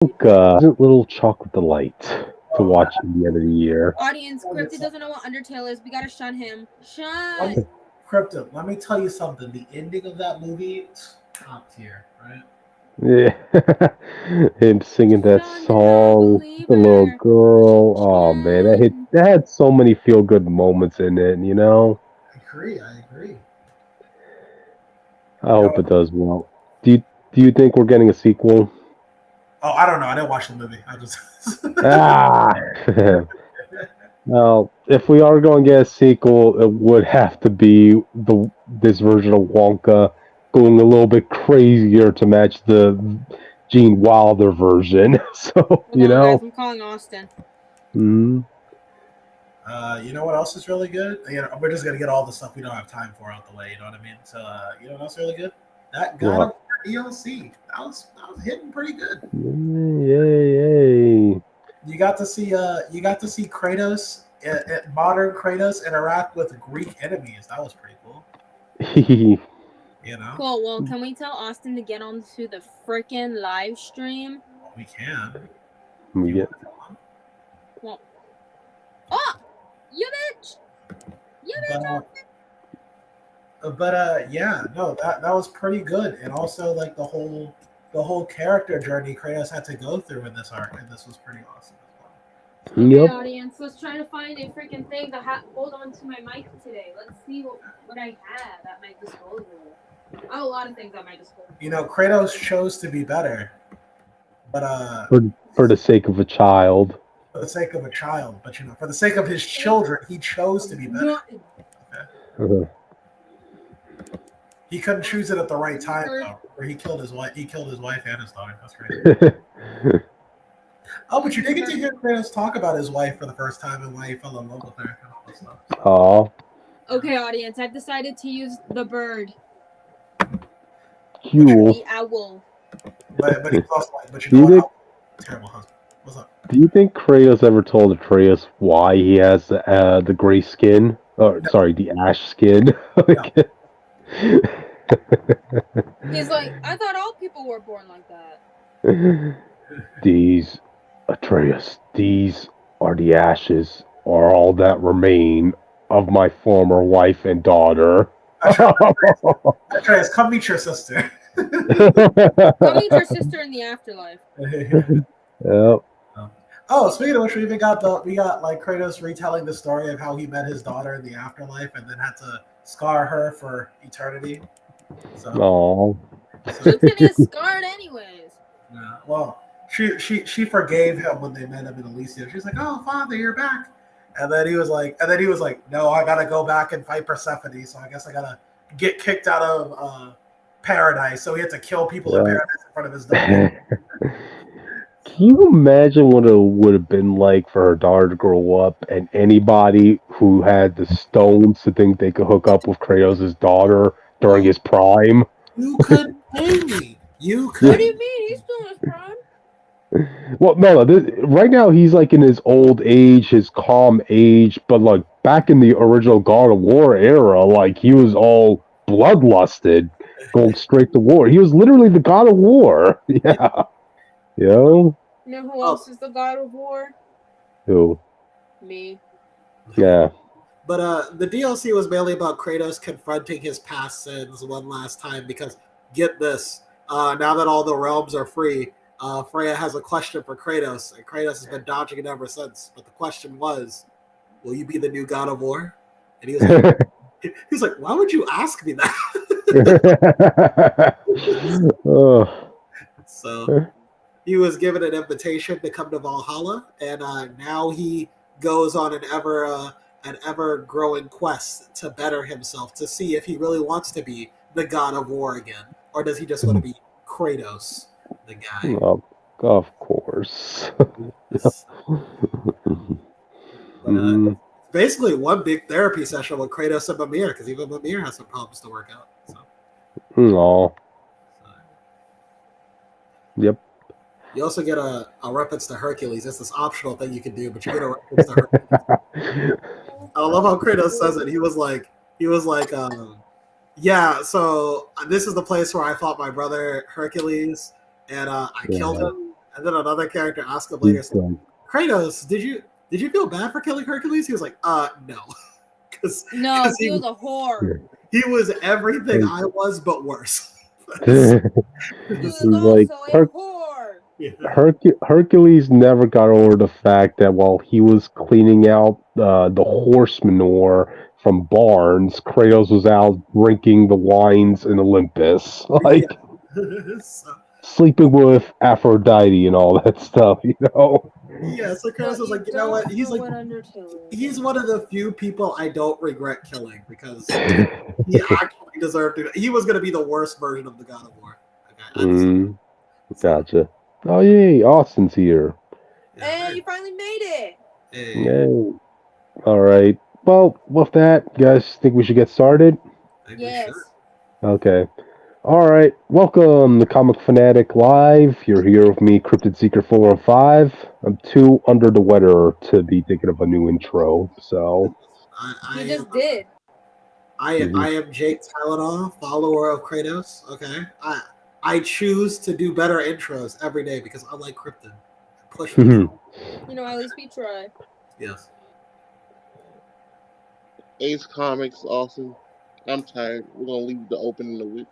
Little chocolate delight to Oh, watch at the end of the year. Audience, let me Cryptid tell- doesn't know what Undertale is. We gotta shun him. let Shun! me, Crypto, let me tell you something. The ending of that movie, top tier, right? Yeah, and singing that Shun the song, the little non-believer. girl. Oh man, Shun! that had so many feel good moments in it. I agree. I You know hope what? it does well. Do you think we're getting a sequel? Oh, I don't know. I didn't watch the movie. I just. Ah. Well, if we are going to get a sequel, it would have to be this version of Wonka going a little bit crazier to match the Gene Wilder version. So Hold on, guys. I'm calling Austin. mhm. You know what else is really good? We're just gonna get all the stuff we don't have time for out the way. You know what I mean? So, you know what else is really good? That God of What? War DLC. That was hitting pretty good. Yay! Yay! You got to see Kratos, modern Kratos, interact with Greek enemies. That was pretty cool. You know, Cool. Well, can we tell Austin to get onto the frickin' live stream? we can. we You get want to tell Well, oh, you bitch! You them? bitch! Yeah, no, that was pretty good, and also like the whole character journey Kratos had to go through in this arc, and this was pretty awesome as well. Okay, yep. audience, let's try to find a freaking thing to hold on to my mic today. Let's see what I have at my disposal. I have a lot of things at my disposal. Kratos chose to be better, but For the sake of a child. for the sake of a child, but for the sake of his children, he chose to be better. Okay? Uh, He couldn't choose it at the right time though, where he killed his wife. He killed his wife and his daughter. That's crazy. Oh, but you did get to hear Kratos talk about his wife for the first time and why he fell in love with her and all that stuff. Aw, Okay, audience, I've decided to use the bird, cool. the owl. But he's also like, but you Do know you what? think Terrible husband. What's up? Do you think Kratos ever told Atreus why he has the gray skin? Or No, sorry, the ash skin. no. He's like, I thought all people were born like that. These, Atreus, these are the ashes, are all that remain of my former wife and daughter. Atreus, come meet your sister. Come meet your sister in the afterlife. Yep. Oh, speaking of which, we got like Kratos retelling the story of how he met his daughter in the afterlife and then had to scar her for eternity. So, Aw. She's gonna get scarred anyways. yeah, well, she forgave him when they met him in Elysium. She's like, "Oh, father, you're back." And then he was like, "No, I gotta go back and fight Persephone. So I guess I gotta get kicked out of paradise." So he had to kill people in Yeah. paradise in front of his daughter. Can you imagine what it would have been like for her daughter to grow up and anybody who had the stones to think they could hook up with Kratos' daughter during his prime? You couldn't pay me. You What do couldn't. you mean? He's still in his prime. Well, no, right now he's like in his old age, his calm age, but like back in the original God of War era, like he was all bloodlusted, going straight to war. He was literally the God of War. Yeah. Yo. You know who else is the god of war? Who? Me. Yeah. But the DLC was mainly about Kratos confronting his past sins one last time because get this, now that all the realms are free, Freya has a question for Kratos, and Kratos has been dodging it ever since. But the question was, will you be the new God of War? And he's like, why would you ask me that? Oh. So he was given an invitation to come to Valhalla, and now he goes on an ever growing quest to better himself to see if he really wants to be the God of War again, or does he just want to be Kratos, the guy? Of course. But basically one big therapy session with Kratos and Mimir, because even Mimir has some problems to work out. So. Oh. Yep. You also get a reference to Hercules. It's this optional thing you can do, but you get a reference to Hercules. I love how Kratos says it. He was like, yeah. So this is the place where I fought my brother Hercules, and I killed him. And then another character asked him later, He's like, Kratos, did you feel bad for killing Hercules? He was like, no. No, he was a whore. He was everything I was, but worse. He was like, also a whore. Yeah. Hercules never got over the fact that while he was cleaning out the horse manure from barns, Kratos was out drinking the wines in Olympus, like So, sleeping with Aphrodite and all that stuff, you know. yeah, so Kratos was like, you know what? He's one of the few people I don't regret killing because he actually deserved to. He was going to be the worst version of the God of War. Okay, Gotcha. Oh yay, Austin's here. Hey, you finally made it. Hey. Yay. All right. Well, with that, you guys think we should get started? Yes. Okay. All right. Welcome to Comic Phanatic Live. You're here with me, Cryptid Seeker 415. I'm too under the weather to be thinking of a new intro, so. You just did. I am Jake Tylenol, follower of Kratos. Okay. I choose to do better intros every day because I like Krypton. Push me. You know, at least we try. Yes. Ace Comics, awesome. I'm tired. We're gonna leave the open in the witch.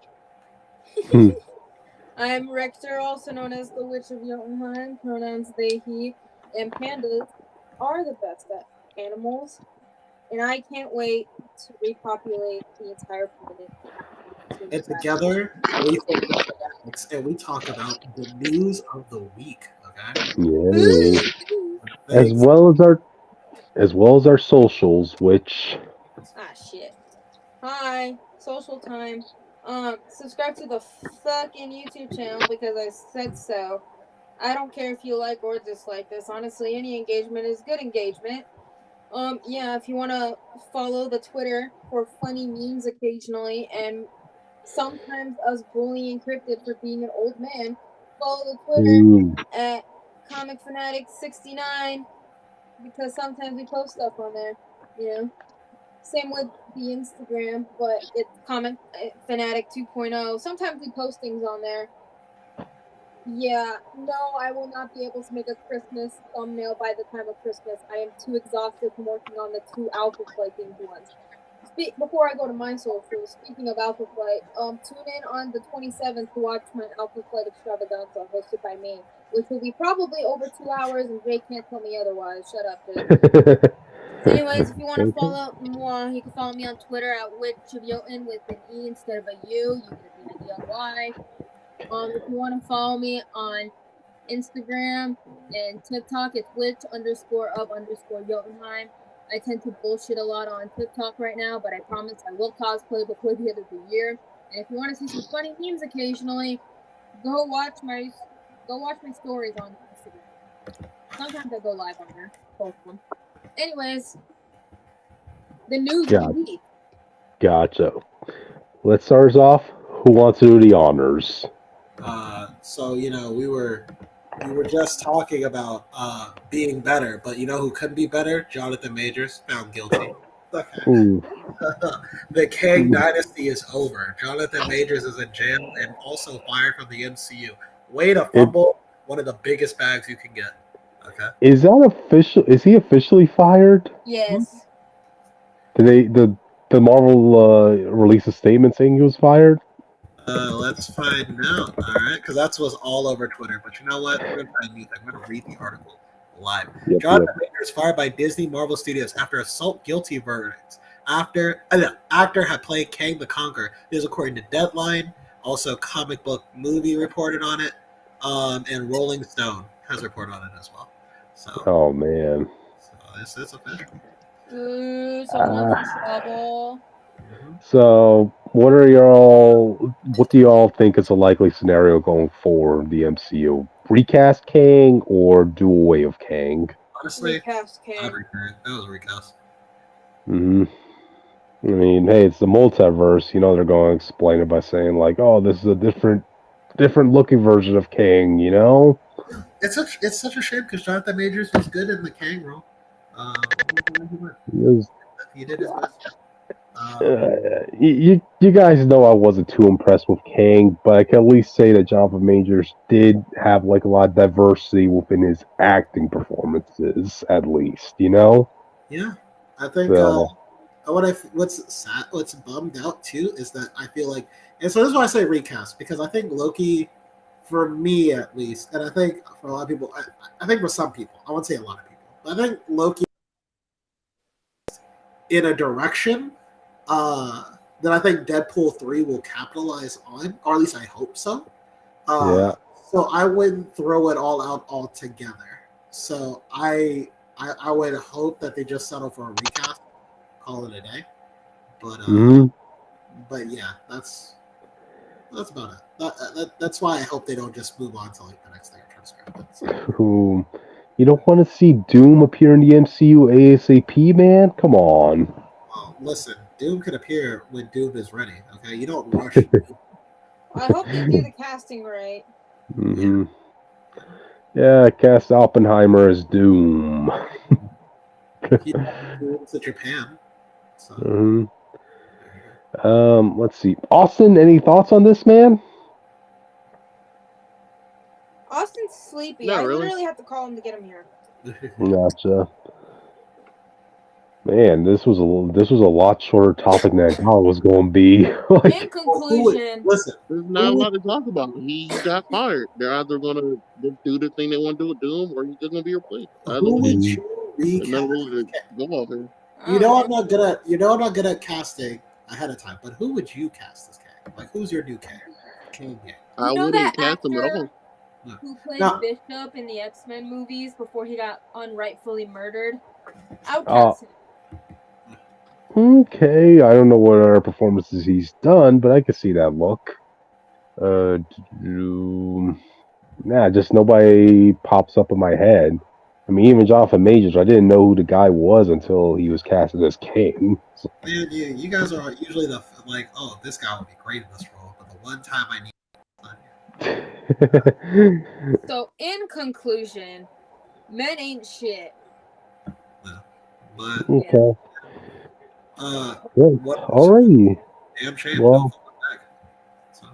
I'm Rector, also known as the Witch of Jotunheim. Pronouns they, he, and pandas are the best at animals. And I can't wait to repopulate the entire planet. And together we think about comics and we talk about the news of the week. Okay. Yeah. As well as our socials, which. Shit. Hi, social time. Subscribe to the fucking YouTube channel because I said so. I don't care if you like or dislike this. Honestly, any engagement is good engagement. Yeah, if you want to follow the Twitter for funny memes occasionally and sometimes us bullying Cryptid for being an old man, follow the Twitter at Comic Phanatic 69 because sometimes we post stuff on there, you know. Same with the Instagram, but it's Comic Phanatic 2.0. Sometimes we post things on there. Yeah, no, I will not be able to make a Christmas thumbnail by the time of Christmas. I am too exhausted from working on the 2 Alpha Flight things once. Before I go to my socials, speaking of Alpha Flight, tune in on the 27th to watch my Alpha Flight extravaganza hosted by me, which will be probably over 2 hours, and Jay can't tell me otherwise. Shut up, Jay. Anyways, if you want to follow moi, you can follow me on Twitter at Witch of Jotun with an E instead of a U. You get the idea why. If you want to follow me on Instagram and TikTok, it's witch_of_Jotunheim. I tend to bullshit a lot on TikTok right now, but I promise I will cosplay before the end of the year. And if you want to see some funny memes occasionally, go watch my stories on Instagram. Sometimes I go live on there, both of them. Anyways, the news of the week. Gotcha. Let's start us off. Who wants to do the honors? So we were just talking about being better, but you know who couldn't be better? Jonathan Majors, found guilty. The Kang dynasty is over. Jonathan Majors is in jail and also fired from the MCU. Way to fumble one of the biggest bags you can get. Okay. Is that official? Is he officially fired? Yes. Did the Marvel release a statement saying he was fired? Let's find out. All right, because that was all over Twitter. But you know what? We're gonna find new thing. I'm gonna read the article live. Jonathan Majors fired by Disney Marvel Studios after assault guilty verdicts. After the actor had played Kang the Conqueror. This is according to Deadline. Also, Comic Book Movie reported on it, and Rolling Stone has reported on it as well. So. Oh man. So this is official. Someone's in trouble. So, what do y'all think is a likely scenario going forward the MCU? Recast Kang or do away with Kang? Honestly, recast Kang. That was a recast. I mean, hey, it's the multiverse. You know, they're going to explain it by saying like, "Oh, this is a different looking version of Kang." You know, it's such a shame because Jonathan Majors was good in the Kang role. He did his best. You guys know I wasn't too impressed with Kang, but I can at least say that Jonathan Majors did have like a lot of diversity within his acting performances, at least, you know. Yeah, I think So what's sad, what's bummed out too is that I feel like, and so this is why I say recast, because I think Loki, for me at least, and I think for a lot of people, I think for some people, I won't say a lot of people, but I think Loki in a direction that I think Deadpool 3 will capitalize on, or at least I hope so. yeah, So I wouldn't throw it all out altogether. So I would hope that they just settle for a recast, call it a day. But hmm but yeah, that's about it. That's why I hope they don't just move on to like the next thing or transcript. So, You don't want to see Doom appear in the MCU ASAP, man? Come on. listen, Doom can appear when Doom is ready. Okay, you don't rush. I hope they do the casting right. hmm Yeah, cast Oppenheimer as Doom. He moved to Japan. So hmm Let's see. Austin, any thoughts on this, man? Austin's sleepy. Not I really. literally have to call him to get him here. Gotcha. Man, this was a lot shorter topic than I thought it was going to be. In Like, conclusion, listen, There's not a lot to talk about. He got fired. They're either gonna just do the thing they want to do with Doom, or he's just gonna be replaced. Either who way, would Mhm. you there's nothing recast? really to go off here. You know okay. I'm not good at casting ahead of time, but who would you cast as Kang? Like who's your new Kang? King Kang. I You know wouldn't that cast him at actor all. who played No. Bishop in the X-Men movies before he got unrightfully murdered? I would Uh, cast him. okay, I don't know what other performances he's done, but I can see that look. Just nobody pops up in my head. I mean, even Jonathan Majors, I didn't know who the guy was until he was casted as King. So, Man, you guys are usually the like, oh, this guy would be great in this role, but the one time I need. So, in conclusion, men ain't shit. But okay. what Alrighty. damn shame Well, don't back. So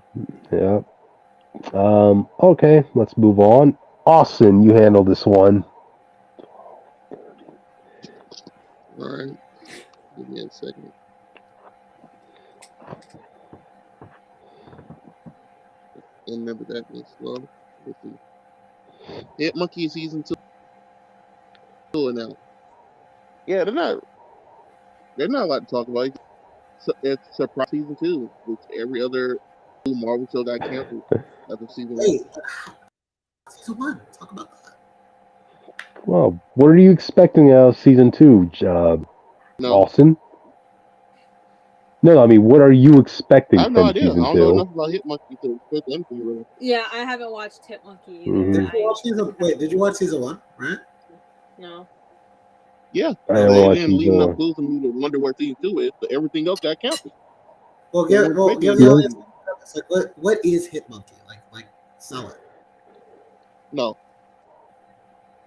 yeah. Okay, let's move on. Austin, you handle this one. All right, give me a second. Remember that being slow. Let's see. Hit Monkey season 2 now. Yeah, they're not allowed to talk about it. It's Surprise season 2, which every other Marvel show got canceled after season 1. hey, season 1, talk about that. Well, what are you expecting out of season 2, No, Austin? No, I mean, what are you expecting I have no from idea. I season don't know 2? enough about Hit Monkey to expect anything really. Yeah, I haven't watched Hit Monkey either. Mhm. Did you watch season? Wait, did you watch season 1? Right? No. Yeah, I they didn't watch didn't leave enough season clues for me to wonder where season 2 is, but everything else got canceled. Well, They give weren't making the it. audience it's like what is Hitmonkey? Like sell it. No,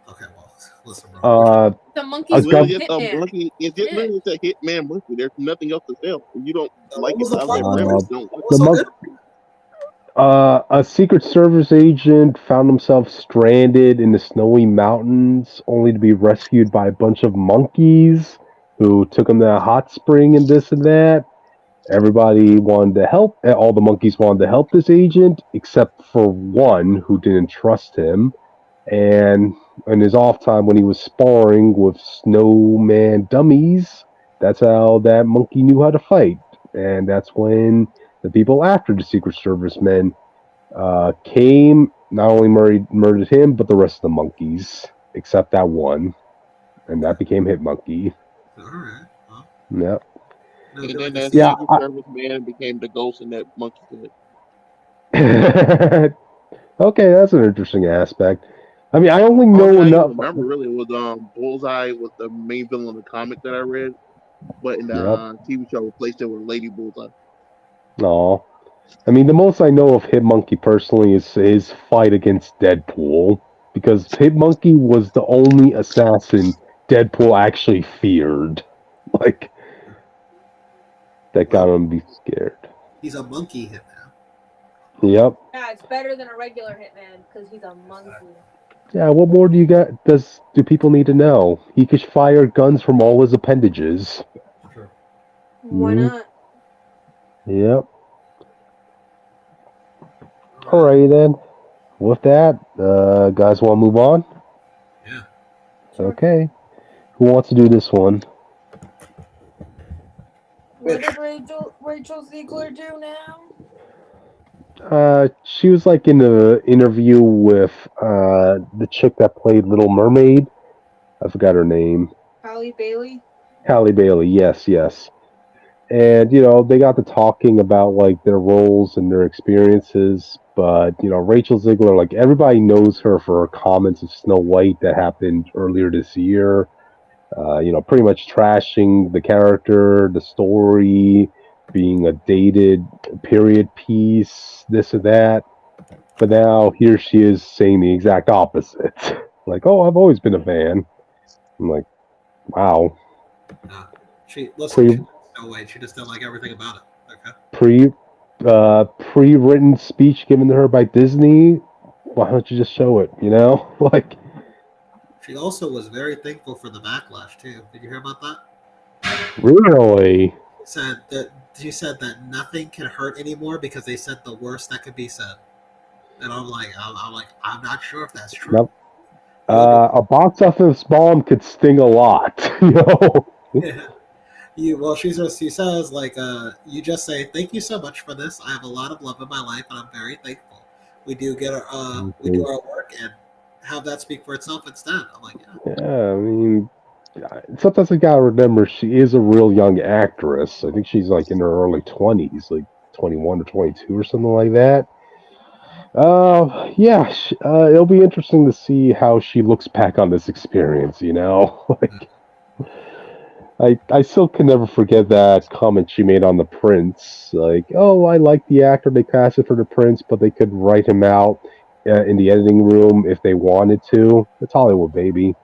Okay, well, listen, bro. The A monkey's it's literally gov- just Hitman. monkey. It's just literally just a Hitman monkey. There's nothing else to sell. If you don't like What it was the out of point? that What premise, was don't. the so monk, good? a Secret Service agent found himself stranded in the snowy mountains, only to be rescued by a bunch of monkeys who took him to a hot spring and this and that. Everybody wanted to help. All the monkeys wanted to help this agent, except for one who didn't trust him. And in his off time, when he was sparring with snowman dummies, that's how that monkey knew how to fight. And that's when the people after the Secret Service men came, not only murdered him, but the rest of the monkeys, except that one. And that became Hit Monkey. All right. Well, Yep. no, And good then like that Yeah, Secret Service man became the ghost in that monkey head. Okay, that's an interesting aspect. I mean, I only All know that I even enough. remember really was Bullseye was the main villain in the comic that I read, but in the Yep. TV show replaced it with Lady Bullseye. No. I mean, the most I know of Hit Monkey personally is his fight against Deadpool, because Hit Monkey was the only assassin Deadpool actually feared. Like, that got him to be scared. He's a monkey hitman. Yep. Yeah, it's better than a regular hitman because he's a monkey. Yeah, what more do you got? Do people need to know? He could fire guns from all his appendages. True. Why not? Yep. Alrighty then. With that, guys, want to move on? Yeah. Sure. Okay. Who wants to do this one? What did Rachel Ziegler do now? She was like in an interview with the chick that played Little Mermaid. I forgot her name. Halle Bailey? Halle Bailey, yes. And, they got to talking about, like, their roles and their experiences. But, Rachel Ziegler, like, everybody knows her for her comments of Snow White that happened earlier this year. Pretty much trashing the character, the story, being a dated period piece, this or that. But now here she is saying the exact opposite. Like, oh, I've always been a fan. I'm like, wow. No. She no way. She just don't like everything about it. Okay. Pre-written speech given to her by Disney. Why don't you just show it? Like. She also was very thankful for the backlash too. Did you hear about that? Really? She said that nothing can hurt anymore because they said the worst that could be said. And I'm like, I'm not sure if that's true. Nope. A box office bomb could sting a lot. Yeah. She says like, you just say thank you so much for this. I have a lot of love in my life, and I'm very thankful. We do get we do our work and have that speak for itself instead. I'm like, yeah. I mean, sometimes I gotta remember she is a real young actress. I think she's like in her early 20s, like 21 or 22 or something like that. Yeah, it'll be interesting to see how she looks back on this experience. Like, I still can never forget that comment she made on the Prince. Like, oh, I like the actor they casted for the Prince, but they could write him out in the editing room if they wanted to. It's Hollywood, baby.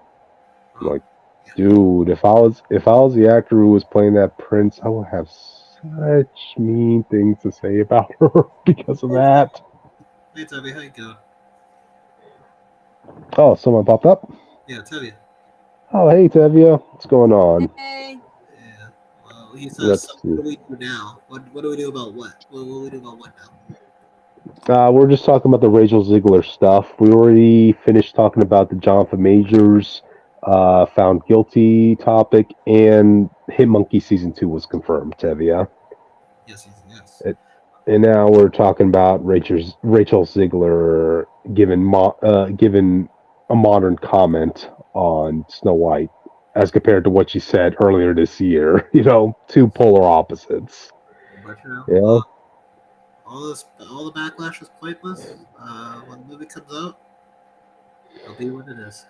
I'm like, dude, if I was the actor who was playing that Prince, I would have such mean things to say about her because of that. Hey, Toby, how you doing? Oh, someone popped up? Yeah, Tevye. Oh, hey, Tevye. What's going on? Hey. Yeah. Well, he says, so what do we do now? What do we do about what? What do we do about what now? We're just talking about the Rachel Ziegler stuff. We already finished talking about the Jonathan Majors found guilty topic, and Hitmonkey Season 2 was confirmed, Tevye. Yes. And now we're talking about Rachel Ziegler giving a modern comment on Snow White as compared to what she said earlier this year. Two polar opposites. But all the backlash is pointless. When the movie comes out, it'll be what it is.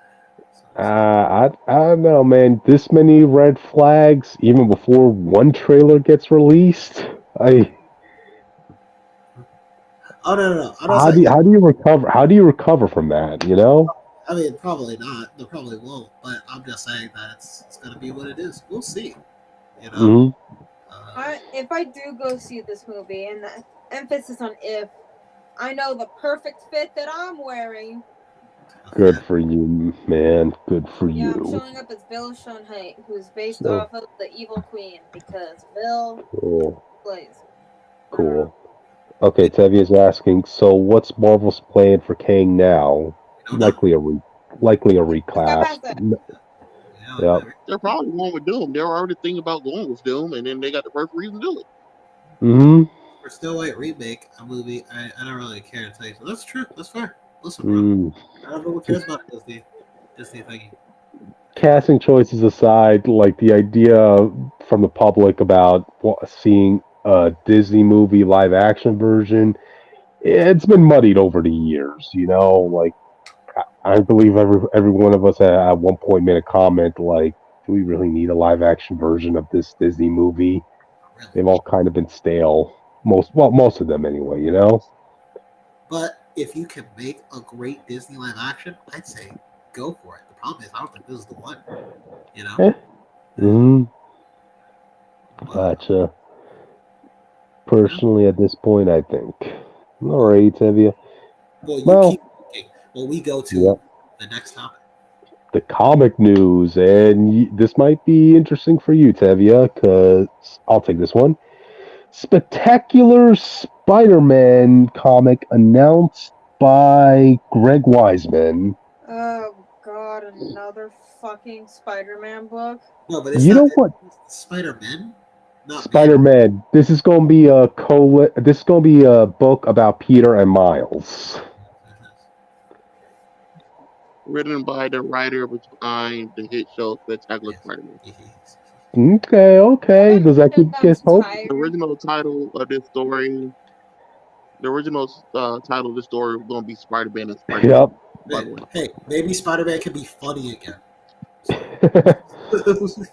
I don't know, man. This many red flags even before one trailer gets released. Oh no! How do you recover? How do you recover from that? I mean, probably not. They probably won't. But I'm just saying that it's going to be what it is. We'll see. Mm-hmm. If I do go see this movie, and the emphasis on if, I know the perfect fit that I'm wearing. Good for you, man. Good for you. Yeah, I'm showing up as Bill Schoenheit, who's based off of the Evil Queen, because Bill plays. Cool. Okay, Tevye's asking, so what's Marvel's plan for Kang now? Likely a reclass. Yeah. They're probably going with Doom. They were already thinking about going with Doom, and then they got the perfect reason to do it. Mm-hmm. For Snow White remake a movie, I don't really care to tell you. So that's true. That's fair. Listen, bro. I don't know who cares about Disney thingy. Casting choices aside, like the idea from the public about seeing a Disney movie live action version, it's been muddied over the years. Like I believe every one of us at one point made a comment like, "Do we really need a live action version of this Disney movie?" Really? They've all kind of been stale. Most of them anyway. But if you can make a great Disney live action, I'd say go for it. The problem is, I don't think this is the one. Mm-hmm. Gotcha. Personally, at this point, I think. All right, Tevia. Well, you Well, keep thinking. Well, we go to yep. the next topic. The comic news, and this might be interesting for you, Tevia, because I'll take this one. Spectacular Spider-Man comic announced by Greg Wiseman. Oh god, another fucking Spider-Man book. No, but it's You not know what? Spider-Man, not man. Spider-Man. This is going to be This is going to be a book about Peter and Miles. Written by the writer behind the hit show Spectacular Spider-Man. Okay. Does that give you hope? The original title of this story was going to be Spider-Man and Spider-Man. Yep. By the way. Hey, maybe Spider-Man can be funny again.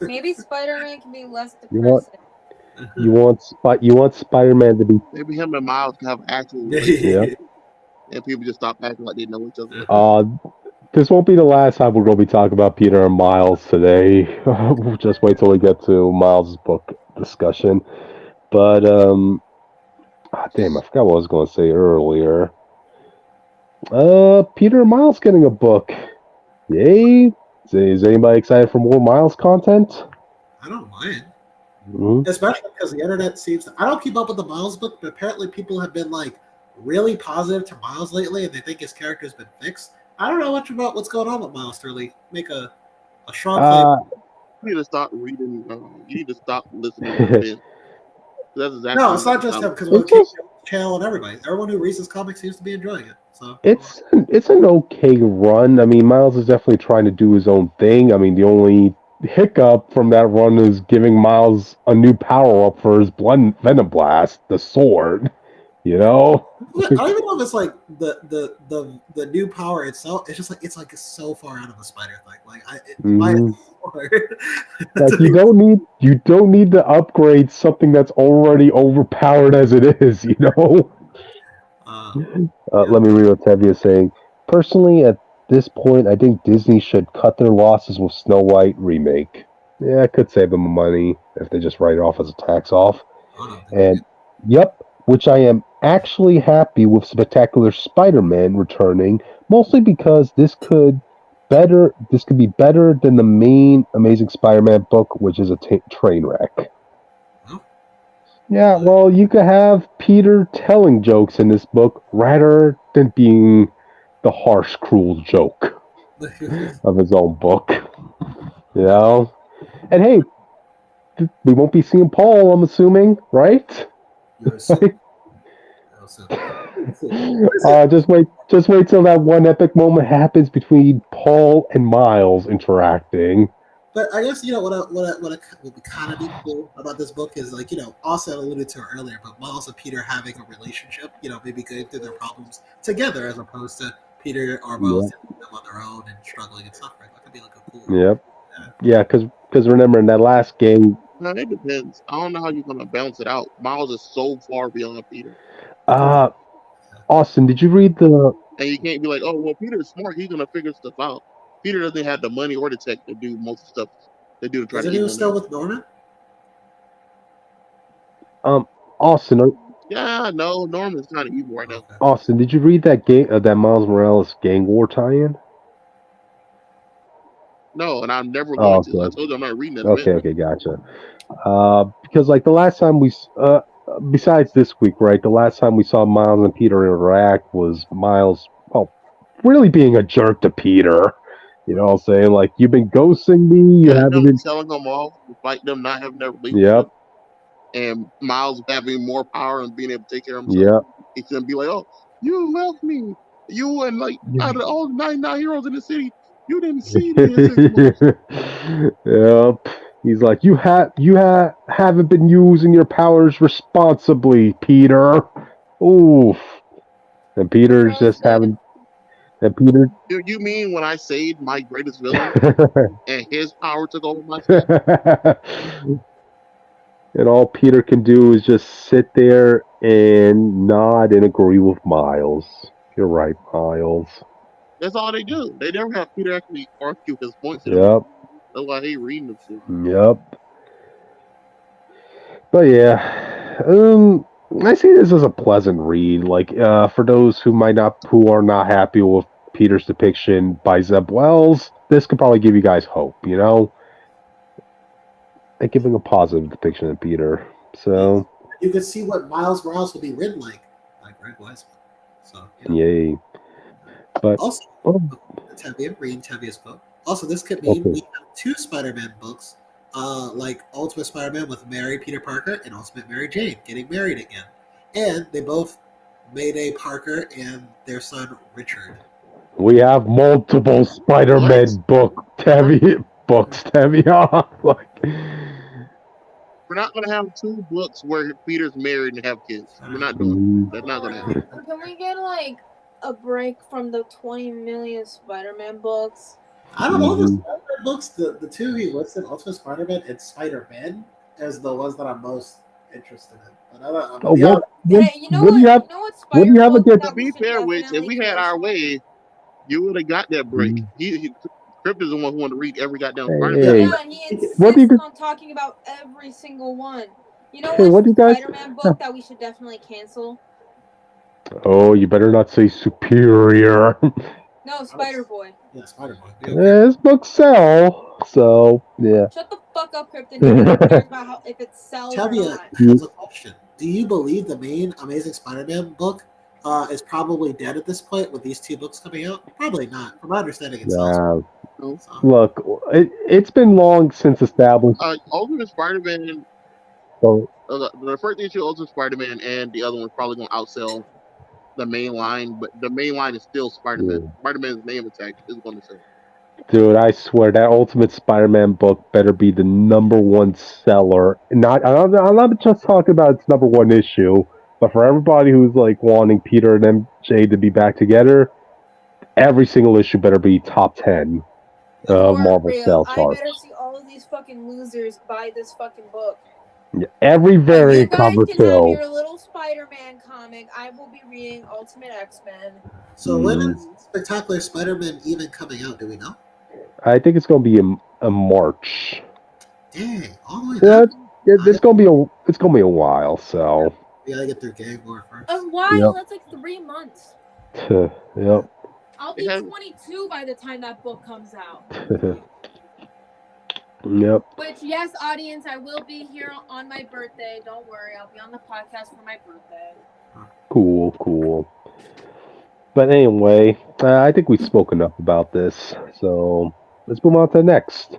Maybe Spider-Man can be less You want- depressing. You want Spider-Man to be. Maybe him and Miles can have actual Yeah. and people just stop acting like they know each other. This won't be the last time we're going to be talking about Peter and Miles today. Just wait till we get to Miles' book discussion. But damn, I forgot what I was going to say earlier. Peter and Miles getting a book. Yay! Is anybody excited for more Miles content? I don't mind. Mm-hmm. Especially because the internet seems. I don't keep up with the Miles book, but apparently people have been like really positive to Miles lately, and they think his character's been fixed. I don't know much about what's going on with Miles to really make a strong claim. You need to stop reading. You need to stop listening to him. That's exactly. No, it's not just him because channel and everyone who reads this comic seems to be enjoying it. So it's an okay run. I mean, Miles is definitely trying to do his own thing. I mean, the only hiccup from that run is giving Miles a new power up for his Venom Blast, the sword. You know, I don't even know if it's like the new power itself. It's just like it's so far out of a spider thing. Like you don't need to upgrade something that's already overpowered as it is. You know. Let me read what Tevye is saying. Personally, at this point, I think Disney should cut their losses with Snow White remake. Yeah, it could save them money if they just write it off as a tax off. And yep. Which I am actually happy with Spectacular Spider-Man returning, mostly because this could be better than the main Amazing Spider-Man book, which is a train wreck. Yeah, well, you could have Peter telling jokes in this book rather than being the harsh, cruel joke of his own book. You know? And hey, we won't be seeing Paul, I'm assuming, right? Just wait till that one epic moment happens between Paul and Miles interacting. But I guess what would kind of be cool about this book is Austin alluded to it earlier, but Miles and Peter having a relationship, maybe going through their problems together as opposed to Peter or Miles them on their own and struggling and suffering. That could be like a cool. Yep. Yeah, because remember in that last game. No, it depends. I don't know how you're gonna balance it out. Miles is so far beyond Peter. Austin, did you read the? And you can't be like, oh well, Peter's smart. He's gonna figure stuff out. Peter doesn't have the money or the tech to do most of the stuff they do to try to. Is he still with Norman? Austin. Yeah, no, Norman's kind of evil right now. Austin, did you read that that Miles Morales gang war tie-in? No, and I'm never going to. I told you I'm not reading it. Okay, gotcha. Because like the last time besides this week, right? The last time we saw Miles and Peter interact was Miles, really being a jerk to Peter. You know what I'm saying? Like, you've been ghosting me. You haven't been telling them off, despite them not having their relationship. Yep. And Miles having more power and being able to take care of himself. Yep. He's gonna be like, "Oh, you left me. You and out of all 99 heroes in the city, you didn't see me." Yep. He's like, you haven't been using your powers responsibly, Peter. Oof. And Peter's just having. And Peter. You mean when I saved my greatest villain and his power took over my stuff? And all Peter can do is just sit there and nod and agree with Miles. You're right, Miles. That's all they do. They never have Peter actually argue his points. Yep. That's why I hate reading this shit. Yep. But yeah, I see this as a pleasant read. Like for those who are not happy with Peter's depiction by Zeb Wells, this could probably give you guys hope. You know, and giving a positive depiction of Peter. So You could see what Miles Morales will be written like Greg Wiseman. So yay! But also, well, Tevye, reading Tevye's book. Also, this could mean okay. we have 2 Spider-Man books, like Ultimate Spider-Man with Mary Peter Parker and Ultimate Mary Jane getting married again, and they both Mayday Parker and their son Richard. We have multiple Spider-Man books, Tevye. Like, We're not gonna have 2 books where Peter's married and have kids. We're not doing that. That's not gonna happen. Can we get like a break from the 20 million Spider-Man books? I don't know. The Spider-Man books, the 2 he listed, Ultimate Spider-Man and Spider-Man, as the ones that I'm most interested in. But I don't, oh, yeah, Hey, you know what do you have? You know what What do you have Spider-Man against? To be fair, Witch, if we had our way, you would have got that break. Crypt is the one who wanted to read every goddamn Spider-Man. Hey, Yeah, and he insists what do you? on talking about every single one. You know Hey, what do you guys? Spider-Man book that we should definitely cancel? Oh, you better not say Superior. No, Spider-Boy. Yeah, Spider-Man. Yeah, this book sell, so yeah. Shut the fuck up, Krypton. Nobody cares about if it sells or Tevye not. has a question. Do you believe the main Amazing Spider-Man book is probably dead at this point with these 2 books coming out? Probably not. From my understanding, it sells. No. So, Look, it's been long since established. Ultimate Spider-Man. So, The first issue, Ultimate Spider-Man, and the other one's probably going to outsell the main line, but the main line is still Spider-Man. Yeah. Spider-Man's name attack is going to sell. dude, I swear that Ultimate Spider-Man book better be the #1 seller. I'm not just talking about its #1 issue, but for everybody who's like wanting Peter and MJ to be back together, every single issue better be top 10 of For Marvel real, sales I charts. better see all of these fucking losers buy this fucking book. Every You variant guys cover can have too. your little Spider-Man comic. I will be reading Ultimate X-Men. so when is Spectacular Spider-Man even coming out? Do we know? I think it's gonna be a March. Dang, all the way down. It's gonna be a while. So We gotta get through Gang War first. A while? Yep. That's like 3 months. yep. I'll be 22 by the time that book comes out. Yep. Which, yes, audience, I will be here on my birthday. Don't worry, I'll be on the podcast for my birthday. Cool. But anyway, I think we've spoken enough about this. So let's move on to the next.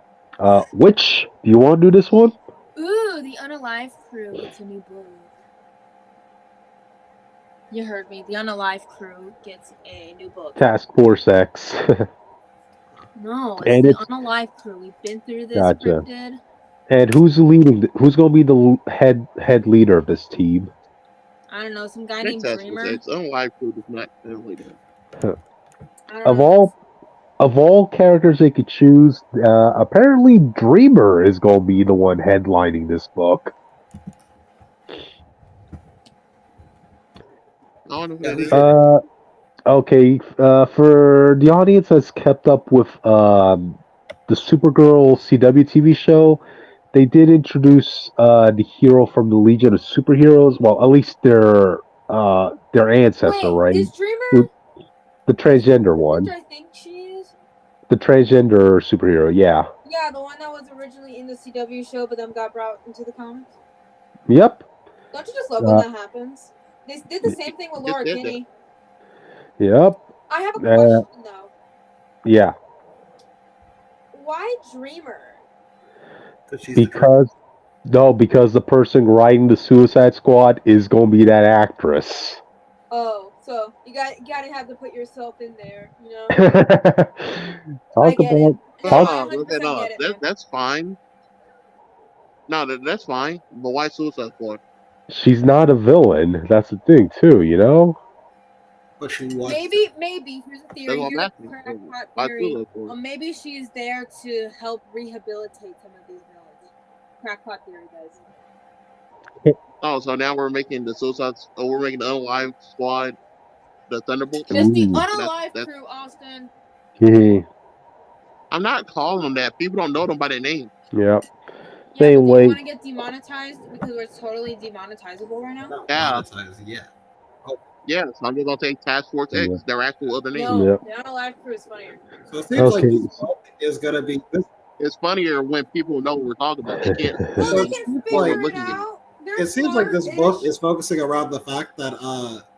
Which do you want to do this one? Ooh, the Unalive Crew. It's a new book. You heard me. The Unalive Crew gets a new book. Task Force X. No, And it's the Unalive Crew. We've been through this. Gotcha. Cryptid. And who's leading? Who's going to be the head leader of this team? I don't know, some guy named Dreamer. Unalive Crew does not sound like that. Of all characters they could choose, apparently Dreamer is going to be the one headlining this book. Okay, for the audience that's kept up with the Supergirl CW TV show, they did introduce the hero from the Legion of Superheroes. Well, at least their ancestor, right? Is Dreamer the transgender one? I think she is. The transgender superhero, yeah. Yeah, the one that was originally in the CW show, but then got brought into the comics. Yep. Don't you just love when that happens? They did the same thing with Laura Kinney. Yep. I have a question though. Yeah. Why Dreamer? Because the person writing the Suicide Squad is going to be that actress. Oh, so you gotta have to put yourself in there, you know. That's fine. No, that's fine. But why Suicide Squad? She's not a villain. That's the thing, too. You know. But she was. Maybe. Here's a theory. Theory. Well, maybe she's there to help rehabilitate some of these villains. Crackpot theory, guys. Oh, so now we're making the we're making the Unalive Squad the Thunderbolts? Just the Unalive Crew, Austin. Yeah. I'm not calling them that. People don't know them by their name. Yeah. Yeah, Same but do you way. want to get demonetized because we're totally demonetizable right now? Not Yeah. monetized yet. Yeah, so I'm just gonna take Task Force X, Yeah. their actual other name. No, Yeah. the Unalive Crew is funnier. So it seems like Okay. this book is gonna be this. It's funnier when people know what we're talking about. They can't Well, So they it can seems figure like it looking at it. out. They're it seems like this book smart-ish. is focusing around the fact that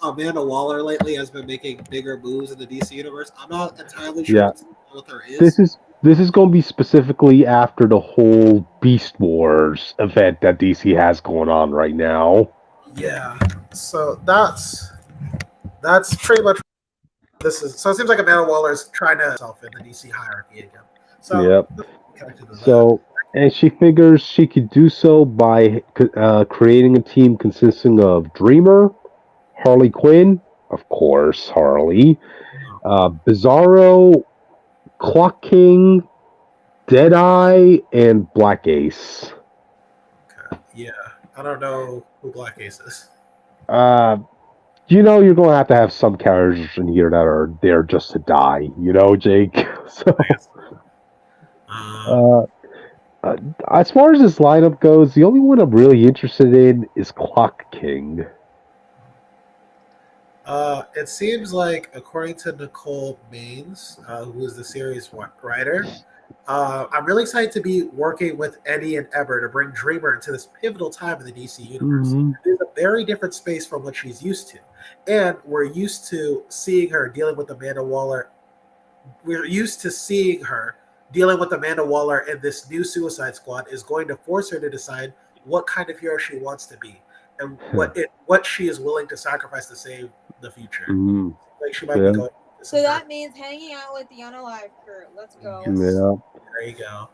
Amanda Waller lately has been making bigger moves in the DC universe. I'm not entirely sure Yeah. what's with her is. This is going to be specifically after the whole Beast Wars event that DC has going on right now. Yeah. So that's pretty much this is. So it seems like Amanda Waller is trying to herself in the DC hierarchy again. So Yep. connected to that. So, and she figures she could do so by creating a team consisting of Dreamer, Harley Quinn, of course, Harley, Bizarro, Clock King, Deadeye, and Black Ace. Okay. Yeah. I don't know who Black Ace is. You know, you're going to have some characters in here that are there just to die, you know, Jake? So, as far as this lineup goes, the only one I'm really interested in is Clock King. It seems like, according to Nicole Maines, who is the series writer, I'm really excited to be working with Eddie and Eber to bring Dreamer into this pivotal time in the DC universe. Mm-hmm. It's a very different space from what she's used to. And we're used to seeing her dealing with Amanda Waller. We're used to seeing her dealing with Amanda Waller, and this new Suicide Squad is going to force her to decide what kind of hero she wants to be and what she is willing to sacrifice to save the future. Mm-hmm. Like she might be going. So that means hanging out with the Unalive Crew. Let's go. Yes. Yeah. There you go.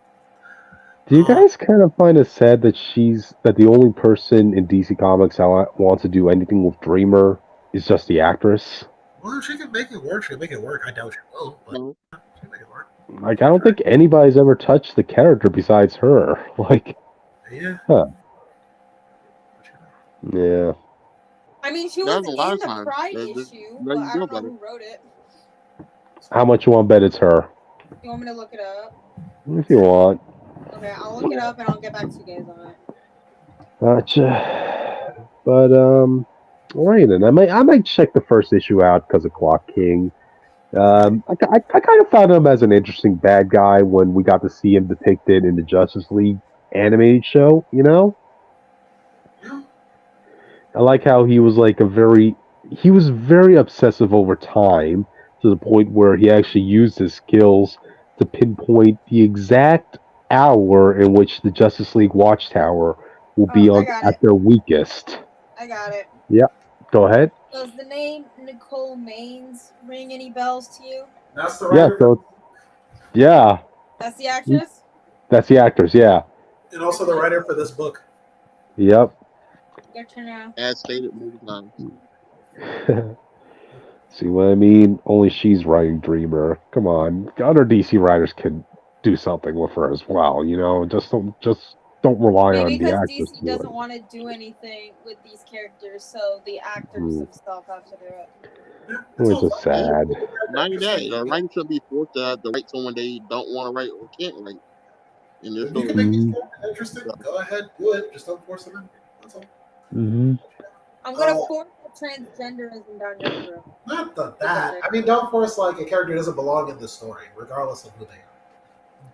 Do you guys kind of find it sad that the only person in DC Comics that wants to do anything with Dreamer is just the actress? Well, if she can make it work, she can make it work. I doubt she will, but she can make it work. Like, I don't think anybody's ever touched the character besides her. Like, Yeah. huh. Yeah. I mean, she was in the Pride issue, but I don't know who wrote it. How much you want to bet it's her? You want me to look it up? If you want. Okay, I'll look it up and I'll get back to you guys on it. Gotcha. But alright then. I might check the first issue out because of Clock King. I kind of found him as an interesting bad guy when we got to see him depicted in the Justice League animated show. You know. I like how he was like he was very obsessive over time to the point where he actually used his skills to pinpoint the exact hour in which the Justice League Watchtower will be at their weakest. I got it. Yep. Go ahead. Does the name Nicole Maines ring any bells to you? That's the writer. Yeah. That's the actress? That's the actress, yeah. And also the writer for this book. Yep. Your turn now. As stated many times. See what I mean? Only she's writing Dreamer. Come on. Other DC writers can do something with her as well, you know? Just don't rely on the actors. Maybe because DC doesn't want to do anything with these characters, so the actors themselves have to do it. Which is sad. Not even that. A writer should be forced to have to write someone they don't want to write or can't write. If you can make these characters interesting, go ahead, do it. Just don't force them in. That's all. Mm-hmm. I'm gonna force the transgenderism down your throat. Not that. I mean, don't force like a character doesn't belong in the story, regardless of who they are.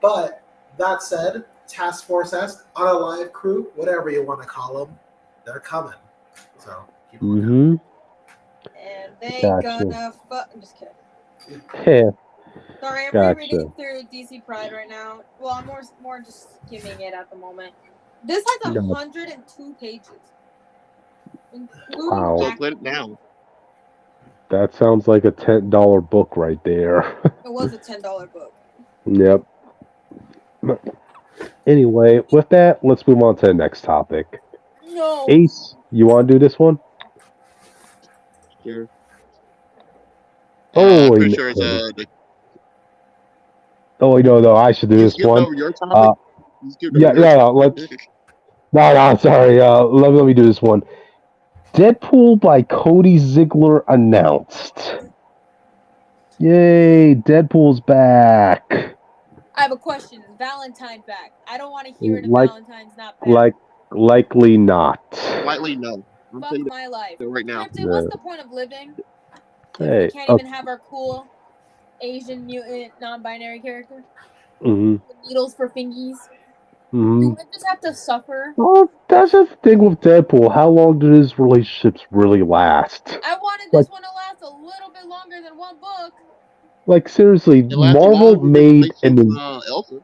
But that said, Task Force S, Unalive Crew, whatever you want to call them, they're coming. So keep looking. And they gonna fuck. I'm just kidding. Yeah. Sorry, I'm rereading through DC Pride right now. Well, I'm more just skimming it at the moment. This has 102 pages. Wow. So put it down. That sounds like a $10 book right there. It was a $10 book. Yep. Anyway, with that, let's move on to the next topic. No. Ace, you want to do this one? Sure. Oh, I'm pretty sure it's no, I should do this one. Over your topic? Let's. No, sorry. Let me do this one. Deadpool by Cody Ziegler announced. Yay, Deadpool's back. I have a question. Is Valentine back? I don't want to hear it if Like, Valentine's not back. likely not. Likely no. I'm Fuck telling my life. you right now. Cryptid, what's the point of living if we Hey, can't even have our cool Asian mutant non-binary character mm-hmm, with needles for fingies? mm-hmm. Do I just have to suffer? Well, that's the thing with Deadpool. How long did his relationships really last? I wanted Like, this one to last a little bit longer than one book. like seriously, It lasted Marvel long with his made relationship with an Elsa.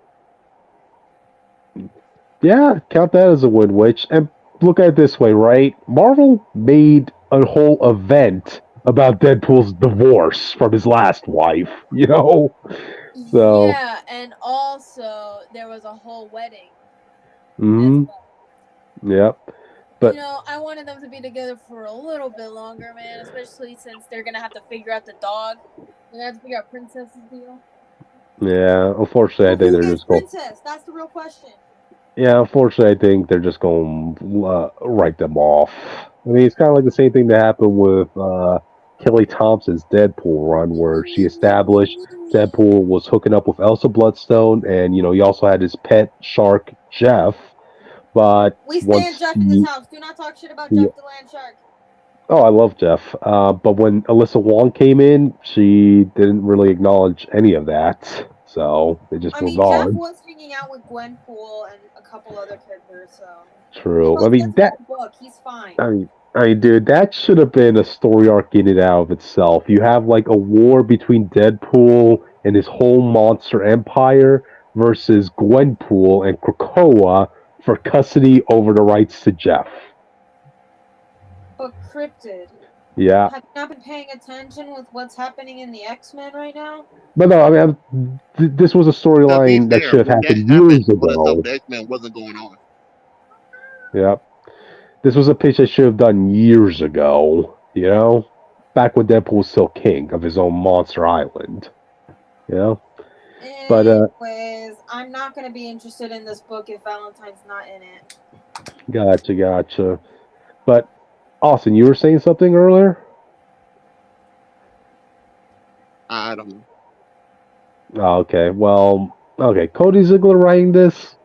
yeah, count that as a win. Which and look at it this way, right? Marvel made a whole event about Deadpool's divorce from his last wife. You know, so Yeah, and also there was a whole wedding as mm-hmm, well. yep. But I wanted them to be together for a little bit longer, man, especially since they're gonna have to figure out the dog. They're gonna have to figure out Princess's deal. yeah, unfortunately, I But think who they're gets just going. Princess? That's the real question. Yeah, unfortunately, I think they're just going to write them off. I mean, it's kind of like the same thing that happened with Kelly Thompson's Deadpool run, where she established Deadpool was hooking up with Elsa Bloodstone, and he also had his pet shark Jeff. But We stand once Jeff in this house. Do not talk shit about he Jeff the Land Shark. oh, I love Jeff. But when Alyssa Wong came in, she didn't really acknowledge any of that, so they just I moved mean, Jeff on. was hanging out with Gwenpool and a couple other characters, so True. I mean that's one book. He's fine. Dude, that should have been a story arc in and out of itself. You have like a war between Deadpool and his whole monster empire versus Gwenpool and Krakoa for custody over the rights to Jeff. But Cryptid, Yeah, have you not been paying attention with what's happening in the X-Men right now? but no, I mean, this was a To be storyline that fair, should have when that happened happened, years I would have ago. thought the X-Men wasn't going on. Yeah, this was a pitch they should have done years ago. Back when Deadpool was still king of his own monster island. You know, but Anyways, I'm not gonna be interested in this book if Valentine's not in it. gotcha. But Austin, you were saying something earlier? I don't know. Oh, okay. Well, okay. Cody Ziegler writing this.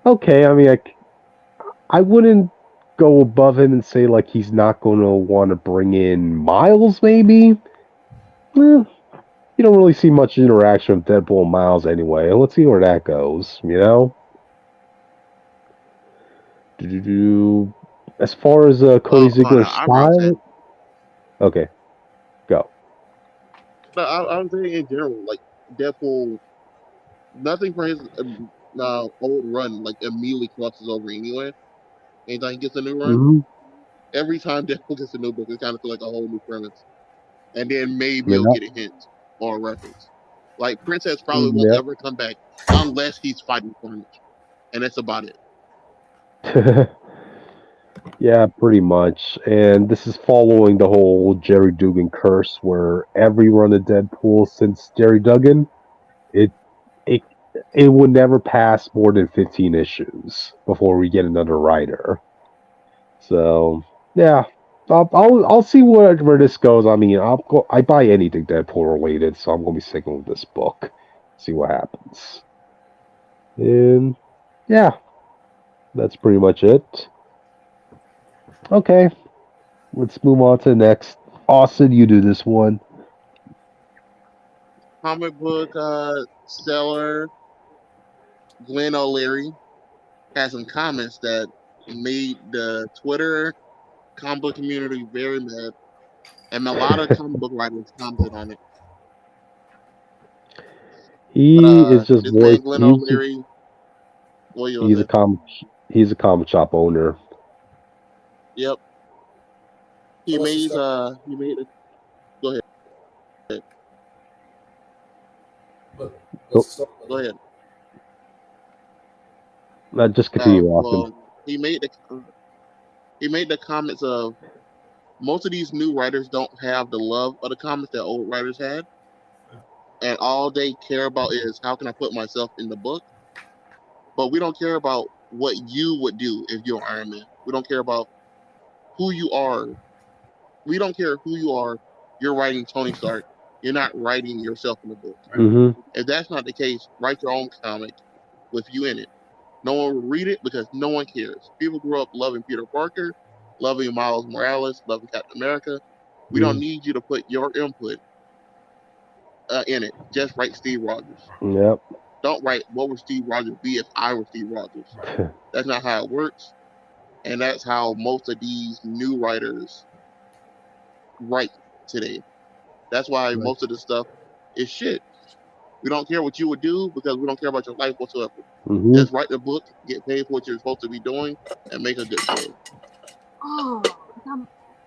Okay. I mean, I wouldn't go above him and say like he's not going to want to bring in Miles. Maybe. You don't really see much interaction with Deadpool and Miles anyway. Let's see where that goes. As far as Cody Oh, no, Ziegler's I brought that. style, okay, go. No, I'm saying in general, like Deadpool, nothing for his old run like immediately crosses over anyway. Anytime he gets a new run, Mm-hmm. every time Deadpool gets a new book, it kind of feels like a whole new premise, and then maybe you'll Yep. get a hint or a reference. Like Princess probably won't Yep. ever come back unless he's fighting Carnage, and that's about it. Yeah, pretty much. And this is following the whole Jerry Dugan curse, where every run of Deadpool since Jerry Duggan, it it it would never pass more than 15 issues before we get another writer. So yeah, I'll see where this goes. I mean, I buy anything Deadpool related, so I'm gonna be sticking with this book. See what happens. And yeah, that's pretty much it. Okay, let's move on to the next. Austin, you do this one. Comic book seller Glenn O Leary had some comments that made the Twitter comic book community very mad, and a lot of comic book writers commented on it. He is just This voice. man Glenn O'Leary, what you He's a say? comic shop owner. Yep, he made a, go ahead, go ahead. Just continue, Austin. Well, he made the comments of most of these new writers don't have the love of the comics that old writers had, and all they care about is how can I put myself in the book. But we don't care about what you would do if you're Iron Man. We don't care about who you are. We don't care who you are. You're writing Tony Stark. you're not writing yourself in the book. Mm-hmm. If that's not the case, write your own comic with you in it. No one will read it because no one cares. People grew up loving Peter Parker, loving Miles Morales, loving Captain America. We don't need you to put your input in it. Just write Steve Rogers. Yep. Don't write what would Steve Rogers be if I were Steve Rogers. That's not how it works. And that's how most of these new writers write today. That's why most of the stuff is shit. We don't care what you would do because we don't care about your life whatsoever. Mm-hmm. Just write the book, get paid for what you're supposed to be doing, and make a good story. Oh,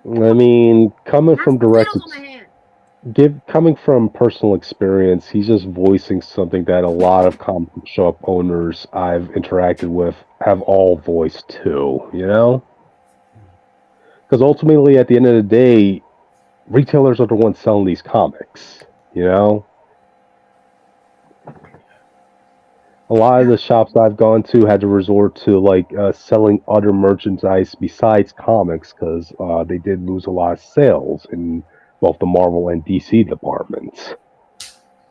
I mean, coming from personal experience, he's just voicing something that a lot of comic book shop owners I've interacted with have all voiced too, you know? Because ultimately, at the end of the day, retailers are the ones selling these comics, you know? A lot of the shops I've gone to had to resort to selling other merchandise besides comics because they did lose a lot of sales in both the Marvel and DC departments.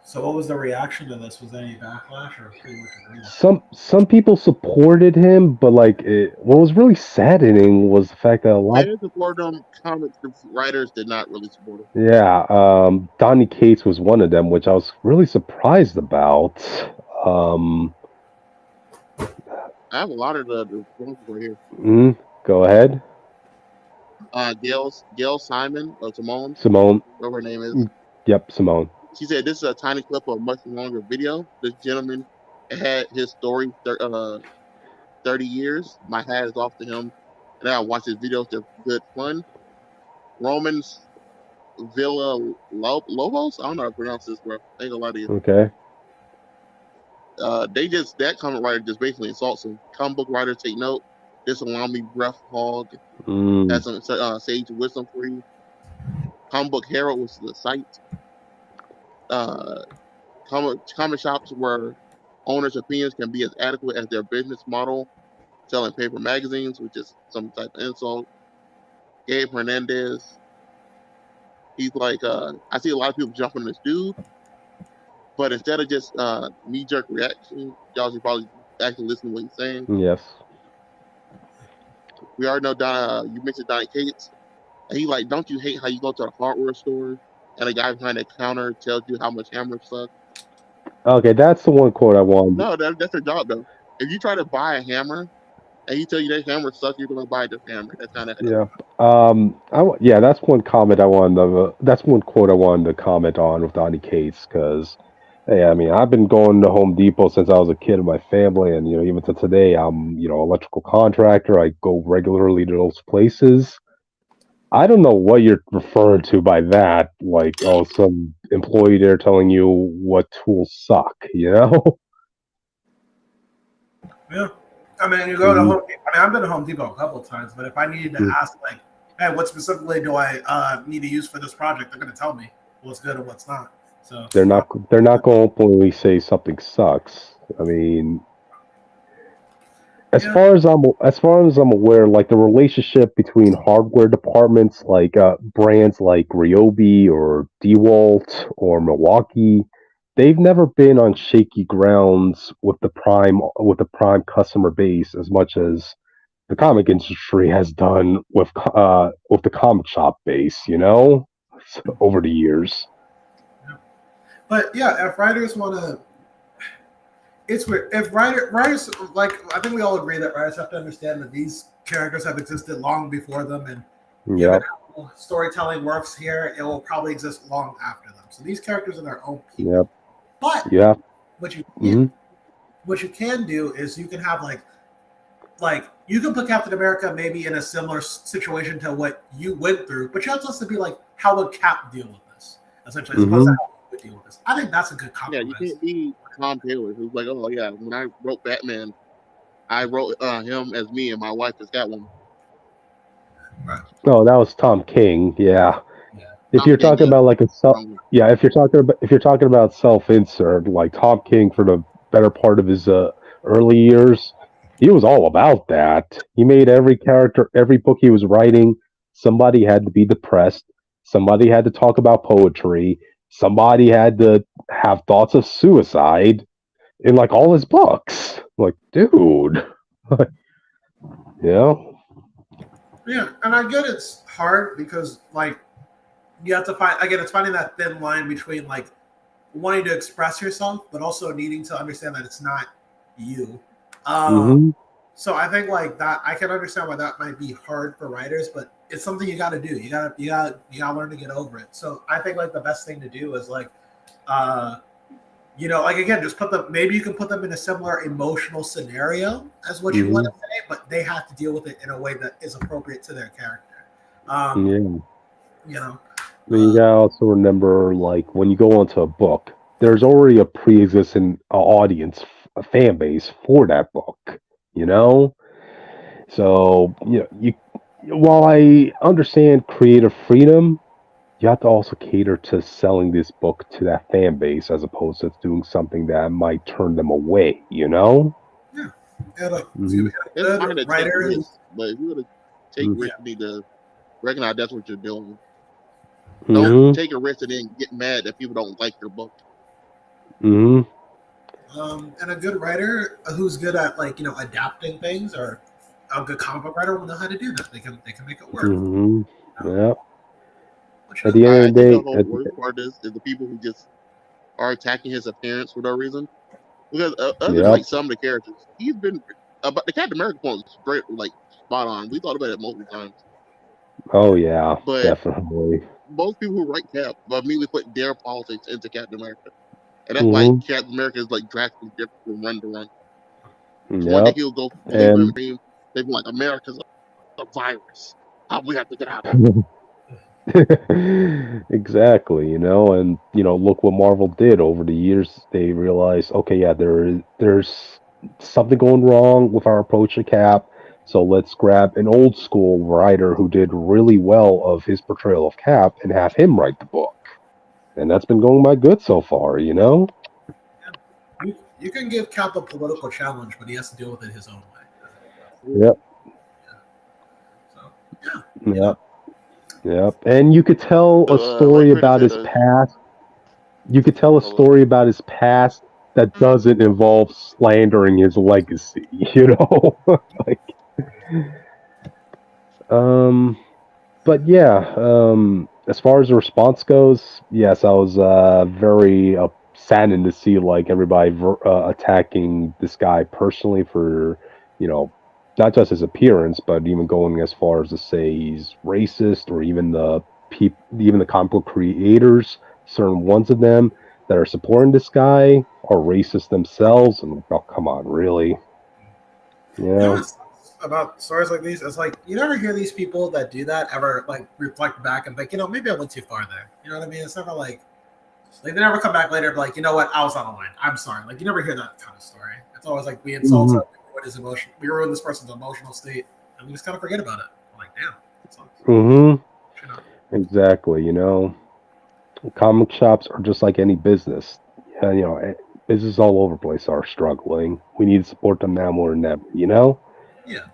So, what was the reaction to this? Was there any backlash or pretty much agreement? Some people supported him, but what was really saddening was the fact that a lot. They didn't support him. Comic writers did not really support him. Yeah, Donny Cates was one of them, which I was really surprised about. I have a lot of the ones right here. Go ahead. Gail Simon or Simone, whatever her name is. Yep, Simone. She said this is a tiny clip of a much longer video. This gentleman had his story 30 years. My hat is off to him. And I watch his videos. They're good fun. Romans Villa Lobos? I don't know how to pronounce this, bro. I ain't gonna lie to you. Okay. That comic writer just basically insults him. Comic book writers take note. This Alami Breath Hog has some sage wisdom for you. Comic Book Herald was the site. Comic shops where owners' opinions can be as adequate as their business model, selling paper magazines, which is some type of insult. Gabe Hernandez, he's like, I see a lot of people jumping on this dude, but instead of just knee-jerk reaction, y'all should probably actually listen to what he's saying. Yes. We already know you mentioned Donny Cates, and he like, don't you hate how you go to a hardware store and a guy behind the counter tells you how much hammers suck? Okay, that's the one quote I wanted. No, that's their job though. If you try to buy a hammer and he tell you that hammer sucks, you're gonna buy this hammer. That's kind of that's one comment I wanted. That's one quote I wanted to comment on with Donny Cates because, hey, I mean, I've been going to Home Depot since I was a kid in my family, and even to today, I'm electrical contractor. I go regularly to those places. I don't know what you're referring to by that. Like, oh, some employee there telling you what tools suck, Yeah. I mean, you go to Home Depot. I mean, I've been to Home Depot a couple of times, but if I needed to ask, like, hey, what specifically do I need to use for this project, they're going to tell me what's good and what's not. So they're not going to openly say something sucks. I mean, as far as I'm aware, like the relationship between hardware departments, like brands like Ryobi or DeWalt or Milwaukee, they've never been on shaky grounds with the prime customer base as much as the comic industry has done with the comic shop base, over the years. But yeah, if writers want to. It's weird. If writers, like, I think we all agree that writers have to understand that these characters have existed long before them, and given how storytelling works here, it will probably exist long after them. So these characters are their own people. Yep. But what you can do is you can have like you can put Captain America maybe in a similar situation to what you went through, but you have to be like, how would Cap deal with this? Essentially, as opposed to how you would deal with this. I think that's a good compromise. Yeah, you can't be Tom Taylor, who's like, oh yeah, when I wrote Batman, I wrote him as me and my wife as Catwoman. Right. Oh, that was Tom King. Yeah. If you're talking about like if you're talking about self-insert, like Tom King for the better part of his early years, he was all about that. He made every character, every book he was writing, somebody had to be depressed, somebody had to talk about poetry, somebody had to have thoughts of suicide in like all his books. Like, dude, yeah. Yeah, and I get it's hard because like you have to find again, it's finding that thin line between like wanting to express yourself, but also needing to understand that it's not you. Hmm. So I think like that, I can understand why that might be hard for writers, but it's something you got to do. You gotta learn to get over it. So I think like the best thing to do is like, uh, like again, just put them. Maybe you can put them in a similar emotional scenario as what you want to say, but they have to deal with it in a way that is appropriate to their character. Yeah. You know, I mean, you gotta also remember, like, when you go onto a book, there's already a pre-existing audience, a fan base for that book. You know, so you. While I understand creative freedom, you have to also cater to selling this book to that fan base as opposed to doing something that might turn them away. You know. yeah, and like Hmm. It's a fine good to take writer who, risks, but if you're gonna take risks, you need to recognize that's what you're doing. Don't Hmm. take a risk and then get mad that people don't like your book. Hmm. and a good writer who's good at like adapting things, or a good comic book writer will know how to do that. They can make it work. Hmm. Yeah. Which At is the end I of the think the day, whole worst part is the people who just are attacking his appearance for no reason. Because other than yep. like some of the characters, he's been but the Captain America point was great, like spot on. We thought about it multiple times, Oh yeah, but definitely. most people who write Cap immediately put their politics into Captain America, and that's why Hmm. Captain America is like drastically different from run to run. One day Yep. he'll go believe in a And dream. They be like, America's a virus. We have to get out of exactly, and look what Marvel did over the years. They realized, okay, yeah, there's something going wrong with our approach to Cap. So let's grab an old school writer who did really well of his portrayal of Cap and have him write the book. And that's been going by good so far. you can give Cap a political challenge, but he has to deal with it his own way. here. Yep. So yeah, Yep. Yep. And you could tell a Like story Craig about said, his past. You could tell a story about his past that doesn't involve slandering his legacy. Like, um, but yeah. As far as the response goes, yes, I was very saddened to see like everybody attacking this guy personally for you know not just his appearance, but even going as far as to say he's racist, or even even the comic book creators, certain ones of them that are supporting this guy are racist themselves. And oh, come on, really? Yeah. what's about stories like these? It's like you never hear these people that do that ever like reflect back and think, maybe I went too far there. You know what I mean? It's never like they never come back later and be like, you know what, I was out of line. I'm sorry. Like you never hear that kind of story. It's always like we insult Hmm. him, we ruin his emotion, we ruin this person's emotional state, and we just kind of forget about it. I'm like, damn, that sucks. Hmm. You know? Exactly. Comic shops are just like any business. Yeah, businesses all over the place are struggling. We need to support them now more than ever. Yeah.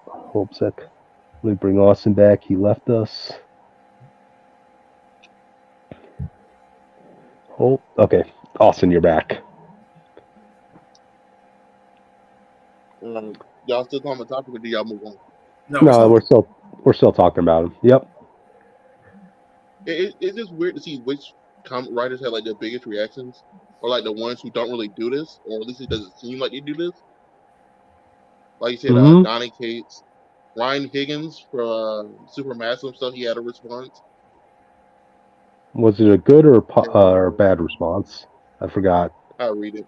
Hold a sec. Let me bring Austin back. He left us. Oh, okay. Austin, you're back. Y'all still talking about the topic, or do y'all move on? No, No, we're still talking about him. Yep. It's just weird to see which comic writers have like the biggest reactions, or like the ones who don't really do this, or at least it doesn't seem like they do this. Like you said, Hmm. Donny Cates, Ryan Higgins for Supermassive stuff. He had a response. Was it a good or And bad response? I forgot. I'll read it.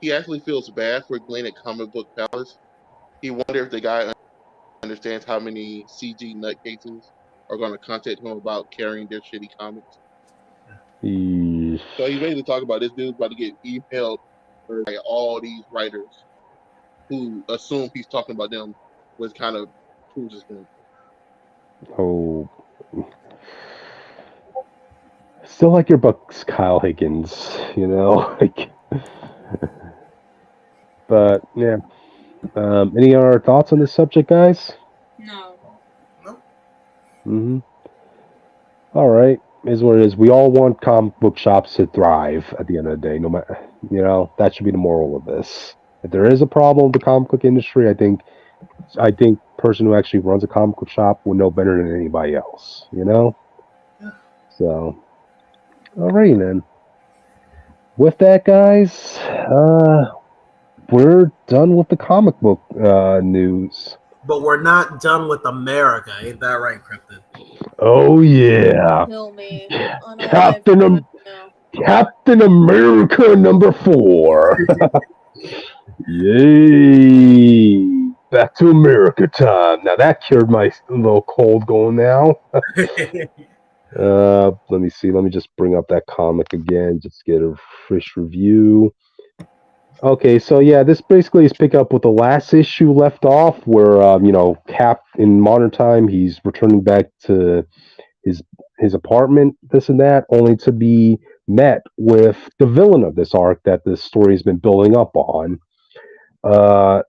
He actually feels bad for Glenn at Comic Book Palace. He wonders if the guy understands how many CG nutcases are going to contact him about carrying their shitty comics. Yeesh. So he basically talked about this dude's about to get emailed by all these writers who assume he's talking about them, which kind of proves his point. Oh, still like your books, Kyle Higgins. Like. But yeah. Any other thoughts on this subject, guys? No. Nope. Mm-hmm. All right. is what it is. We all want comic book shops to thrive at the end of the day. No matter, that should be the moral of this. If there is a problem with the comic book industry, I think person who actually runs a comic book shop will know better than anybody else. Yeah. So, alrighty then. With that, guys, we're done with the comic book news. But we're not done with America, ain't that right, Krypton? Oh yeah, Kill me. Unalive Captain right now. Captain America #4. Yay! Back to America time. Now that cured my little cold going now. Let me see. Let me just bring up that comic again. Just get a fresh review. Okay, so yeah, this basically is pick up with the last issue left off, where Cap in modern time he's returning back to his apartment, this and that, only to be met with the villain of this arc that this story has been building up on. Uh,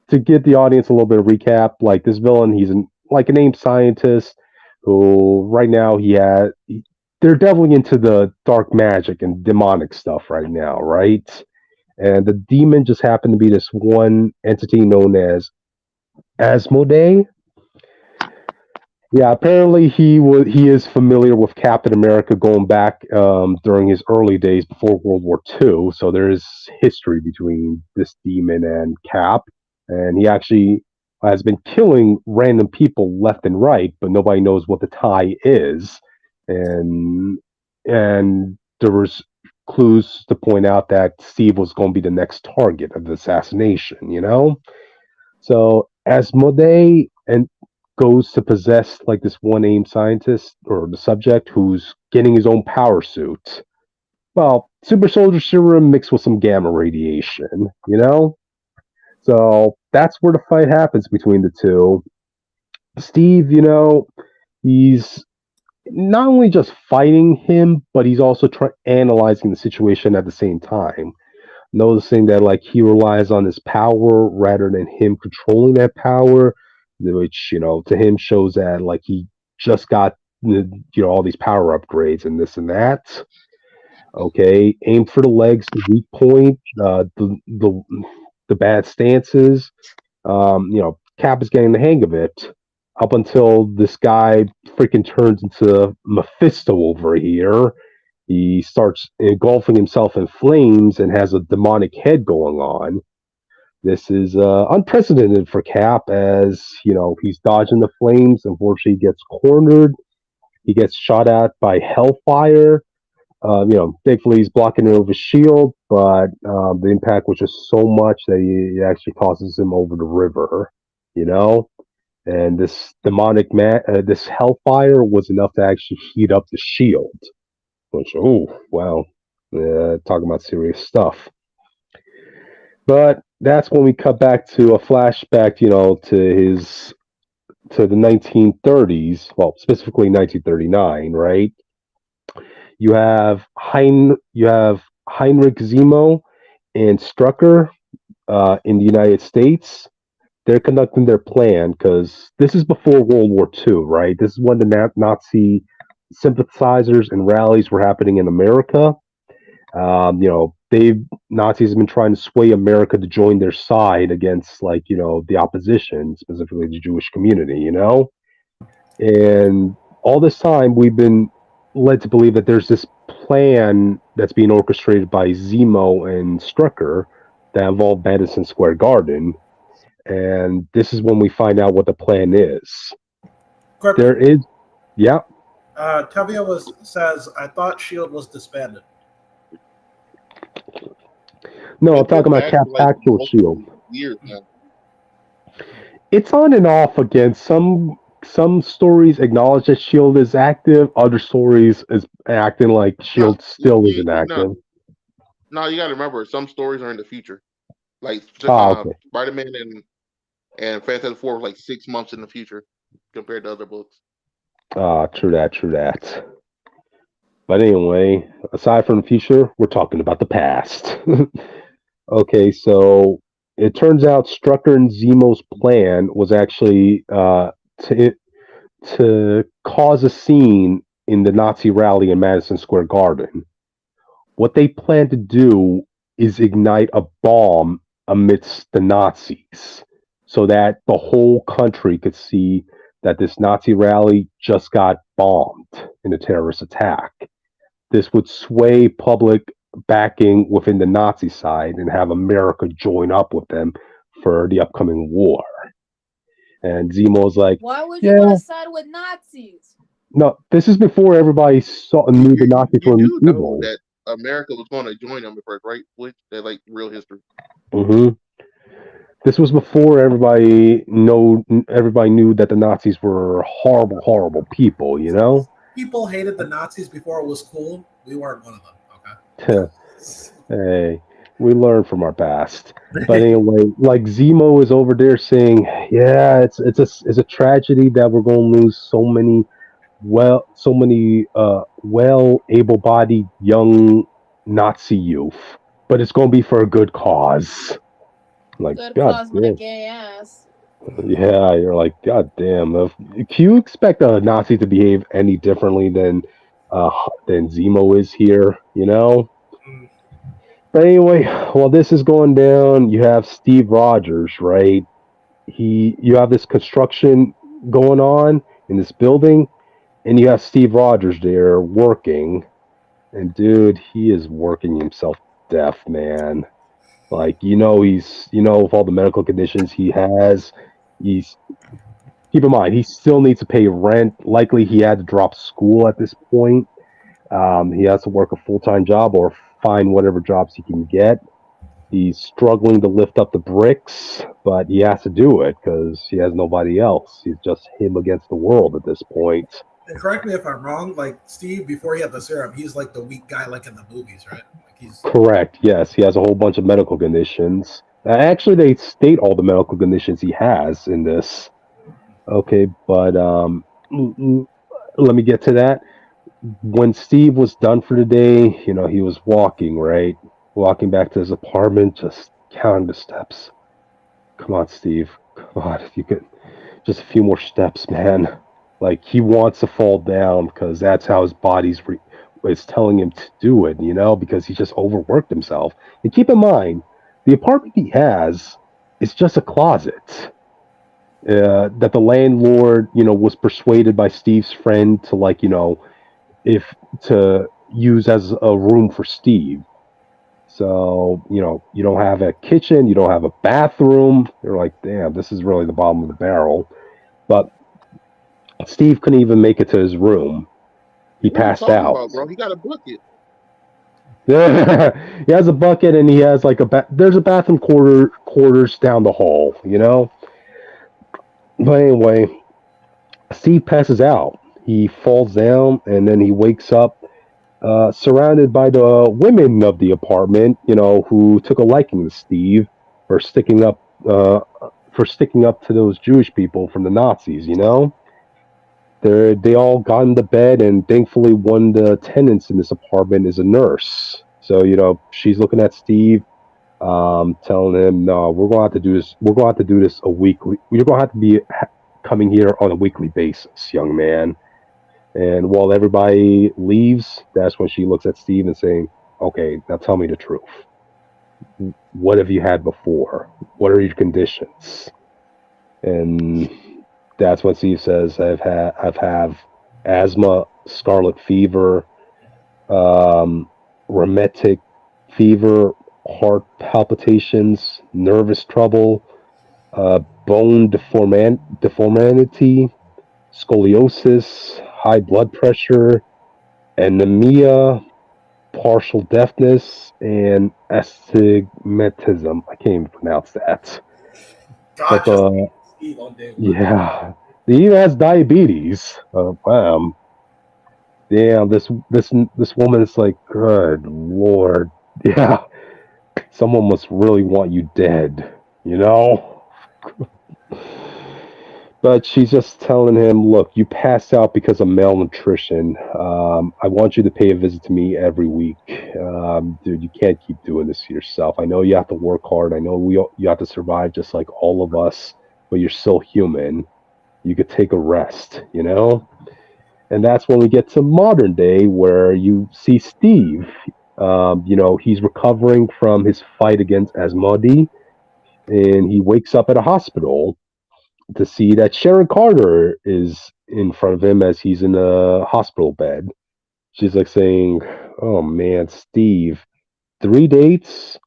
to give the audience a little bit of recap, like this villain, he's like a named scientist who right now they're delving into the dark magic and demonic stuff right now, right? And the demon just happened to be this one entity known as Asmodee. Yeah, apparently he is familiar with Captain America going back during his early days before World War II. So there is history between this demon and Cap, and he actually has been killing random people left and right, but nobody knows what the tie is. And there was clues to point out that Steve was going to be the next target of the assassination. So Asmodee and goes to possess like this one aim scientist or the subject who's getting his own power suit. Well, super soldier serum mixed with some gamma radiation. So that's where the fight happens between the two. Steve, he's not only just fighting him, but he's also analyzing the situation at the same time. Noticing that like he relies on his power rather than him controlling that power, which to him shows that like he just got all these power upgrades and this and that. Okay, aim for the legs, the weak point, the bad stances. Cap is getting the hang of it up until this guy freaking turns into Mephisto over here. He starts engulfing himself in flames and has a demonic head going on. This is unprecedented for Cap, as he's dodging the flames. Unfortunately, he gets cornered. He gets shot at by Hellfire. Thankfully he's blocking it with his shield, but the impact was just so much that it actually tosses him over the river. And this demonic this Hellfire was enough to actually heat up the shield. Which, oh wow, talking about serious stuff. But that's when we cut back to a flashback, to the 1930s. Well, specifically 1939, right? You have Heinrich Zemo and Strucker in the United States. They're conducting their plan because this is before World War II, right? This is when the Nazi sympathizers and rallies were happening in America. Nazis have been trying to sway America to join their side against, the opposition, specifically the Jewish community. And all this time, we've been led to believe that there's this plan that's being orchestrated by Zemo and Strucker that involved Madison Square Garden. And this is when we find out what the plan is. Correct. There is, yeah. Tevia says, I thought S.H.I.E.L.D. was disbanded. No, I'm talking about Cap's actual S.H.I.E.L.D. Years now. It's on and off again. Some stories acknowledge that S.H.I.E.L.D. is active. Other stories is acting like S.H.I.E.L.D. still isn't active. No, you got to remember, some stories are in the future. Like okay. Spiderman and Fantastic Four was like 6 months in the future compared to other books. True that. But anyway, aside from the future, we're talking about the past. Okay, so it turns out Strucker and Zemo's plan was actually to cause a scene in the Nazi rally in Madison Square Garden. What they plan to do is ignite a bomb amidst the Nazis so that the whole country could see that this Nazi rally just got bombed in a terrorist attack. This would sway public backing within the Nazi side and have America join up with them for the upcoming war. And Zemo's like, Why would you yeah, want to side with Nazis? no, this is before everybody knew the Nazis You were do know evil. that America was going to join them at first, right? Which they like real history. hmm This was before everybody knew that the Nazis were horrible, horrible people. You know. People hated the Nazis before it was cool. We weren't one of them. Okay. Hey, we learn from our past. But anyway, like Zemo is over there saying, "Yeah, it's a tragedy that we're going to lose so many well able-bodied young Nazi youth, but it's going to be for a good cause." Like, Good God cause with a gay ass. yeah, you're like, God damn. Can you expect a Nazi to behave any differently than Zemo is here? You know. Mm. But anyway, while this is going down, you have Steve Rogers, right? You have this construction going on in this building, and you have Steve Rogers there working, and dude, he is working himself to death, man. Like, with all the medical conditions he has, he's keep in mind he still needs to pay rent. Likely, he had to drop school at this point. He has to work a full-time job or find whatever jobs he can get. He's struggling to lift up the bricks, but he has to do it because he has nobody else. He's just him against the world at this point. And correct me if I'm wrong. Like Steve, before he had the serum, he's like the weak guy, like in the movies, right? Like he's Correct. Yes, he has a whole bunch of medical conditions. Actually, they state all the medical conditions he has in this. Okay, but let me get to that. When Steve was done for the day, he was walking, right? Walking back to his apartment, just counting the steps. Come on, Steve. Come on, if you could. Just a few more steps, man. Like, he wants to fall down because that's how his body's is telling him to do it, because he just overworked himself. And keep in mind, the apartment he has is just a closet. That the landlord, was persuaded by Steve's friend to, like, if to use as a room for Steve. So, you don't have a kitchen, you don't have a bathroom. You're like, damn, this is really the bottom of the barrel. But Steve couldn't even make it to his room. He passed out. About, bro? He got a bucket. He has a bucket, and he has like there's a bathroom quarters down the hall, But anyway, Steve passes out. He falls down, and then he wakes up surrounded by the women of the apartment, who took a liking to Steve for sticking up to those Jewish people from the Nazis. They all got into bed, and thankfully one of the tenants in this apartment is a nurse. So she's looking at Steve, telling him, "No, we're going to have to do this. We're going to have to do this a weekly. You're going to have to be coming here on a weekly basis, young man." And while everybody leaves, that's when she looks at Steve and saying, "Okay, now tell me the truth. What have you had before? What are your conditions?" And that's when Steve says, I've had asthma, scarlet fever, rheumatic fever, heart palpitations, nervous trouble, bone deformity, scoliosis, high blood pressure, anemia, partial deafness, and astigmatism. I can't even pronounce that. gotcha. Yeah, he even has diabetes. Wow. Damn, this woman is like, good lord. Yeah, someone must really want you dead, But she's just telling him, look, you passed out because of malnutrition. I want you to pay a visit to me every week. Dude, you can't keep doing this to yourself. I know you have to work hard. I know you have to survive just like all of us, but you're still human. You could take a rest, And that's when we get to modern day where you see Steve. He's recovering from his fight against Asmodi, and he wakes up at a hospital to see that Sharon Carter is in front of him as he's in a hospital bed. She's like saying, "Oh man, Steve, 3 dates,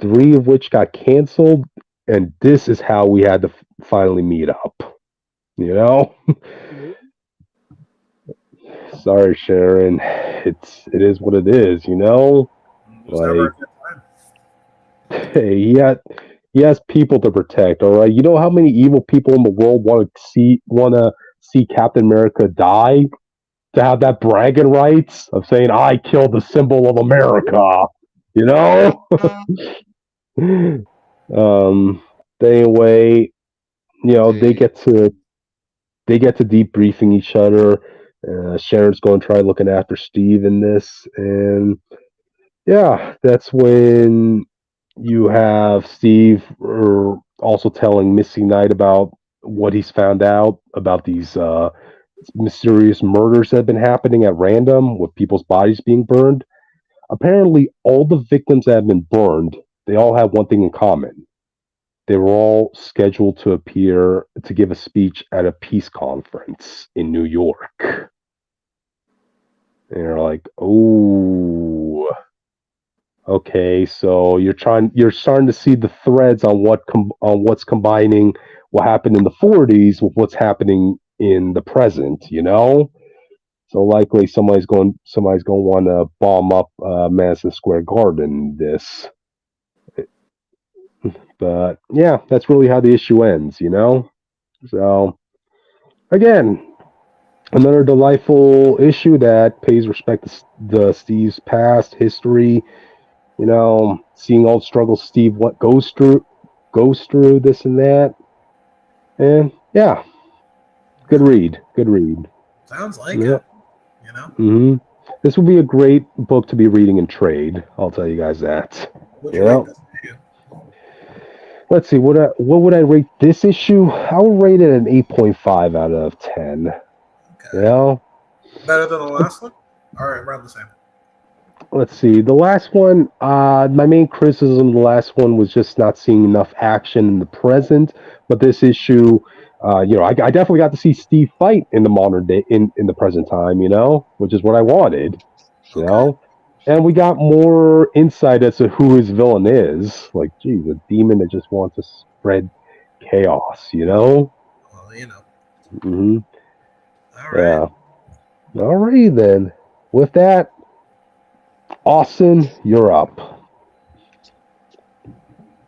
three of which got canceled, and this is how we had to finally meet up." You know? Sorry, Sharon. It is what it is. There's never Like, a good time. hey, he has people to protect. All right. You know how many evil people in the world want to see Captain America die to have that bragging rights of saying I killed the symbol of America. You know. um. Anyway, they Hey, get to debriefing each other. Sharon's going to try looking after Steve in this, and yeah, that's when you have Steve also telling Missy Knight about what he's found out about these mysterious murders that have been happening at random with people's bodies being burned. Apparently, all the victims that have been burned, they all have one thing in common. They were all scheduled to appear to give a speech at a peace conference in New York. And you're like, oh, okay, so you're starting to see the threads on on what's combining what happened in the 40s with what's happening in the present. So likely somebody's going to want to bomb up Madison Square Garden this. But yeah, that's really how the issue ends. So again, another delightful issue that pays respect to the Steve's past history. Seeing all the struggles Steve what goes through this and that, and yeah, good read. Sounds like Yep. it. You know? hmm This would be a great book to be reading in trade. I'll tell you guys that. Would you Yeah. rate this issue? Let's see. What would I rate this issue? I would rate it an 8.5 out of 10. Okay. Yeah. Better than the last one? Alright, around the same. Let's see. The last one, my main criticism of the last one was just not seeing enough action in the present. But this issue, I definitely got to see Steve fight in the modern day, in the present time, which is what I wanted, you Okay. know. And we got more insight as to who his villain is. Like, geez, a demon that just wants to spread chaos. Well, you know. hmm Alright. Yeah. Alrighty then. With that, Austin, you're up.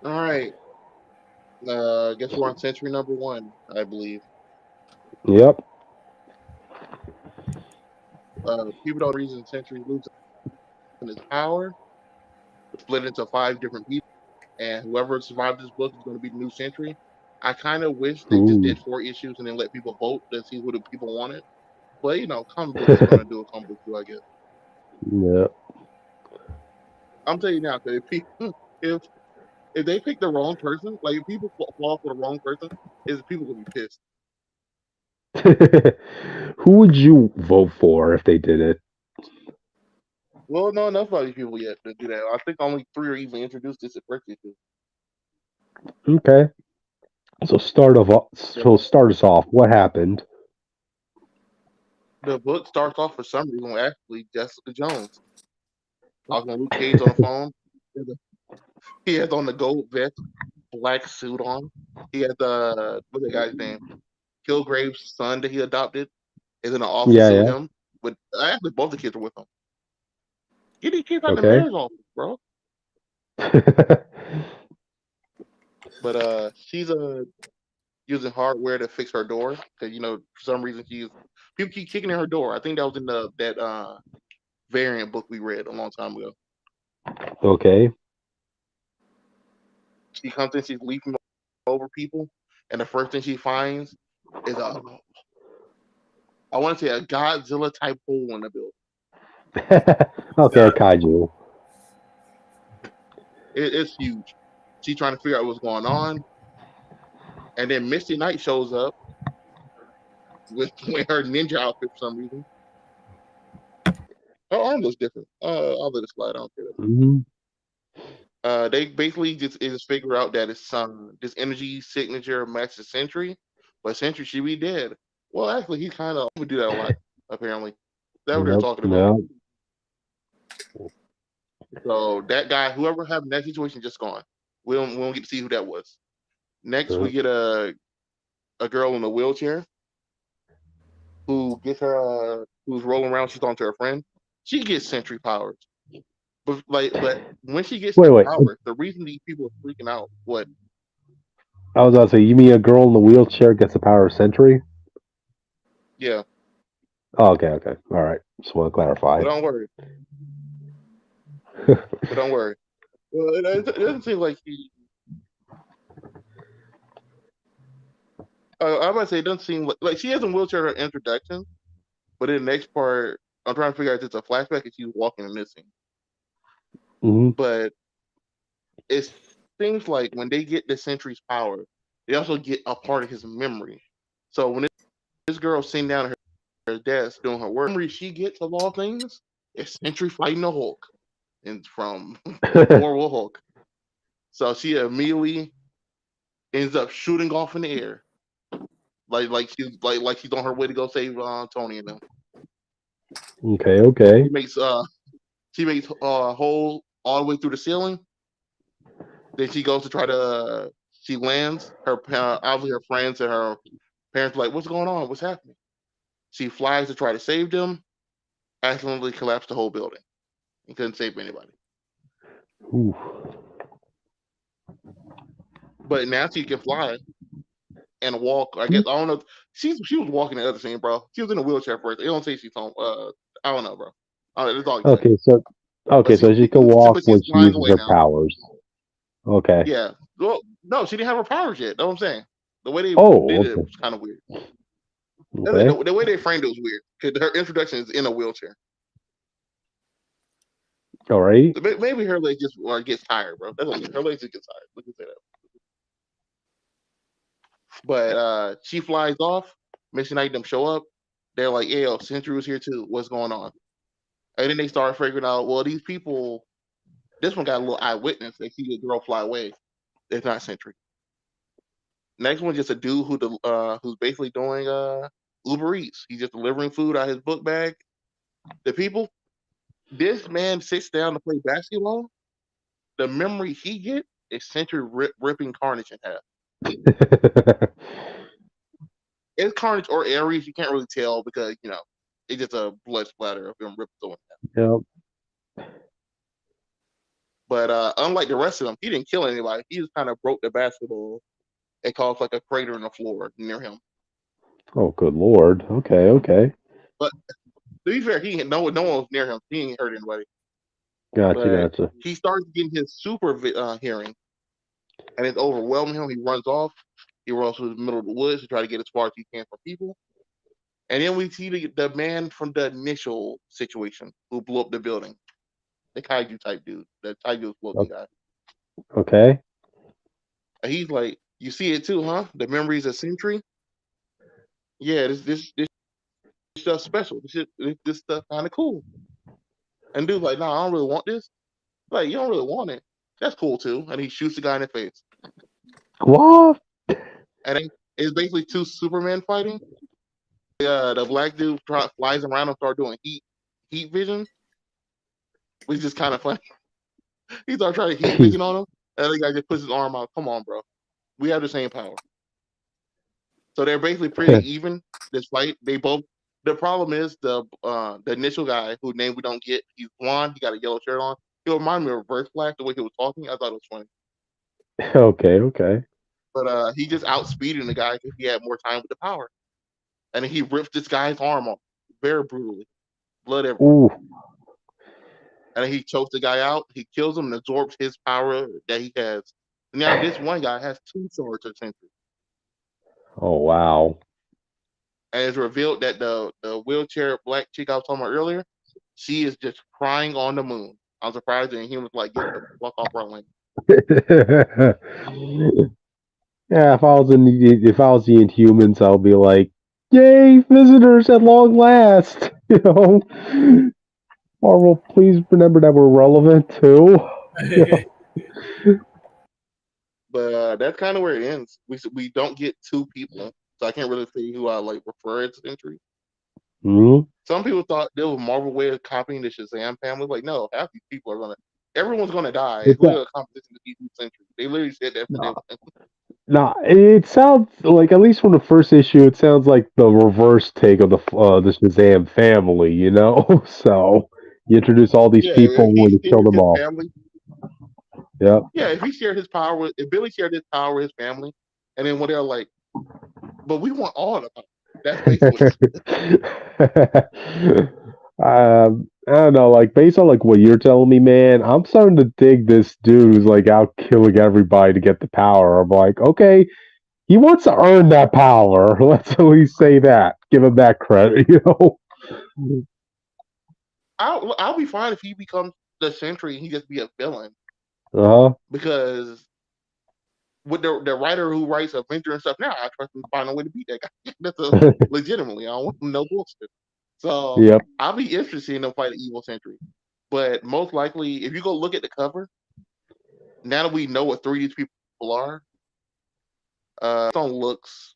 all right. Guess we're on Sentry number 1, I believe. Yep. People don't reason Sentry losing his power, split into 5 different people, and whoever survived this book is going to be the new Sentry. I kind of wish they just Ooh. did 4 issues and then let people vote to see who the people wanted. But comic books are going to do what comic books do, I guess. Yeah. I'm telling you now, that if if they pick the wrong person, like if people fall for the wrong person, is people gonna be pissed. Who would you vote for if they did it? Well, no, enough about these people yet to do that. I think only 3 are even introduced this at first issue. Okay. So start us off. What happened? The book starts off for some reason with actually Jessica Jones. Talking to Luke Cage on the phone. He has on the gold vest, black suit on. He has what's that guy's name? Kilgrave's son that he adopted is in the office with Yeah, him. But actually both the kids are with him. Get these kids out of the yeah. mayor's office, bro. Okay. But she's using hardware to fix her door because for some reason people keep kicking in her door. I think that was in that variant book we read a long time ago. Okay. She comes in, she's leaping over people, and the first thing she finds is I want to say a Godzilla type hole in the building. Okay, a kaiju. It's huge. She's trying to figure out what's going on, and then Misty Knight shows up with her ninja outfit for some reason. Her arm looks different. I'll let it slide. I don't care. They basically just figure out that it's this energy signature matches Sentry, but Sentry should be dead. Well, actually, he kind of would do that a lot. Apparently, that's what they're talking about. So that guy, whoever happened that situation, just gone. We don't get to see who that was. Next, we get a girl in a wheelchair who gets her who's rolling around. She's talking to her friend. She gets Sentry powers. But when she gets powers, the reason these people are freaking out, what? I was about to say, you mean a girl in the wheelchair gets the power of Sentry? Yeah. Oh, okay. All right. Just want to clarify. But don't worry. Well, it doesn't seem like he. I'm about to say it doesn't seem like she has a wheelchair in her introduction, but in the next part, I'm trying to figure out if it's a flashback and she's walking and missing. But it seems like when they get the Sentry's power, they also get a part of his memory. So when this girl's sitting down at her desk doing her work, memory she gets of all things is Sentry fighting the Hulk, and from War War Hulk. So she immediately ends up shooting off in the air, like she's on her way to go save Tony and them. Okay. She makes a hole all the way through the ceiling. Then she goes to try to. She lands. Obviously her friends and her parents are like, "What's going on? What's happening?" She flies to try to save them. Accidentally collapsed the whole building and couldn't save anybody. Ooh. But now she can fly and walk. I guess I don't know. She was walking the other scene, bro. She was in a wheelchair first. They don't say she's home. I don't know, bro. That's all okay, so she can walk when she uses her powers. Okay. Yeah. Well, no, she didn't have her powers yet. That's what I'm saying. The way they did it was kind of weird. Okay. The way they framed it was weird because her introduction is in a wheelchair. All right. So maybe her leg just gets tired, bro. That's what her legs just get tired. We can say that. But she flies off. Mission Item show up. They're like, "Hey, yo, Sentry was here too. What's going on?" And then they start figuring out, well, these people. This one got a little eyewitness. They see the girl fly away. It's not Sentry. Next one, just a dude who's basically doing Uber Eats. He's just delivering food out of his book bag. The people. This man sits down to play basketball. The memory he gets is Sentry ripping Carnage in half. It's Carnage or Ares. You can't really tell because it's just a blood splatter of him ripped through him. Yep. But unlike the rest of them, he didn't kill anybody. He just kind of broke the basketball. It caused like a crater in the floor near him. Oh, good lord. Okay. But to be fair, no one was near him. He ain't hurt anybody. Gotcha. He starts getting his super hearing, and it's overwhelming him. He runs off. He runs through the middle of the woods to try to get as far as he can from people. And then we see the man from the initial situation who blew up the building. The kaiju type dude. The kaiju floating guy. Okay. And he's like, "You see it too, huh? The memories of Sentry? Yeah, this stuff's special. This stuff kind of cool." And dude's like, "No, I don't really want this." Like, you don't really want it. That's cool too. And he shoots the guy in the face. What? And it's basically two Supermen fighting. The black dude flies around and starts doing heat vision, which is kind of funny. He starts trying to heat vision on him, and the guy just puts his arm out. Come on, bro. We have the same power. So they're basically pretty even. This fight, they both. The problem is the initial guy whose name we don't get. He's blonde. He got a yellow shirt on. He reminded me of Reverse Flash the way he was talking. I thought it was funny. Okay. But he just outspeeding the guy because he had more time with the power, and he rips this guy's arm off very brutally, blood everywhere. Ooh. And then he chokes the guy out. He kills him and absorbs his power that he has. Now this one guy has two swords of Sentry. Oh wow. And it's revealed that the wheelchair black chick I was talking about earlier, she is just crying on the moon. I'm surprised and he was like, "Get the fuck off our land." Yeah, if I was the Inhumans, I'll be like, Yay, visitors at long last. Marvel, please remember that we're relevant too. But that's kind of where it ends. We don't get two people, so I can't really say who I like refer as Sentry. Mm-hmm. Some people thought there was Marvel way of copying the Shazam family. Like, no, half these people are everyone's gonna die. It's literally a competition to be who's Sentry. They literally said that for them. Nah, it sounds like, at least from the first issue, it sounds like the reverse take of the Shazam family. So you introduce all these people If when he you kill shared them his all. family, Yep. if he shared his power, if Billy shared his power with his family, and then when they're like, but we want all of the power. That's basically I don't know, like based on like what you're telling me, man, I'm starting to dig this dude who's like out killing everybody to get the power. I'm like, okay, he wants to earn that power. Let's at least say that. Give him that credit, I'll be fine if he becomes the Sentry and he just be a villain. Uh-huh. Because with the writer who writes Avenger and stuff now, I trust him to find a way to beat that guy. That's legitimately. I don't want no bullshit. So Yep. I'll be interested in them fight the evil Sentry. But most likely, if you go look at the cover, now that we know what 3 of these people are, on looks,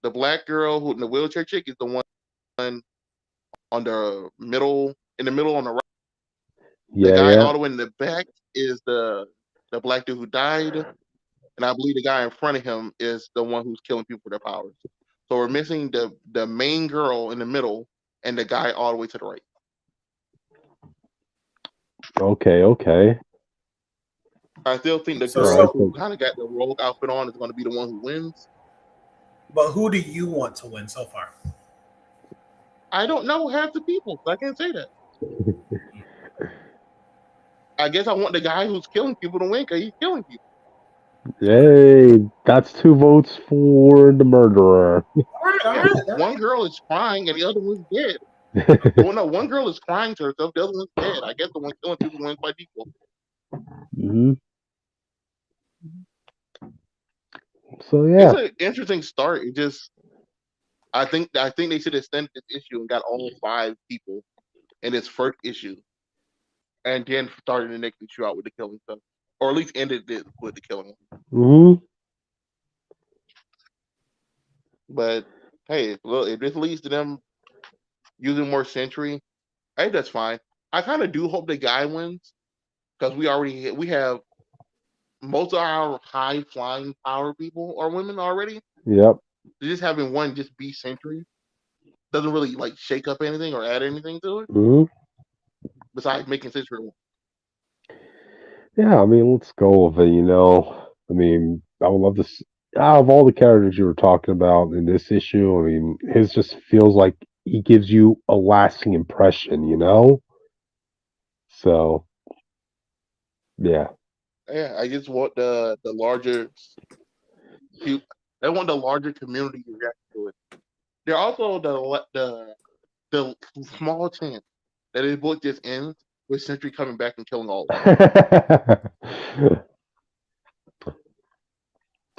the black girl who in the wheelchair chick is the one on the middle, in the middle on the right. The guy all the way in the back is the black dude who died, and I believe the guy in front of him is the one who's killing people with their powers. So we're missing the main girl in the middle and the guy all the way to the right. Okay. I still think the girl who kind of got the rogue outfit on is going to be the one who wins. But who do you want to win so far? I don't know half the people, so I can't say that. I guess I want the guy who's killing people to win because he's killing people. Hey, that's 2 votes for the murderer. One girl is crying and the other one's dead. Well, no, one girl is crying to herself, the other one's dead. I guess the one killing people wins by default. Mm-hmm. So yeah, it's an interesting start. It just, I think they should extend this issue and got all 5 people in its first issue, and then started the next issue out with the killing stuff, or at least ended it with the killing. Mm-hmm. But hey, look, if this leads to them using more Sentry, hey, that's fine. I kind of do hope the guy wins because we have most of our high flying power people are women already. Yep. Just having one just be Sentry doesn't really like shake up anything or add anything to it. Mm-hmm. Besides making Sentry one. Yeah, I mean, let's go with it. I mean, I would love to. Out of all the characters you were talking about in this issue, I mean, his just feels like he gives you a lasting impression. So, yeah. Yeah, I just want the larger. I want the larger community to react to it. There also the small chance that his book just ends with Sentry coming back and killing all of them.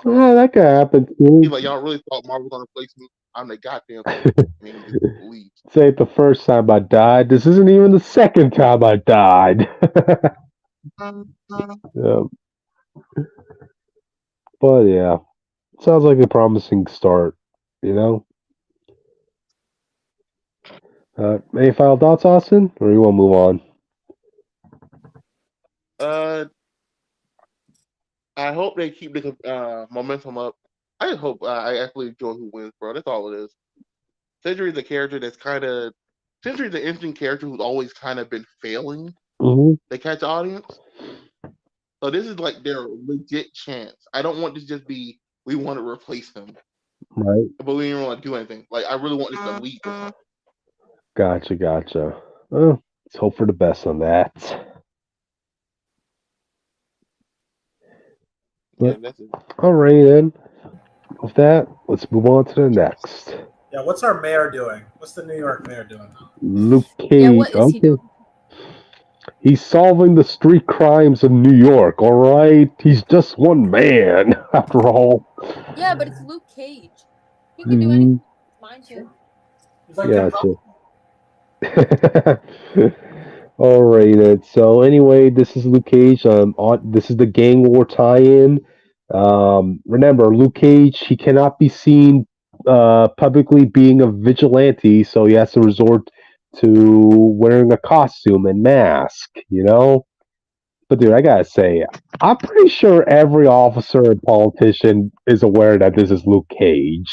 Well, that could happen too. He's like, y'all really thought Marvel was gonna replace me? I'm the goddamn thing. And he just leaves. Say it the first time I died. This isn't even the second time I died. Yeah. But yeah, sounds like a promising start. Any final thoughts, Austin, or you want to move on? I hope they keep the momentum up. I just hope I actually enjoy who wins, bro. That's all it is. Sentry's a character that's Sentry's an interesting character who's always kind of been failing to catch audience. So this is like their legit chance. I don't want this to just be we want to replace him, right? but we don't want to do anything. Like I really want this to lead. Gotcha. Well, let's hope for the best on that. Yeah, that's it. All right, then. With that, let's move on to the next. Yeah, what's our mayor doing? What's the New York mayor doing? Luke Cage. Yeah, what is he doing? He's solving the street crimes of New York, all right? He's just one man, after all. Yeah, but it's Luke Cage. He can do anything. Mine too. It's like Yeah, the too. All right. So anyway, this is Luke Cage. This is the Gang War tie-in. Remember, Luke Cage. He cannot be seen publicly being a vigilante, so he has to resort to wearing a costume and mask. But dude, I gotta say, I'm pretty sure every officer and politician is aware that this is Luke Cage.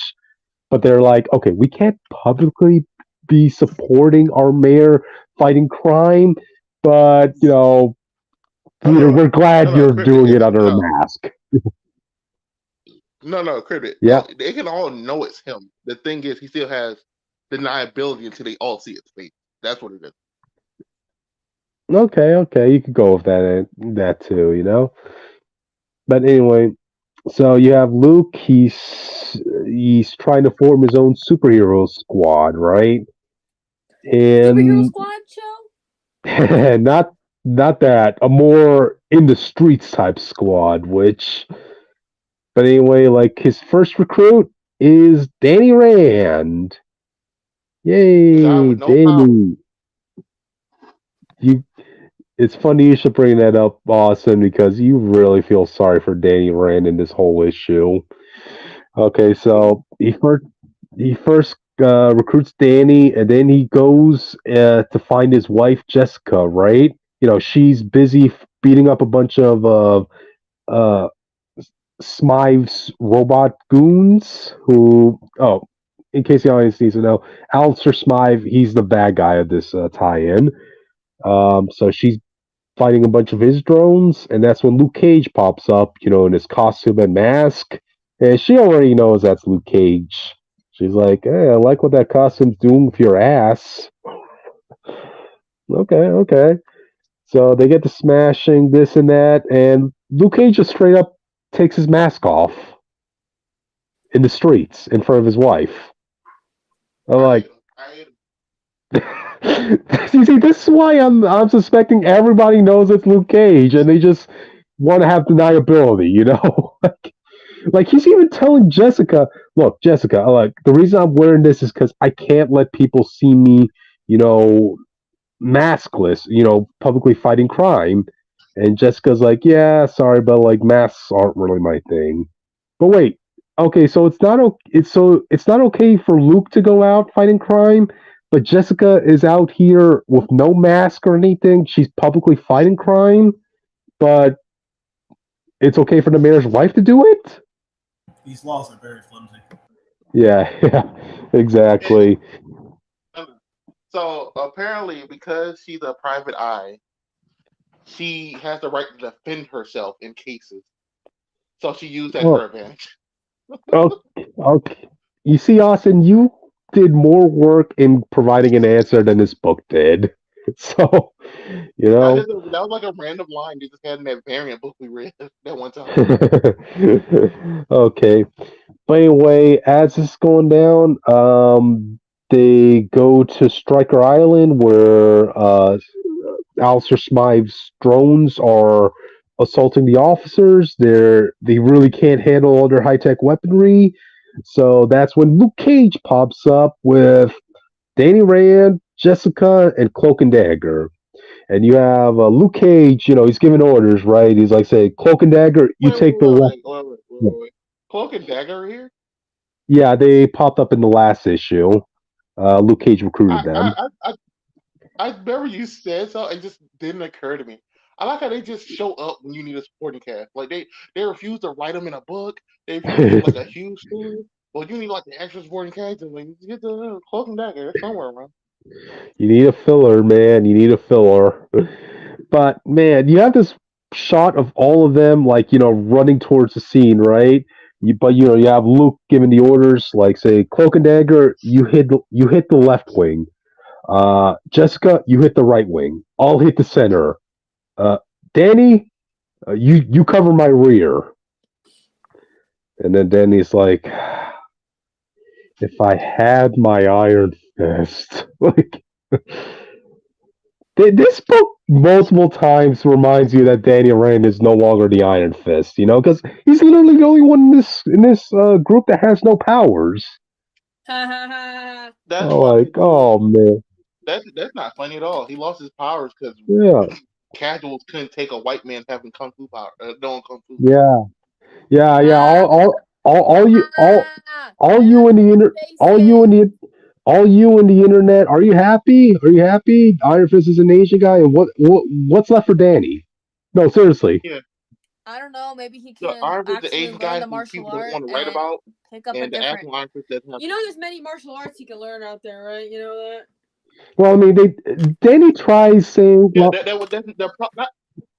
But they're like, okay, we can't publicly be supporting our mayor fighting crime, but No, no, we're glad no, you're Cribbit. doing it under a mask. No, Cribbit. Yeah. They can all know it's him. The thing is, he still has deniability until they all see his face. That's what it is. Okay, you could go with that too. But anyway, so you have Luke. He's trying to form his own superhero squad, right? Superhero And Squad show? not that a more in the streets type squad. But anyway, like his first recruit is Danny Rand. The guy Yay, with no power. Danny! You. It's funny you should bring that up, Austin, because you really feel sorry for Danny Rand in this whole issue. Okay, so he first recruits Danny, and then he goes to find his wife Jessica. Right? She's busy beating up a bunch of uh, Smythe's robot goons. Who? Oh, in case the audience needs to know, Alistair Smythe. He's the bad guy of this tie-in. So she's fighting a bunch of his drones, and that's when Luke Cage pops up, in his costume and mask. And she already knows that's Luke Cage. She's like, "Hey, I like what that costume's doing with your ass." Okay. So they get to smashing this and that, and Luke Cage just straight up takes his mask off in the streets in front of his wife. I'm like, I you see, this is why I'm suspecting everybody knows it's Luke Cage, and they just want to have deniability. Like he's even telling Jessica, "Look, Jessica, like the reason I'm wearing this is because I can't let people see me, you know, maskless, publicly fighting crime." And Jessica's like, "Yeah, sorry, but like masks aren't really my thing." But wait, okay, so it's not okay for Luke to go out fighting crime, but Jessica is out here with no mask or anything. She's publicly fighting crime, but it's okay for the mayor's wife to do it? these laws are very flimsy. Yeah, exactly. So apparently, because she's a private eye, she has the right to defend herself in cases. So she used that to her Oh, advantage. okay. You see, Austin, you did more work in providing an answer than this book did. So, you That, know. is that was like a random line they just had in that variant book we read that one time. Okay. But anyway, as this is going down, they go to Striker Island where Alistair Smythe's drones are assaulting the officers. They really can't handle all their high tech weaponry. So that's when Luke Cage pops up with Danny Rand, Jessica, and Cloak and Dagger. And you have Luke Cage, he's giving orders, right? He's like, say, Cloak and Dagger, you Wait, take the left. wait. Cloak and Dagger are here? Yeah, they popped up in the last issue. Luke Cage recruited I, them. I, I, I remember you said so. It just didn't occur to me. I like how they just show up when you need a supporting cast. Like they refuse to write them in a book. They refuse to give like a huge story. But you need like the extra supporting cast. Like get the Cloak and Dagger somewhere around. You need a filler, man. You need a filler. But man, you have this shot of all of them, like running towards the scene, right? But you have Luke giving the orders, like say, Cloak and Dagger, you hit the left wing. Jessica, you hit the right wing. I'll hit the center. Uh, Danny, you cover my rear. And then Danny's like, if I had my iron fist, like. This book multiple times reminds you that Daniel Rand is no longer the Iron Fist, because he's literally the only one in this group that has no powers. That's I'm funny. like, oh man, That's not funny at all. He lost his powers because yeah, casuals couldn't take a white man having kung fu power, knowing kung fu. yeah, yeah. All I you like in the your inter, faces. all you in the internet. Are you happy? Are you happy? Iron Fist is an Asian guy, and what's left for Danny? No, seriously. Yeah, I don't know. Maybe he the can Iron Fist, the actually Asian learn guy the who martial people don't art want to write and about, pick up a and the different. actual Iron Fist doesn't have. You know, there's many martial arts he can learn out there, right? You know that. Well, I mean, Danny tries saying, Yeah, well, that's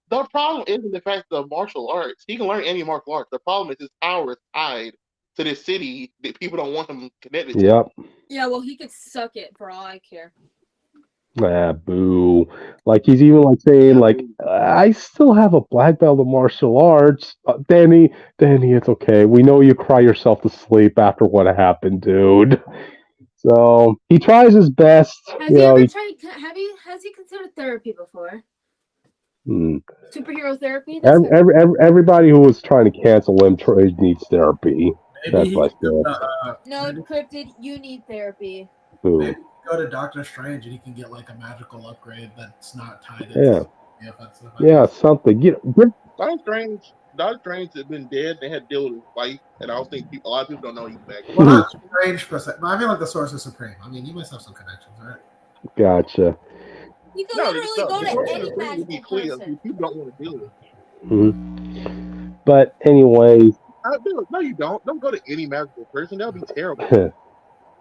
the problem isn't the fact of martial arts. He can learn any martial arts. The problem is his power is tied to this city that people don't want him connected to. yep. Yeah, well, he could suck it for all I care. Ah, boo. Like he's even like saying Yeah, like I still have a black belt of martial arts. Danny, it's okay. We know you cry yourself to sleep after what happened, dude. So he tries his best. Has You he know, ever he, tried? Has he considered therapy before? hmm. Superhero therapy? That's good. Everybody who was trying to cancel him needs therapy. Maybe That's he my could go stance. to, No, Cryptid, you need therapy. Boo. maybe go to Doctor Strange and he can get like a magical upgrade that's not tied Yeah, into offensive, I yeah, guess. something. Doctor Strange has been dead. They had to deal with his wife, and I don't think a lot of people don't know he's back. Well, not Strange per se, but I feel like the Sorcerer Supreme. I mean, you must have some connections, right? Gotcha. You can No, literally go the to Sorcerer any Supreme would be magical clear. person. People don't want to deal with it. But anyway, No, you don't. Don't go to any magical person. That would be terrible.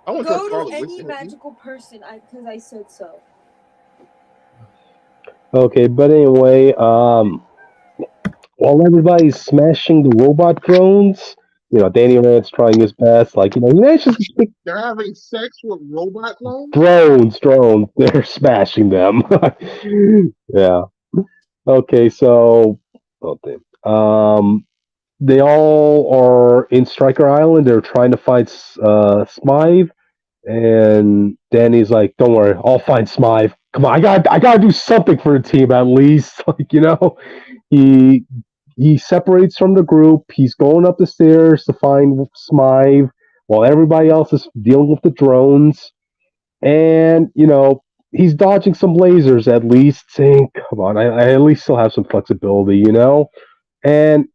I want to Go to Scarlet Witch any to help you. magical person, because I said so. okay, but anyway, while everybody's smashing the robot drones, Danny Rand's trying his best. Like, he manages to pick They're having sex with robot clones? drones. They're smashing them. Yeah. Okay, so, oh, damn. They all are in Striker Island. They're trying to find Smythe, and Danny's like, "Don't worry, I'll find Smythe. Come on, I gotta do something for the team at least." Like, he he separates from the group. He's going up the stairs to find Smythe while everybody else is dealing with the drones. And, he's dodging some lasers at least, saying, come on, I at least still have some flexibility. And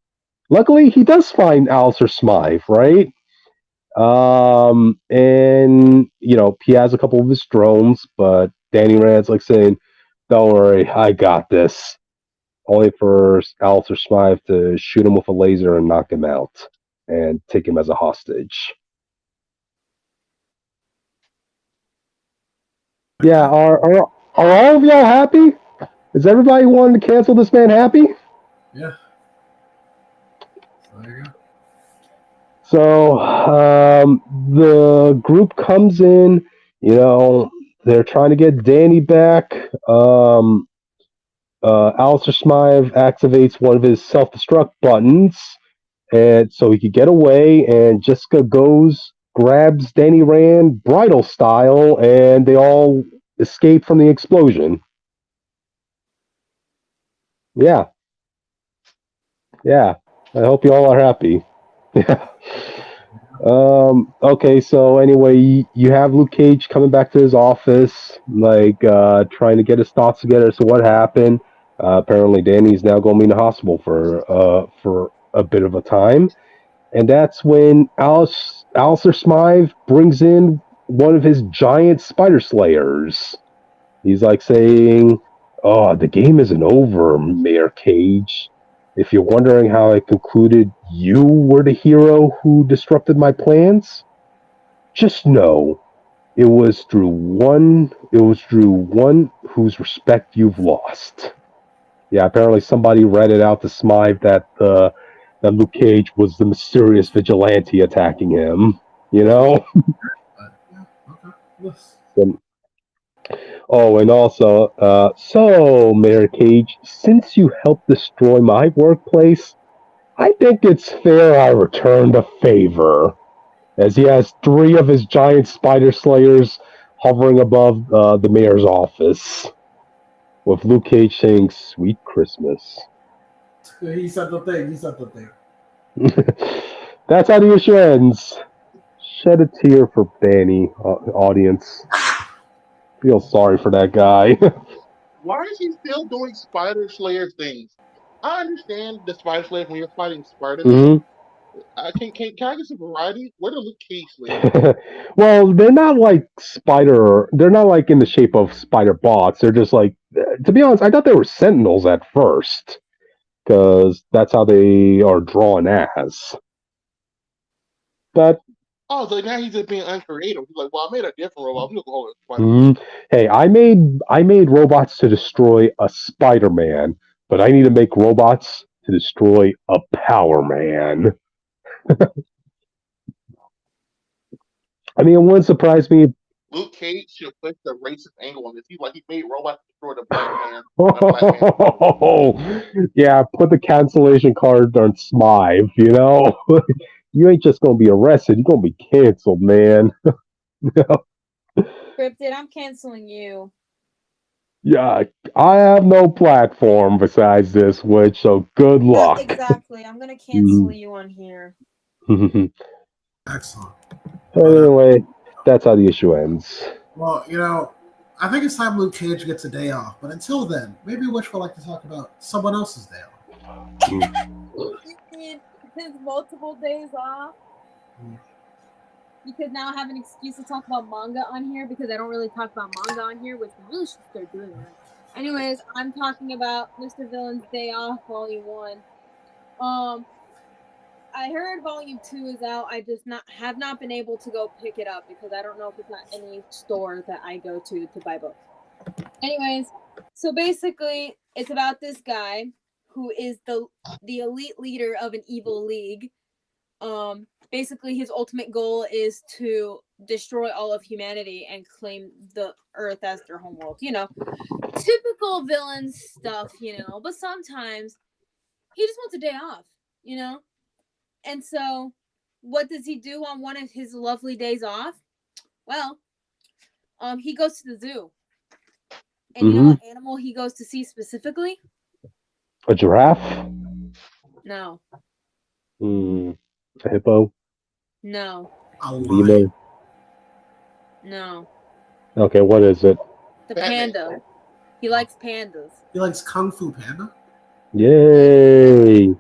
luckily, he does find Alistair Smythe, right? And, he has a couple of his drones, but Danny Rand's like saying, don't worry, I got this, only for Alistair Smythe to shoot him with a laser and knock him out and take him as a hostage. Yeah, are all of y'all happy? Is everybody wanting to cancel this man happy? Yeah. So there you go. So the group comes in. They're trying to get Danny back. Alistair Smythe activates one of his self-destruct buttons, and so he could get away. And Jessica grabs Danny Rand bridal style, and they all escape from the explosion. Yeah, yeah. I hope you all are happy. Yeah. Okay, so anyway, you have Luke Cage coming back to his office, like trying to get his thoughts together. So what happened? Apparently, Danny's now going to be in the hospital for a bit of a time, and that's when Alistair Smythe brings in one of his giant spider slayers. He's like saying, "Oh, the game isn't over, Mayor Cage. If you're wondering how I concluded you were the hero who disrupted my plans, just know it was through one whose respect you've lost." Yeah, apparently somebody read it out to Smythe that Luke Cage was the mysterious vigilante attacking him. But yeah, okay. Yes. Oh, and also, so, Mayor Cage, since you helped destroy my workplace, I think it's fair I return the favor, as he has 3 of his giant spider slayers hovering above the mayor's office, with Luke Cage saying, "Sweet Christmas." He said the thing. That's how the issue ends. Shed a tear for Banny, audience. Feel sorry for that guy. Why is he still doing Spider Slayer things? I understand the Spider Slayer when you're fighting Spiderman. Mhm. Can I get some variety? Where the Luke Cage Slayers? Well, they're not like in the shape of spider bots. They're just like, to be honest, I thought they were sentinels at first, because that's how they are drawn as. But Oh, so now he's just being uncreative. He's like, well, I made a different robot. I'm gonna call it Spider. hey, I made robots to destroy a Spider-Man, but I need to make robots to destroy a Power Man. I mean, it wouldn't surprise me. Luke Cage should put the racist angle on this. He's like, he made robots to destroy the black man. The black man. Yeah, put the cancellation card on Smive, you know? You ain't just gonna be arrested, you're gonna be canceled, man. Cryptid, I'm canceling you. Yeah, I have no platform besides this, which, so good Yeah, luck. exactly. I'm gonna cancel you on here. Excellent. Anyway, that's how the issue ends. Well, I think it's time Luke Cage gets a day off. But until then, maybe Wish would like to talk about someone else's day off. You mean his multiple days off? Because now I have an excuse to talk about manga on here because I don't really talk about manga on here, which we really should start doing that. Anyways, I'm talking about Mr. Villain's Day Off, Volume 1. I heard Volume 2 is out. I just have not been able to go pick it up because I don't know if it's not any store that I go to buy books. Anyways, so basically, it's about this guy who is the elite leader of an evil league. Basically, his ultimate goal is to destroy all of humanity and claim the Earth as their homeworld. Typical villain stuff, but sometimes he just wants a day off, And so, what does he do on one of his lovely days off? Well, he goes to the zoo. And you know what animal he goes to see specifically? A giraffe? No. A hippo? A No. lion. No. Okay, what is it? The panda. He likes pandas. He likes Kung Fu Panda? Yay!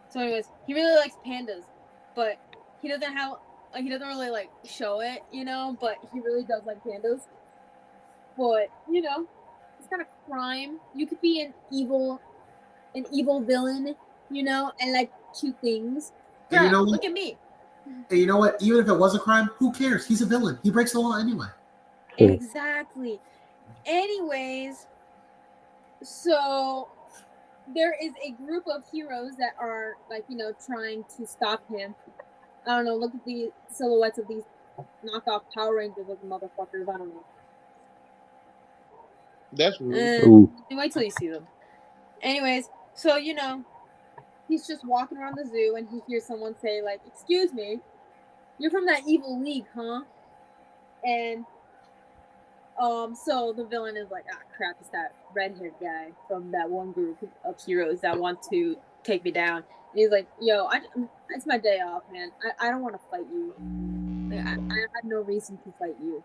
So anyways, he really likes pandas, but he doesn't really like show it, but he really does like pandas. But, it's kind of crime. You could be an evil villain, and like cute things. Yeah, look at me. And you know what? Even if it was a crime, who cares? He's a villain. He breaks the law anyway. Exactly. Anyways, so there is a group of heroes that are trying to stop him. I don't know. Look at the silhouettes of these knockoff Power Rangers looking motherfuckers. I don't know. That's rude. Wait till you see them. Anyways, so he's just walking around the zoo and he hears someone say like, "Excuse me, you're from that evil league, huh?" And so the villain is like, "Ah, crap, it's that red-haired guy from that one group of heroes that want to take me down." And he's like, "Yo, it's my day off, man. I don't want to fight you. Like, I have no reason to fight you.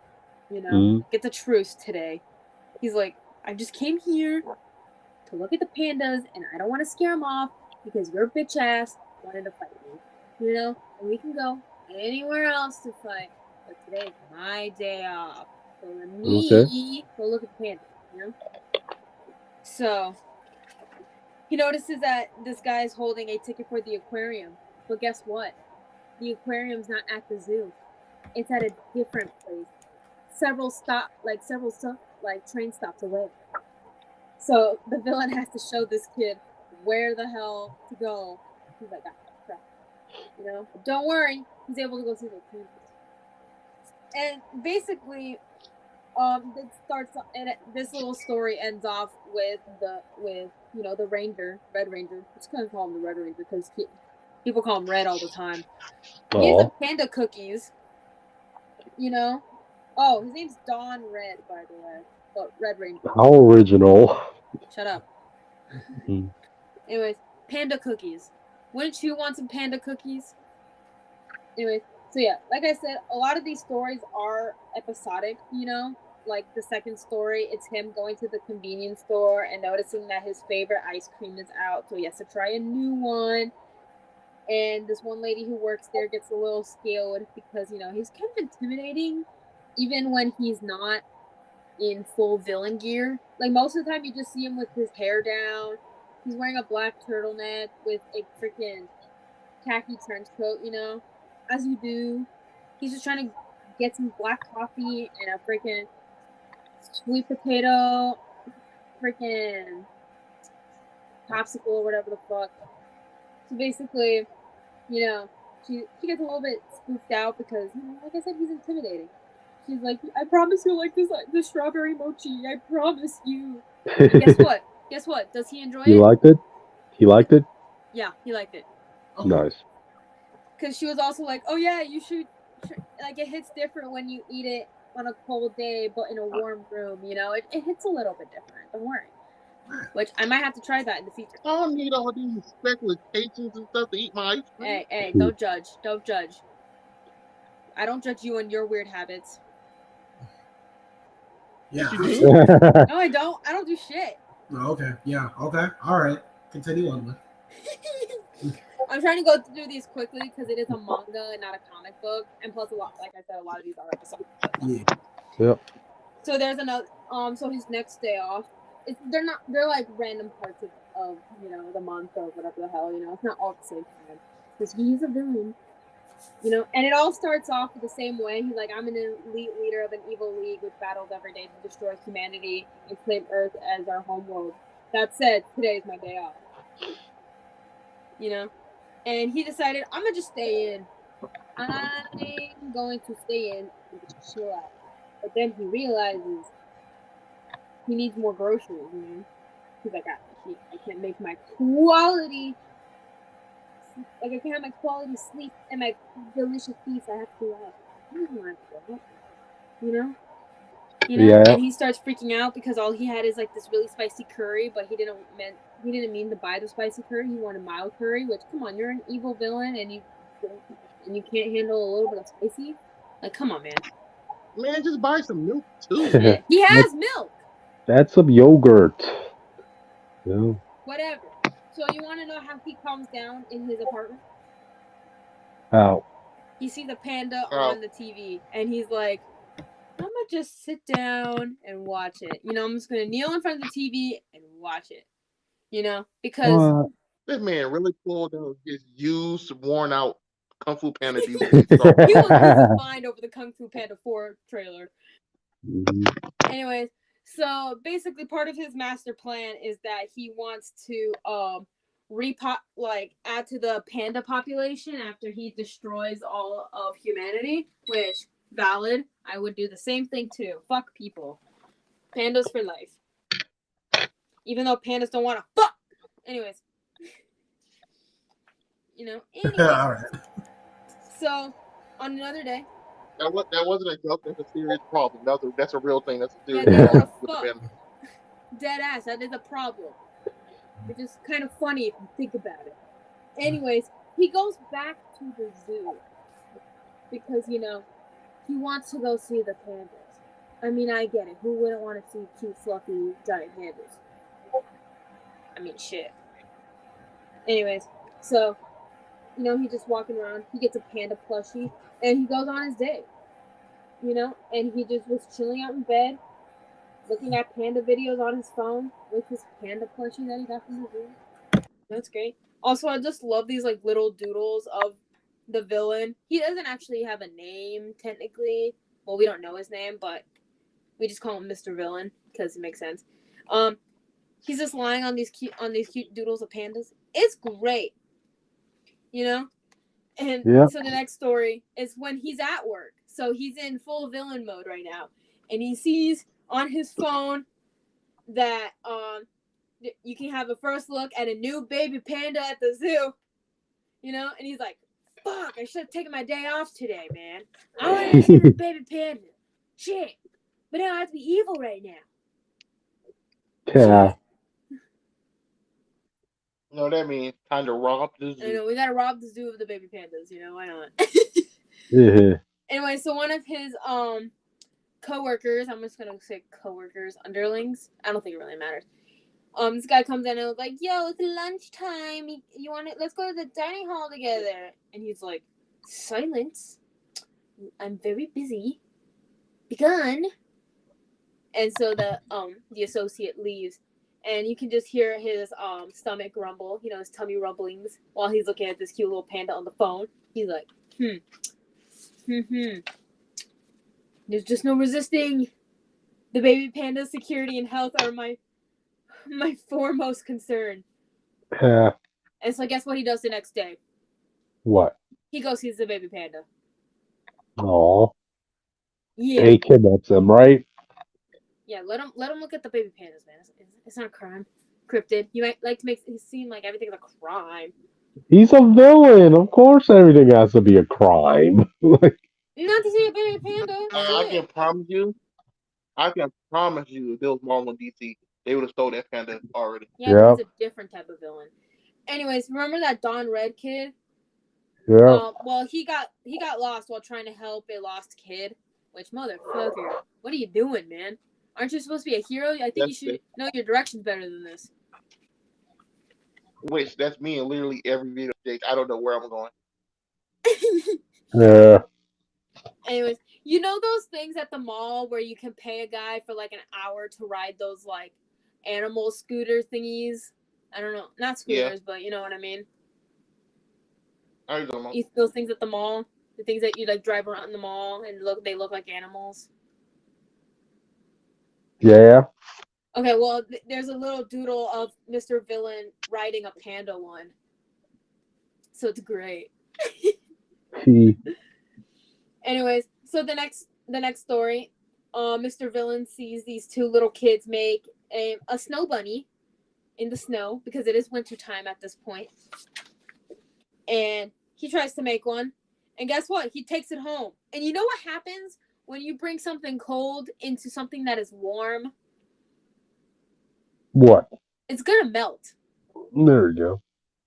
Get the truce today." He's like, "I just came here to look at the pandas, and I don't want to scare them off because your bitch ass wanted to fight me. And we can go anywhere else to fight, but today is my day off. So let me go look at the pandas, So he notices that this guy is holding a ticket for the aquarium, but guess what? The aquarium's not at the zoo. It's at a different place. Several train stops away. So the villain has to show this kid where the hell to go. He's like, "Ah, crap." Don't worry. He's able to go see the pandas. And basically, this little story ends off with the ranger, Red Ranger. I'm just gonna call him the Red Ranger because people call him Red all the time. He's the panda cookies. Oh, his name's Don Red, by the way. Oh, Red Ranger. How original. Shut up. Anyways, panda cookies. Wouldn't you want some panda cookies? Anyways, So yeah, like I said, a lot of these stories are episodic, Like the second story, it's him going to the convenience store and noticing that his favorite ice cream is out, so he has to try a new one. And this one lady who works there gets a little scared because, he's kind of intimidating, even when he's not in full villain gear. Like, most of the time you just see him with his hair down. He's wearing a black turtleneck with a freaking khaki trench coat, as you do. He's just trying to get some black coffee and a freaking sweet potato, freaking popsicle or whatever the fuck. So basically, she gets a little bit spooked out because, like I said, he's intimidating. She's like, I promise you'll like this strawberry mochi. I promise you. Guess what? Guess what? Does he enjoy it? You liked it? He liked it? Yeah, he liked it. Nice. Because she was also like, oh yeah, you should, like, it hits different when you eat it on a cold day, but in a warm room, It hits a little bit different. Don't worry. Which I might have to try that in the future. I don't need all these speculations and stuff to eat my ice cream. Hey, don't judge. Don't judge. I don't judge you and your weird habits. Yeah. No, I don't. I don't do shit. Oh, okay. Yeah. Okay. All right. Continue on. I'm trying to go through these quickly because it is a manga and not a comic book, and plus a lot, like I said, a lot of these are episodes. Yeah. Yep. So there's another. So his next day off. They're like random parts of the month or whatever the hell. It's not all at the same time because he's a villain. And it all starts off the same way. He's like, I'm an elite leader of an evil league which battles every day to destroy humanity and claim Earth as our home world. That said, today is my day off. And he decided, I'm gonna just stay in. I'm going to stay in and just chill out. But then he realizes he needs more groceries. He's like, I can't make my quality. Like, I can't have my quality sleep and my delicious feast. I have to go out. I don't want to go out. Yeah. And he starts freaking out because all he had is like this really spicy curry, but he didn't mean to buy the spicy curry. He wanted mild curry, which, come on, you're an evil villain and you can't handle a little bit of spicy. Like, come on, man. Man, just buy some milk too. Yeah, he has milk. That's some yogurt. Yeah. Whatever. So you want to know how he calms down in his apartment? How? He sees a panda on the TV, and he's like, I'm going to just sit down and watch it. I'm just going to kneel in front of the TV and watch it. Because... This man really pulled out his used, worn out Kung Fu Panda DVD. He will lose his mind over the Kung Fu Panda 4 trailer. Mm-hmm. Anyways, so basically part of his master plan is that he wants to add to the panda population after he destroys all of humanity, which, valid. I would do the same thing too. Fuck people. Pandas for life. Even though pandas don't want to fuck. Anyways. Anyways. All right. So, on another day. That wasn't a joke. That's a serious problem. That's a real thing. That's a serious problem. Dead ass. That is a problem. Which is kind of funny if you think about it. Anyways, he goes back to the zoo. Because, he wants to go see the pandas. I mean, I get it. Who wouldn't want to see cute, fluffy, giant pandas? I mean, shit. Anyways, so, he's just walking around. He gets a panda plushie. And he goes on his day. And he just was chilling out in bed. Looking at panda videos on his phone. With his panda plushie that he got from the zoo. That's great. Also, I just love these, like, little doodles of the villain. He doesn't actually have a name, technically. Well, we don't know his name, but we just call him Mr. Villain because it makes sense. He's just lying on these cute doodles of pandas. It's great, And so the next story is when he's at work. So he's in full villain mode right now, and he sees on his phone that you can have a first look at a new baby panda at the zoo. And he's like, fuck, I should have taken my day off today, man. I wanted to see this baby panda. Shit. But now I have to be evil right now. Yeah. That means kind of rob the zoo. I know, we gotta rob the zoo of the baby pandas, why not? Yeah. Anyway, so one of his coworkers, I'm just gonna say coworkers, underlings. I don't think it really matters. This guy comes in and was like, "Yo, it's lunchtime. You want to? Let's go to the dining hall together." And he's like, "Silence. I'm very busy. Begun." And so the associate leaves, and you can just hear his stomach rumble, his tummy rumblings while he's looking at this cute little panda on the phone. He's like, There's just no resisting. The baby panda's security and health are my foremost concern. Yeah. And so guess what he does the next day? What? He goes sees the baby panda. Aw. Yeah. He kidnaps them, right? Yeah, let him look at the baby pandas, man. It's not a crime. Cryptid. You might like to make it seem like everything's a crime. He's a villain. Of course everything has to be a crime. Like, Not to see a baby panda. I can promise you, if there was Marvel and DC, they would have stole that panda already. Yeah, yeah. but he's a different type of villain. Anyways, remember that Don Red kid? Yeah. Well, he got lost while trying to help a lost kid. Which, motherfucker, what are you doing, man? Aren't you supposed to be a hero? I think you should know your directions better than this. Which that's me in literally every video. I don't know where I'm going. Yeah. Anyways, you know those things at the mall where you can pay a guy for like an hour to ride those like animal scooter thingies? I don't know, not scooters, but you know what I mean. I don't know. Those things at the mall, the things that you like drive around in the mall and they look like animals. Yeah. Okay, well, there's a little doodle of Mr. Villain riding a panda one, so it's great. Anyways, so the next story, Mr. Villain sees these two little kids make a snow bunny in the snow because it is wintertime at this point. And he tries to make one. And guess what? He takes it home. And you know what happens when you bring something cold into something that is warm? What? It's going to melt. There you go.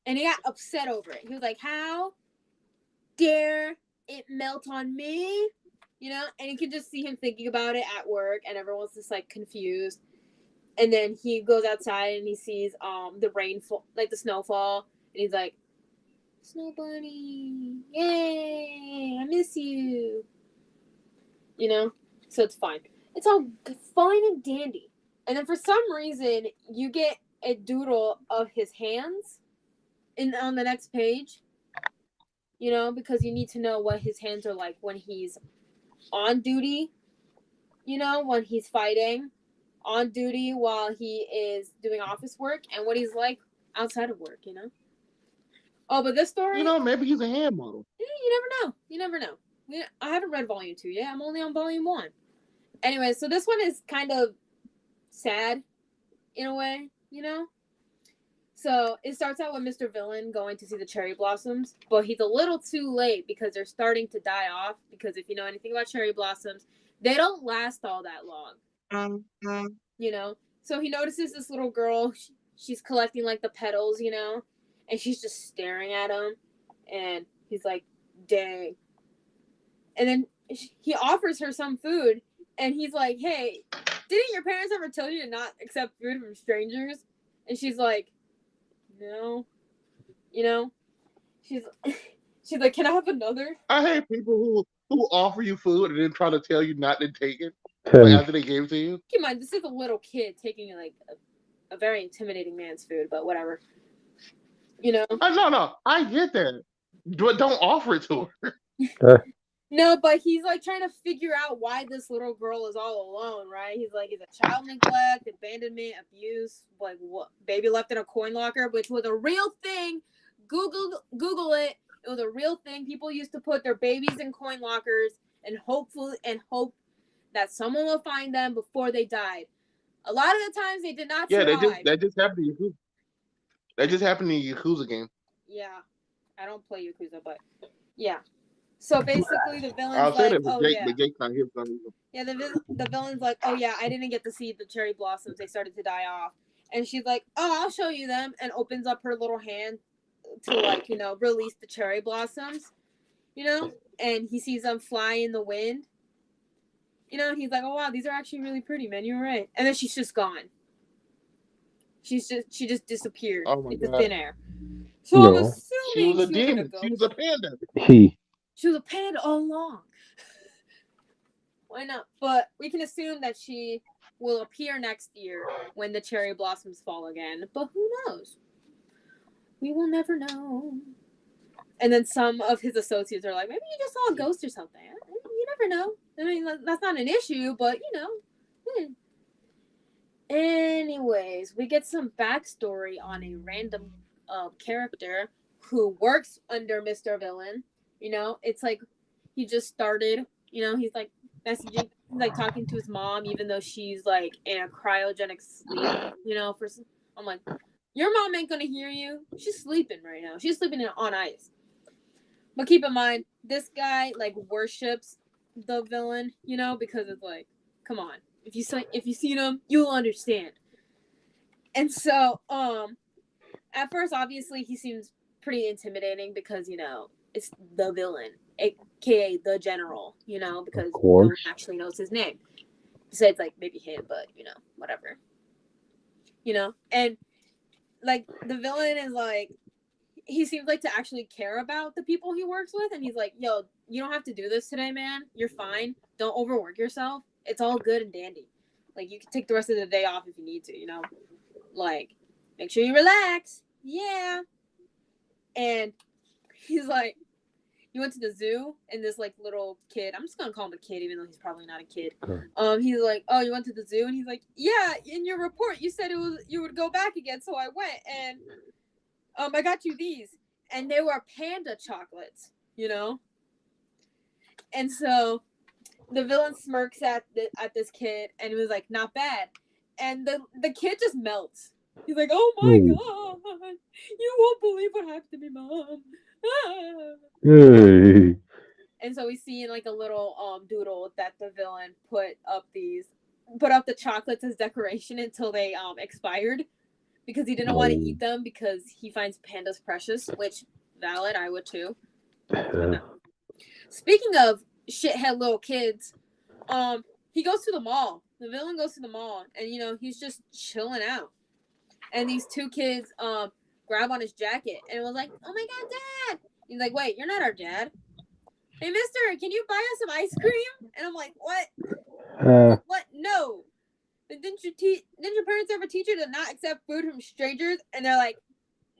And he got upset over it. He was like, how dare it melt on me? And you can just see him thinking about it at work, and everyone's just like confused. And then he goes outside and he sees the rainfall, like the snowfall, and he's like, Snow Bunny, yay, I miss you. So it's fine. It's all fine and dandy. And then for some reason, you get a doodle of his hands on the next page. Because you need to know what his hands are like when he's on duty, when he's fighting, on duty while he is doing office work, and what he's like outside of work, Oh, but this story... maybe he's a hand model. You never know. I haven't read volume 2 yet. I'm only on volume 1. Anyway, so this one is kind of sad, in a way, So it starts out with Mr. Villain going to see the cherry blossoms, but he's a little too late because they're starting to die off. Because if you know anything about cherry blossoms, they don't last all that long. So he notices this little girl. She's collecting like the petals, and she's just staring at him, and he's like, "Dang." And then he offers her some food, and he's like, "Hey, didn't your parents ever tell you to not accept food from strangers?" And she's like, "No." She's like, "Can I have another?" I hate people who offer you food and then try to tell you not to take it after they gave it to you. Keep in mind, this is a little kid taking like a very intimidating man's food, but whatever. No, I get that, but don't offer it to her. No, but he's like trying to figure out why this little girl is all alone, right? He's like, is it child neglect, abandonment, abuse, like what? Baby left in a coin locker, which was a real thing. Google it. It was a real thing. People used to put their babies in coin lockers and hope that someone will find them before they died. A lot of the times they did not survive. Yeah, that just happened to Yakuza. That just happened in Yakuza game. Yeah, I don't play Yakuza, but yeah. So basically, the villain's like, "Oh yeah." Yeah, the villain's like, "Oh yeah, I didn't get to see the cherry blossoms. They started to die off." And she's like, "Oh, I'll show you them," and opens up her little hand to release the cherry blossoms. and he sees them fly in the wind. You know, and he's like, "Oh wow, these are actually really pretty, man. You're right." And then she's just gone. She just disappeared into thin air. So I'm assuming she was a demon. She was a panda. She was a panda all along. Why not? But we can assume that she will appear next year when the cherry blossoms fall again. But who knows? We will never know. And then some of his associates are like, maybe you just saw a ghost or something. You never know. I mean, that's not an issue, but, you know. Anyways, we get some backstory on a random character who works under Mr. Villain. You know, it's like he just started, you know, he's like messaging, like talking to his mom, even though she's like in a cryogenic sleep, you know, I'm like, your mom ain't gonna hear you. She's sleeping right now. She's sleeping on ice. But keep in mind, this guy like worships the villain, you know, because it's like, come on. If you see them, you'll understand. And so, at first, obviously, he seems pretty intimidating because, you know, it's the villain, aka the general, you know, because no one actually knows his name. Besides, like, maybe him, but, you know, whatever. You know? And, like, the villain is, like, he seems like to actually care about the people he works with, and he's like, yo, you don't have to do this today, man. You're fine. Don't overwork yourself. It's all good and dandy. Like, you can take the rest of the day off if you need to, you know? Like, make sure you relax. Yeah. And he's like, you went to the zoo, and this, like, little kid, I'm just gonna call him a kid, even though he's probably not a kid. He's like, oh, you went to the zoo? And he's like, yeah, in your report, you said you would go back again, so I went, and, I got you these. And they were panda chocolates, you know? And so the villain smirks at this kid, and he was like, not bad. And the kid just melts. He's like, oh my god, you won't believe what happened to me, Mom. Hey. And so we see in like a little doodle that the villain put up the chocolates as decoration until they expired, because he didn't want to eat them because he finds pandas precious, which valid, I would too. Speaking of shithead little kids, he goes to the mall. The villain goes to the mall, and you know, he's just chilling out. And these two kids grab on his jacket and was like, oh my god, Dad! He's like, wait, you're not our dad. Hey, mister, can you buy us some ice cream? And I'm like, what? What? No. Didn't your parents ever teach you to not accept food from strangers? And they're like,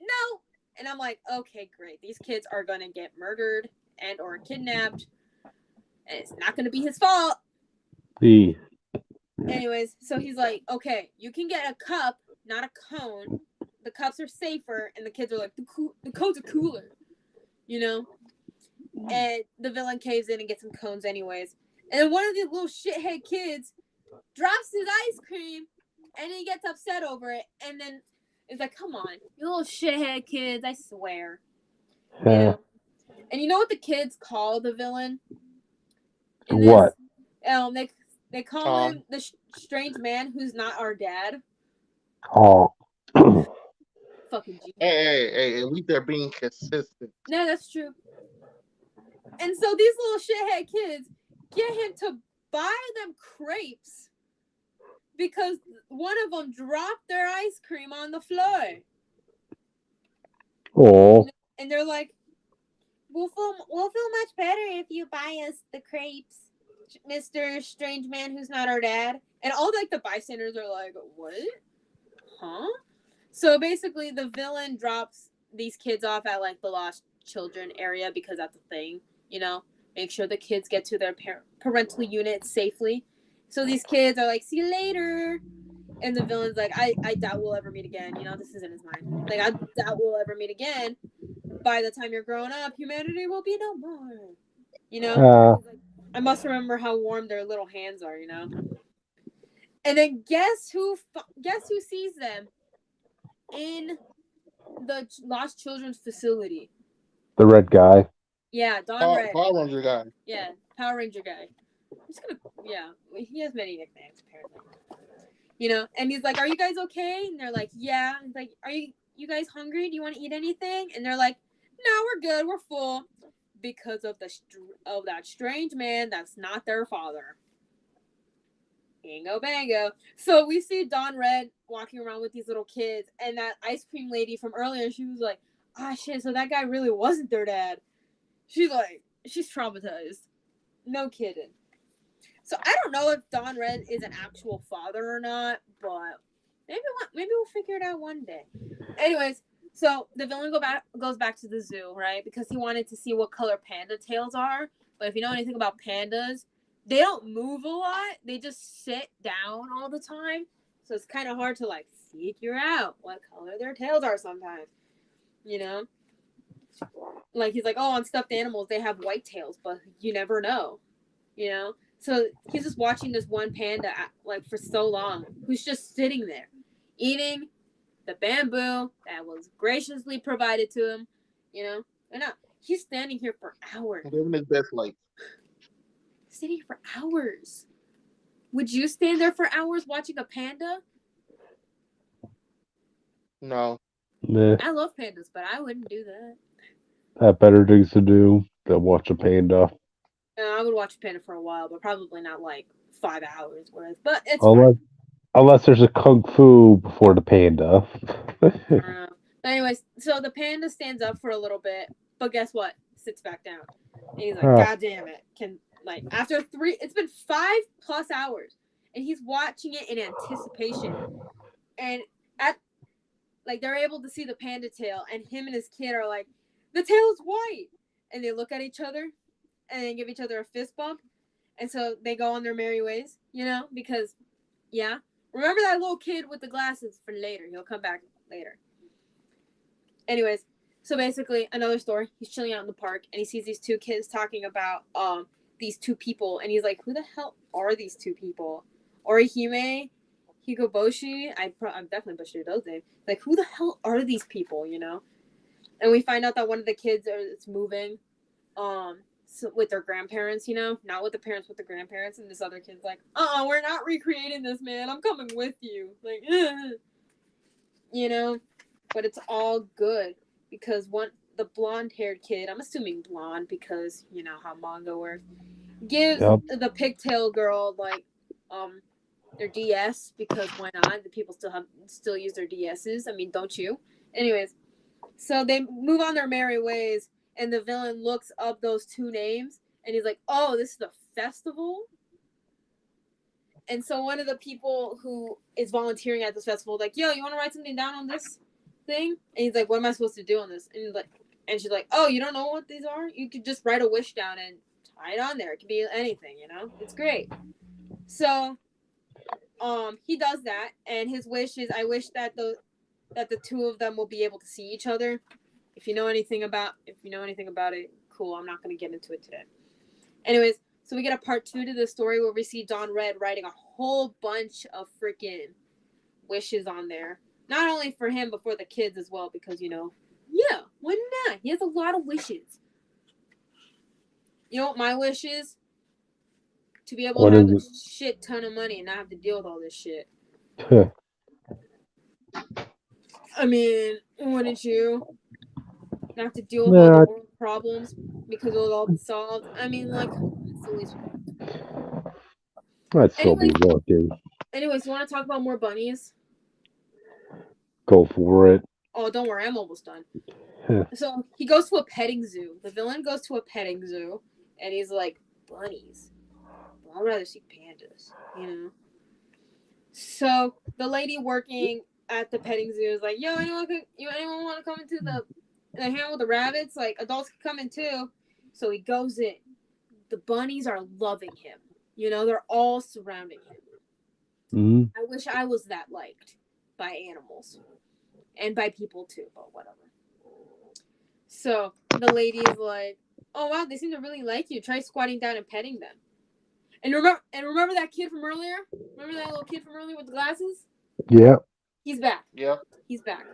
no. And I'm like, okay, great. These kids are going to get murdered and or kidnapped. And it's not going to be his fault. Anyways, so he's like, okay, you can get a cup, not a cone. The cups are safer. And the kids are like, the cones are cooler. You know? And the villain caves in and gets some cones anyways. And then one of these little shithead kids drops his ice cream, and he gets upset over it. And then it's like, come on, you little shithead kids, I swear. You know? And you know what the kids call the villain? What? They call him the strange man who's not our dad. Oh. Fucking genius. Hey, at least they're being consistent. No, that's true. And so these little shithead kids get him to buy them crepes because one of them dropped their ice cream on the floor. Oh. And they're like, we'll feel much better if you buy us the crepes, Mr. Strange Man who's not our dad. And all like the bystanders are like, what? Huh? So basically the villain drops these kids off at like the lost children area because that's a thing, you know? Make sure the kids get to their parental unit safely. So these kids are like, see you later. And the villain's like, I doubt we'll ever meet again. You know, this is in his mind. Like, I doubt we'll ever meet again. By the time you're grown up, humanity will be no more. You know? Like, I must remember how warm their little hands are, you know? And then guess who sees them in the Lost Children's facility? The red guy. Yeah, Don Red. Power Ranger guy. Yeah, Power Ranger guy. He has many nicknames apparently. You know, and he's like, "Are you guys okay?" And they're like, "Yeah." And he's like, "Are you guys hungry? Do you want to eat anything?" And they're like, "No, we're good. We're full." because of that strange man that's not their father. Bingo bango. So we see Don Red walking around with these little kids, and that ice cream lady from earlier, she was like, ah, shit, so that guy really wasn't their dad. She's like, she's traumatized. No kidding. So I don't know if Don Red is an actual father or not, but maybe we'll figure it out one day. Anyways, so the villain goes back to the zoo, right? Because he wanted to see what color panda tails are. But if you know anything about pandas, they don't move a lot. They just sit down all the time. So it's kind of hard to like figure out what color their tails are sometimes. You know? Like he's like, oh, on stuffed animals, they have white tails, but you never know. You know? So he's just watching this one panda like for so long, who's just sitting there, eating the bamboo that was graciously provided to him. You know? And now he's standing here for hours. Living his best life. Sitting for hours. Would you stand there for hours watching a panda? No. Nah, I love pandas, but I wouldn't do that. I have better things to do than watch a panda. I would watch a panda for a while, but probably not like 5 hours worth. But it's Unless there's a kung fu before the panda. fine. But anyways, so the panda stands up for a little bit, but guess what? Sits back down. And he's like, God damn it. After it's been 5+ hours, and he's watching it in anticipation. And they're able to see the panda tail, and him and his kid are like, the tail is white. And they look at each other, and they give each other a fist bump. And so they go on their merry ways, you know, because, yeah. Remember that little kid with the glasses for later. He'll come back later. Anyways, so basically, another story. He's chilling out in the park, and he sees these two kids talking about these two people. And he's like, who the hell are these two people? Orihime, Higoboshi. I'm definitely butchered those names. Like, who the hell are these people, you know? And we find out that one of the kids is moving with their grandparents, you know? Not with the parents, with the grandparents. And this other kid's like, we're not recreating this, man. I'm coming with you. Like, you know? But it's all good. Because the blonde-haired kid, I'm assuming blonde because, you know, how manga works, gives the pigtail girl, like, their DS, because why not? The people still use their DSs. I mean, don't you? Anyways, so they move on their merry ways, and the villain looks up those two names, and he's like, oh, this is the festival? And so one of the people who is volunteering at this festival is like, yo, you want to write something down on this thing? And he's like, what am I supposed to do on this? And she's like, oh, you don't know what these are? You could just write a wish down and tie it on there. It could be anything, you know? It's great. So he does that, and his wish is, I wish that the two of them will be able to see each other. If you know anything about it, cool. I'm not going to get into it today. Anyways, so we get a part 2 to the story where we see Don Red writing a whole bunch of freaking wishes on there. Not only for him, but for the kids as well, because, you know, yeah, why not? He has a lot of wishes. You know what my wish is? To be able to have a shit ton of money and not have to deal with all this shit. I mean, wouldn't you? Not have to deal with all the world problems because it'll all be solved. I mean, like, it's the least. I'd still be working. Anyways, you want to talk about more bunnies? Go for it. Oh, don't worry, I'm almost done. So he goes to a petting zoo. The villain goes to a petting zoo, and he's like, bunnies. I'd rather see pandas, you know? So the lady working at the petting zoo is like, yo, anyone want to come into the hang out with the rabbits? Like, adults can come in too. So he goes in. The bunnies are loving him. You know, they're all surrounding him. Mm-hmm. I wish I was that liked by animals. And by people too, but whatever. So the lady is like, oh wow, they seem to really like you. Try squatting down and petting them. And remember that kid from earlier? Remember that little kid from earlier with the glasses? Yeah. He's back. Yep. He's back.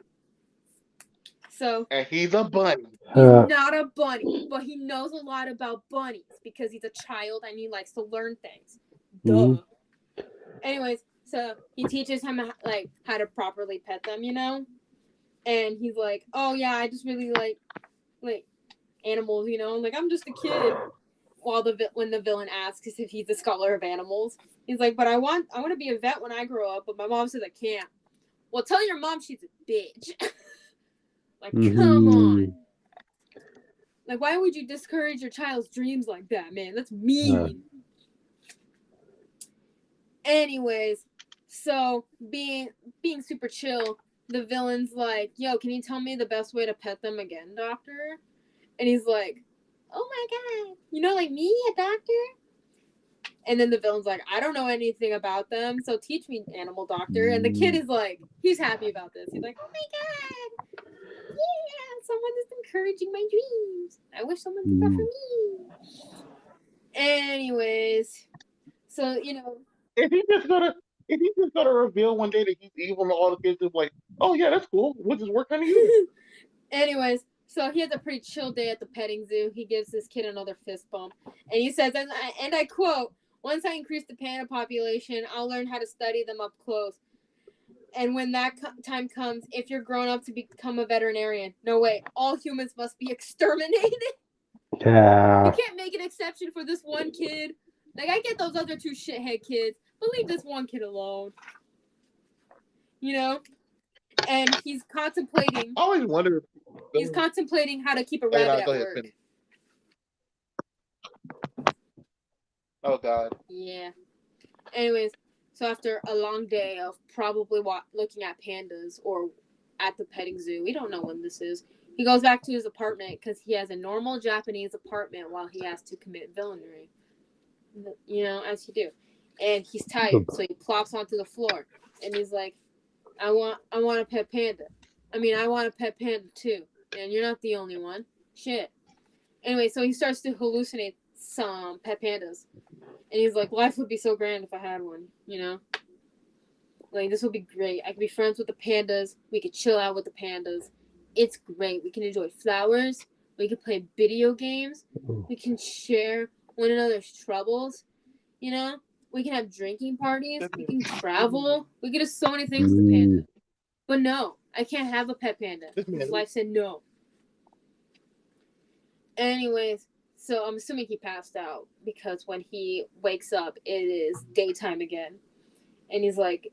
So. And he's a bunny. He's not a bunny, but he knows a lot about bunnies because he's a child and he likes to learn things. Duh. Mm-hmm. Anyways, so he teaches him how to properly pet them, you know? And he's like, oh yeah, I just really like animals, you know, like I'm just a kid. When the villain asks if he's a scholar of animals, he's like, but I want to be a vet when I grow up, but my mom says I can't. Well, tell your mom she's a bitch. Like, come on. Like, why would you discourage your child's dreams like that, man? That's mean. Anyways, so being super chill, the villain's like, yo, can you tell me the best way to pet them again, doctor? And he's like, oh my god, you know, like me, a doctor? And then the villain's like, I don't know anything about them, so teach me, animal doctor. And the kid is like, he's happy about this. He's like, oh my god, yeah, someone is encouraging my dreams. I wish someone did that for me. Anyways, so, you know. If he's just gonna reveal one day that he's evil and all the kids are like, oh yeah, that's cool. We'll just work on you. Anyways, so he has a pretty chill day at the petting zoo. He gives this kid another fist bump. And he says, and I quote, once I increase the panda population, I'll learn how to study them up close. And when that time comes, if you're grown up to become a veterinarian, no way, all humans must be exterminated. Yeah. You can't make an exception for this one kid. Like, I get those other two shithead kids, but leave this one kid alone. You know? And he's contemplating. I always wonder. He's contemplating how to keep a rabbit at work. Finish. Oh god. Yeah. Anyways, so after a long day of probably looking at pandas or at the petting zoo, we don't know when this is. He goes back to his apartment because he has a normal Japanese apartment while he has to commit villainy. You know, as you do. And he's tired, so he plops onto the floor. And he's like, I want a pet panda. I want a pet panda too. And you're not the only one. Shit. Anyway, so he starts to hallucinate some pet pandas. And he's like, life would be so grand if I had one, you know? Like, this would be great. I could be friends with the pandas. We could chill out with the pandas. It's great. We can enjoy flowers. We can play video games. We can share one another's troubles, you know? We can have drinking parties. We can travel. We can do so many things with the panda. But no, I can't have a pet panda. His wife said no. Anyways, so I'm assuming he passed out because when he wakes up, it is daytime again. And he's like,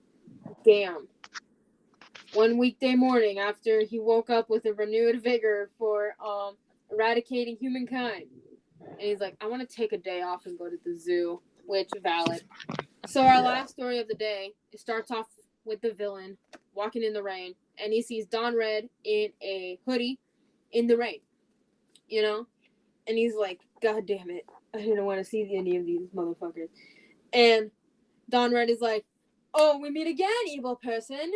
damn. One weekday morning after he woke up with a renewed vigor for eradicating humankind. And he's like, I want to take a day off and go to the zoo, which valid. So our last story of the day, it starts off with the villain walking in the rain, and he sees Don Red in a hoodie in the rain, you know? And he's like, God damn it, I didn't want to see any of these motherfuckers. And Don Red is like, oh, we meet again, evil person.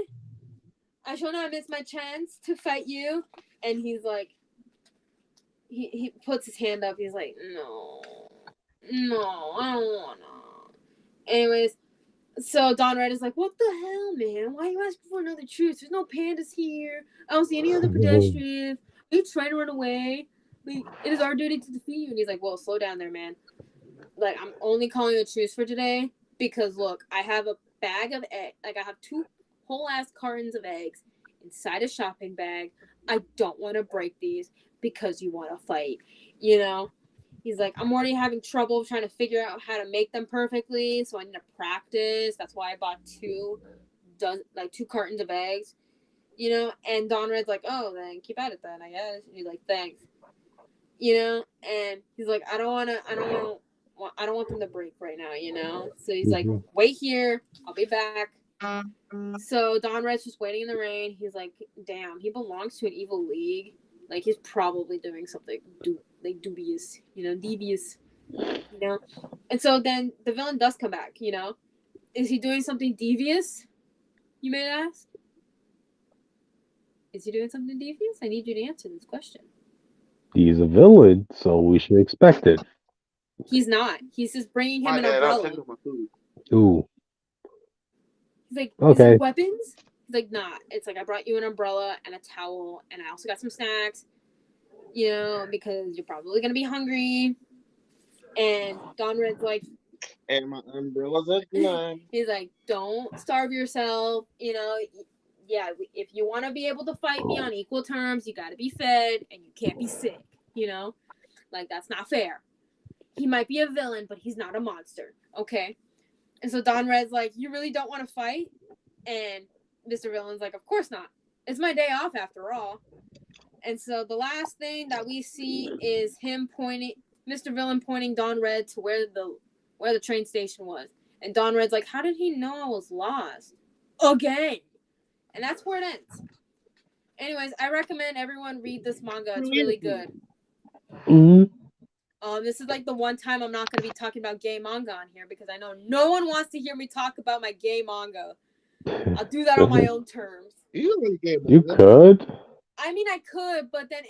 I shall not miss my chance to fight you. And he's like, he puts his hand up. He's like, no, I don't wanna. Anyways, so Don Red is like, what the hell, man? Why are you asking for another truce? There's no pandas here. I don't see any other pedestrians. Are you trying to run away? Like, it is our duty to defeat you. And he's like, well, slow down there, man. Like, I'm only calling a truce for today because, look, I have a bag of eggs. Like, I have 2 whole-ass cartons of eggs inside a shopping bag. I don't want to break these because you want to fight, you know? He's like, I'm already having trouble trying to figure out how to make them perfectly, so I need to practice. That's why I bought 2 cartons of eggs, you know? And Don Red's like, oh, then keep at it then, I guess. And he's like, thanks. You know? And he's like, I don't want them to break right now, you know? So he's like, wait here. I'll be back. So Don Red's just waiting in the rain. He's like, damn, he belongs to an evil league. Like, he's probably doing something dubious, you know, devious, you know? And so then the villain does come back, you know? Is he doing something devious, you may ask? Is he doing something devious? I need you to answer this question. He's a villain, so we should expect it. He's not. He's just bringing him an umbrella. Ooh. He's like, okay. Is there weapons? He's like, nah. It's like, I brought you an umbrella and a towel, and I also got some snacks, you know, because you're probably going to be hungry. And Don Red's like, and my umbrella's a gun. He's like, don't starve yourself, you know. Yeah, if you want to be able to fight me on equal terms, you got to be fed, and you can't be sick, you know. Like, that's not fair. He might be a villain, but he's not a monster. Okay? And so Don Red's like, you really don't want to fight? And Mr. Villain's like, of course not. It's my day off after all. And so the last thing that we see is him Mr. Villain pointing Don Red to where the train station was. And Don Red's like, how did he know I was lost? Again. And that's where it ends. Anyways, I recommend everyone read this manga. It's really good. This is like the one time I'm not going to be talking about gay manga on here because I know no one wants to hear me talk about my gay manga. I'll do that on my own terms. You could. I mean, I could, but then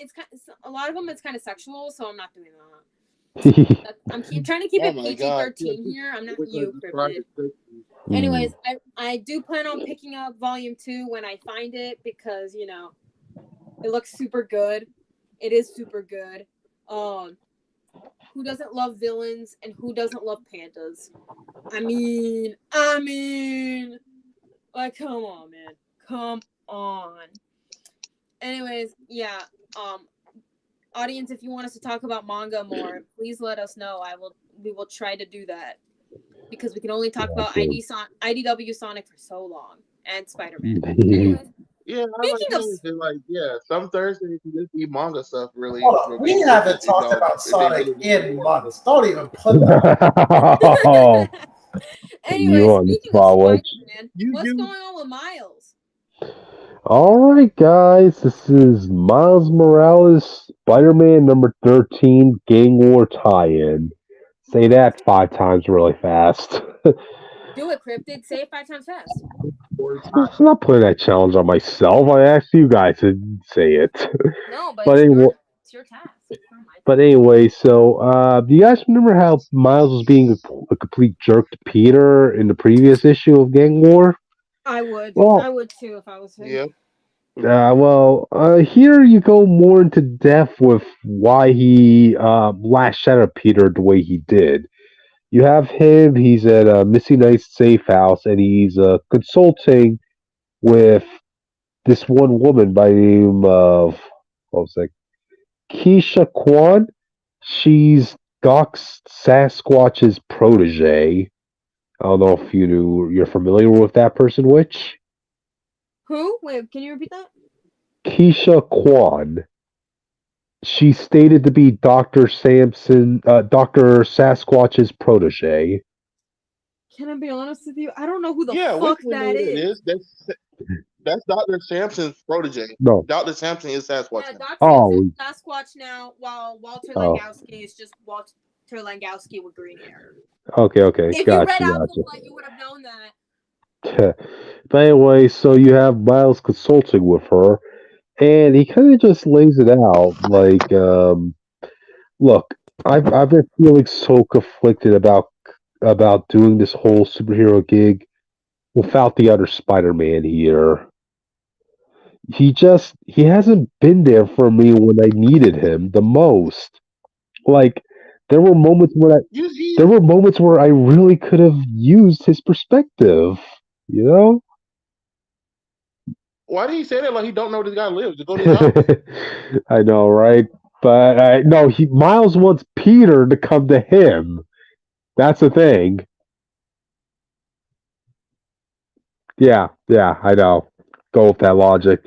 a lot of them it's kind of sexual, so I'm not doing that. I'm trying to keep it PG-13 here. I'm not you, Cryptid. Anyways, I do plan on picking up Volume 2 when I find it because, you know, it looks super good. It is super good. Who doesn't love villains and who doesn't love pandas? I mean, like, come on, man. Come on. Anyways, yeah. Audience, if you want us to talk about manga more, please let us know. We will try to do that. Because we can only talk about IDW Sonic for so long. And Spider-Man. Anyways, yeah, some Thursdays you just be manga stuff, really. Hold on. We haven't talked about Sonic in months. Don't even put that. Anyways, speaking of Spider-Man, what's going on with Miles? Alright, guys, this is Miles Morales, Spider-Man number 13, Gang War tie-in. Say that 5 times really fast. Do it, Cryptid. Say it 5 times fast. I'm not putting that challenge on myself. I asked you guys to say it. No, but it's your task. But anyway, so do you guys remember how Miles was being a complete jerk to Peter in the previous issue of Gang War? I would. I would too if I was him. Yeah. Here you go more into depth with why he lashed out at Peter the way he did. You have him, he's at Missy Knight's safe house, and he's consulting with this one woman by the name of, what was that? Keisha Kwan. She's Doc Sasquatch's protege. I don't know if you're familiar with that person, Witch? Who? Wait, can you repeat that? Keisha Kwan. She's stated to be Dr. Sasquatch's protege. Can I be honest with you? I don't know who the fuck that is. That's Dr. Sampson's protege. No. Dr. Sampson is Sasquatch. Yeah, Dr. Sampson is Sasquatch now, while Walter Langowski is just Walter Langowski with green hair. Okay. If you read Alpha Flight, you would have known that. But anyway, so you have Miles consulting with her, and he kind of just lays it out like, look, I've been feeling so conflicted about doing this whole superhero gig without the other Spider-Man here. He hasn't been there for me when I needed him the most. Like, there were moments where I really could have used his perspective, you know? Why did he say that like he don't know this guy lives? To go to his house. I know, right? But no, Miles wants Peter to come to him. That's the thing. Yeah, I know. Go with that logic.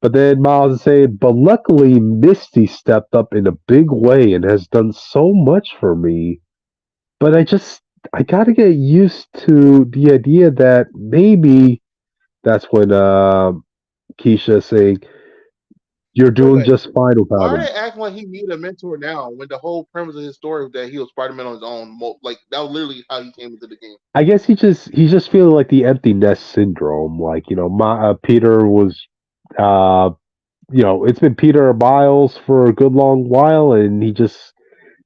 But then Miles is saying, but luckily Misty stepped up in a big way and has done so much for me. But I gotta get used to the idea that maybe that's when Keisha is saying, you're doing just fine without him. Why are they acting like he needed a mentor now when the whole premise of his story was that he was Spider-Man on his own? Like, that was literally how he came into the game. I guess he's just feeling like the empty nest syndrome. Like, Peter was, it's been Peter Miles for a good long while, and he just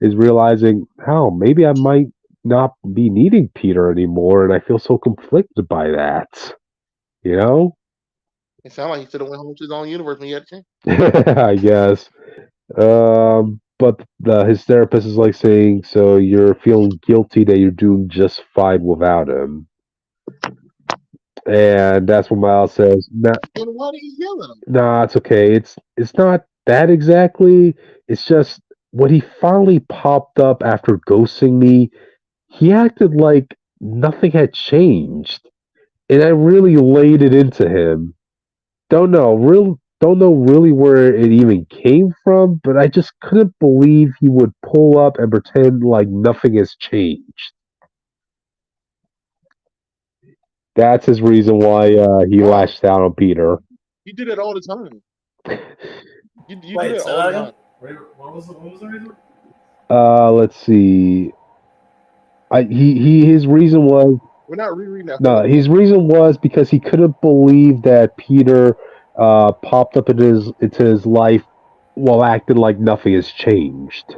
is realizing, maybe I might not be needing Peter anymore, and I feel so conflicted by that. You know? It sounded like he should have went home to his own universe when he had a chance. I guess. But his therapist is like saying, so you're feeling guilty that you're doing just fine without him. And that's what Miles says. Then why did he yell at him? Nah, it's okay. It's not that exactly. It's just when he finally popped up after ghosting me, he acted like nothing had changed, and I really laid it into him. Don't know really where it even came from, but I just couldn't believe he would pull up and pretend like nothing has changed. That's his reason why he Wow. lashed out on Peter. You do that all the time. You do Wait, that so all the time. what was the reason? Let's see. His reason was We're not rereading that no. whole His book. reason was because he couldn't believe that Peter popped up into his life while acting like nothing has changed.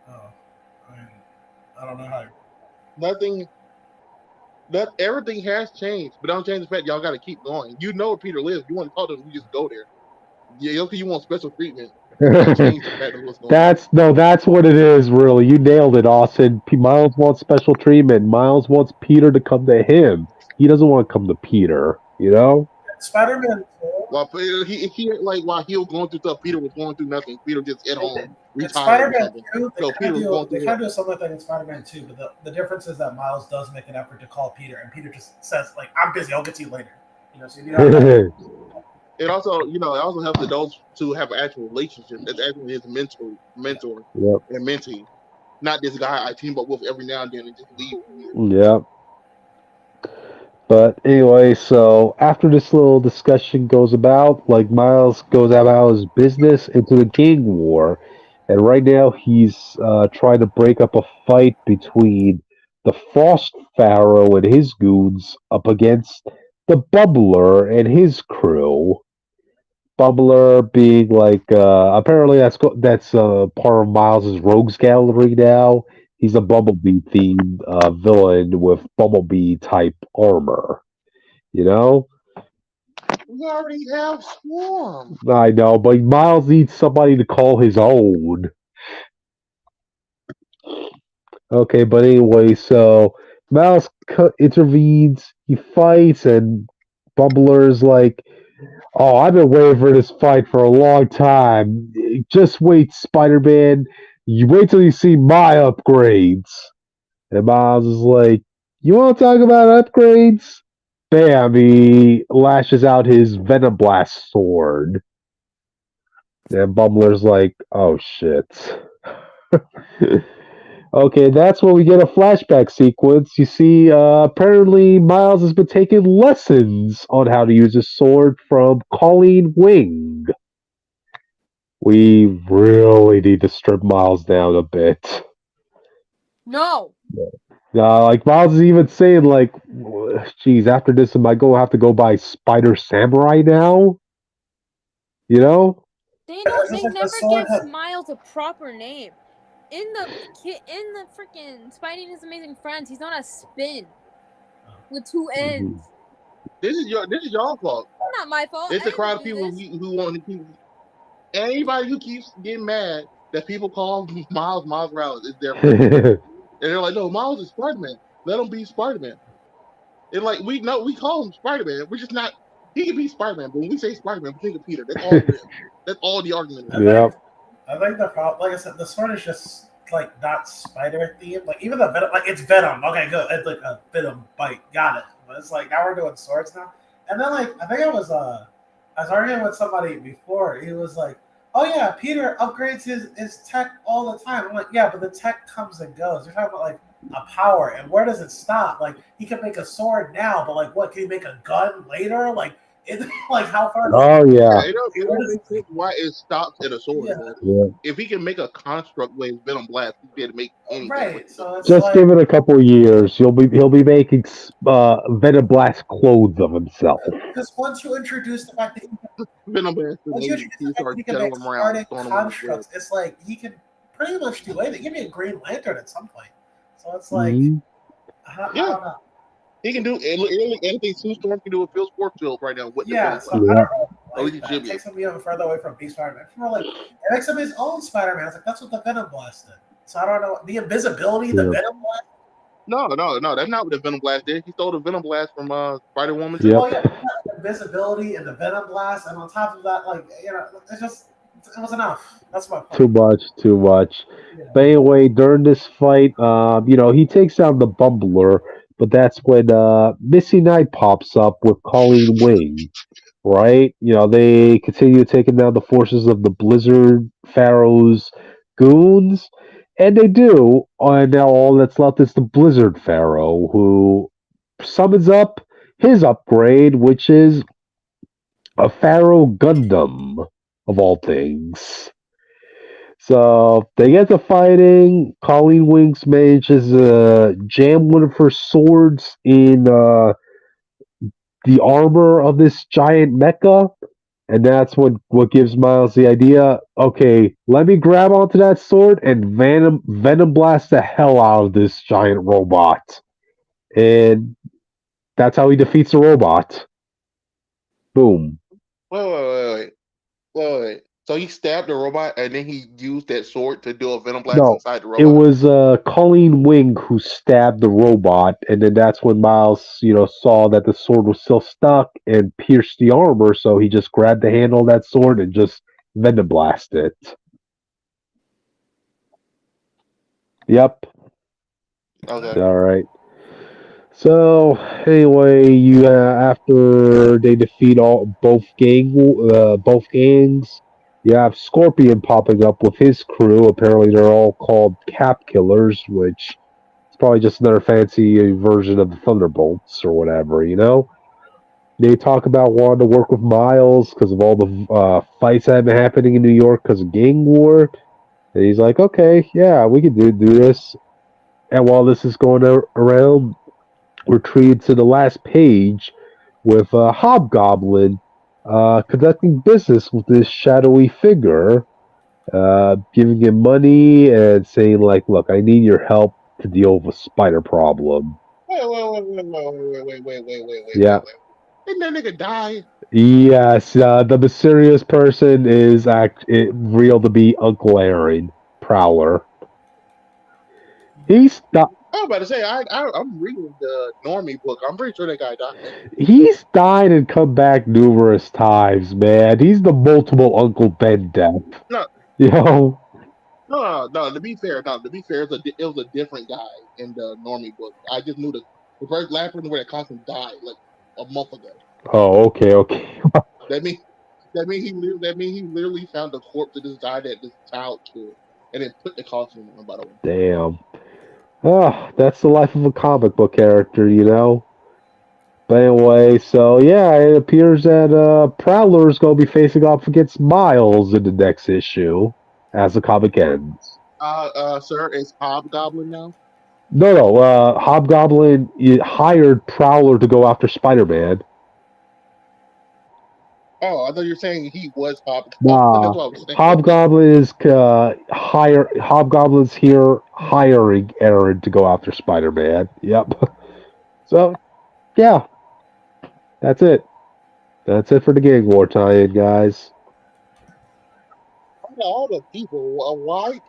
Oh, I mean, I don't know how. Nothing. Everything has changed, but don't change the fact y'all got to keep going. You know where Peter lives. You want to talk to him, you just go there. Yeah, okay, you want special treatment. Not change the fact of what's going on. That's what it is. Really, you nailed it, Austin. Miles wants special treatment. Miles wants Peter to come to him. He doesn't want to come to Peter. You know. Spider-Man 2. While he like while he was going through stuff, Peter was going through nothing. Peter just at home, In retired or Spider-Man something. 2, No, Peter was going they through kind hell. of do a similar thing in Spider-Man 2, but the difference is that Miles does make an effort to call Peter, and Peter just says, like, I'm busy, I'll get to you later. You know, so you have that. It also, it also helps adults to have an actual relationship. That's actually his mentor Yep. and mentee. Not this guy I team up with every now and then and just leave. Yep. But anyway, so after this little discussion goes about, like Miles goes about his business into the gang war, and right now he's trying to break up a fight between the Frost Pharaoh and his goons up against the Bubbler and his crew. Bubbler being like apparently that's part of Miles's rogues gallery now. He's a Bumblebee themed villain with Bumblebee type armor. You know, We already have Swarm. I know, but Miles needs somebody to call his own. Okay, but anyway, so Miles intervenes. He fights, and Bubbler's like, "Oh, I've been waiting for this fight for a long time. Just wait, Spider-Man. You wait till you see my upgrades." And Miles is like, "You want to talk about upgrades?" Bam! He lashes out his Venom Blast sword. And Bubbler's like, "Oh shit." Okay, that's when we get a flashback sequence. You see, apparently Miles has been taking lessons on how to use his sword from Colleen Wing. We really need to strip Miles down a bit. No. Like Miles is even saying, like, "Geez, after this, am I going to have to go by Spider Samurai now?" You know? They It's just like the never sword give had- Miles a proper name. In the freaking Spidey and His Amazing Friends, he's on a spin with two ends. This is your fault. Not my fault. It's I a crowd of didn't do people this. who want to keep. Anybody who keeps getting mad that people call Miles Morales is their fault. And they're like, no, Miles is Spider-Man. Let him be Spider-Man. And like we call him Spider-Man. We're just not. He can be Spider-Man, but when we say Spider-Man, we think of Peter. That's all it is. That's all the argument is. I think the problem, like I said, the sword is just like not Spider themed. Like even the Venom, like it's Venom. Okay, good. It's like a Venom bite. Got it. But it's like now we're doing swords now. And then like I think I was arguing with somebody before. He was like, "Oh yeah, Peter upgrades his tech all the time." I'm like, "Yeah, but the tech comes and goes. You're talking about like a power, and where does it stop? Like he can make a sword now, but like what? Can he make a gun later? Like it, like how far? Oh yeah. It don't make sense why it stops at a sword. Yeah. If he can make a construct with his Venom Blast, he'd be able to make anything. Right. So it's Just like, give it a couple of years. He'll be making Venom Blast clothes of himself. because once you introduce the fact that Venom Blast, once you introduce the fact that he can make starting constructs, it's like he can pretty much do anything. Give me a Green Lantern at some point. So it's like, I don't know. He can do anything Sue Storm can do with Phil Sportsfield right now. Yeah, so I don't know. Like, it takes him even further away from Beast Spider-Man. More like, it makes him his own Spider-Man. It's like, that's what the Venom Blast did. So I don't know. The invisibility, the Venom Blast? No, that's not what the Venom Blast did. He stole the Venom Blast from Spider-Woman. Yep. Oh, yeah, the invisibility and the Venom Blast. And on top of that, like, you know, it's just, It was enough. That's my point. Too much. Yeah. But anyway, during this fight, he takes down the Bumbler, but that's when Missy Knight pops up with Colleen Wing, right? They continue taking down the forces of the Blizzard Pharaoh's goons, and they do. And now all that's left is the Blizzard Pharaoh, who summons up his upgrade, which is a Pharaoh Gundam, of all things. So they get to fighting. Colleen Wings manages to jam one of her swords in the armor of this giant mecha, and that's what gives Miles the idea. Okay, let me grab onto that sword and venom blast the hell out of this giant robot, and that's how he defeats the robot. Boom. Wait. So he stabbed the robot and then he used that sword to do a venom blast No, inside the robot? it was Colleen Wing who stabbed the robot, and then that's when Miles, saw that the sword was still stuck and pierced the armor, so he just grabbed the handle of that sword and just venom blasted it. Yep. Okay. All right. So anyway, after they defeat both gangs, you have Scorpion popping up with his crew. Apparently, they're all called Cap Killers, which is probably just another fancy version of the Thunderbolts or whatever. They talk about wanting to work with Miles because of all the fights that have been happening in New York because of gang war. And he's like, okay, yeah, we can do this. And while this is going around, we're treated to the last page with Hobgoblin conducting business with this shadowy figure, giving him money and saying, like, look, I need your help to deal with a spider problem. Wait. Yeah. Didn't that nigga die? Yes, the mysterious person is real to be Uncle Aaron Prowler. He's not. I was about to say, I'm reading the Normie book. I'm pretty sure that guy died. He's died and come back numerous times, man. He's the multiple Uncle Ben death. No. No. To be fair, it was a different guy in the Normie book. I just knew the first last person where that costume died like a month ago. Oh, okay. That means he literally found the corpse of this guy that this child killed, and then put the costume on. By the way. Damn. Oh, that's the life of a comic book character, But anyway, so yeah, it appears that Prowler is going to be facing off against Miles in the next issue as the comic ends. Sir, is Hobgoblin now? No. Hobgoblin hired Prowler to go after Spider-Man. Oh, I thought you were saying he was Hobgoblin. Nah, That's what I was thinking. Hobgoblin is Hobgoblin's here hiring Aaron to go after Spider-Man. Yep. So, yeah, that's it. That's it for the Gang War tie-in, guys. All the people, why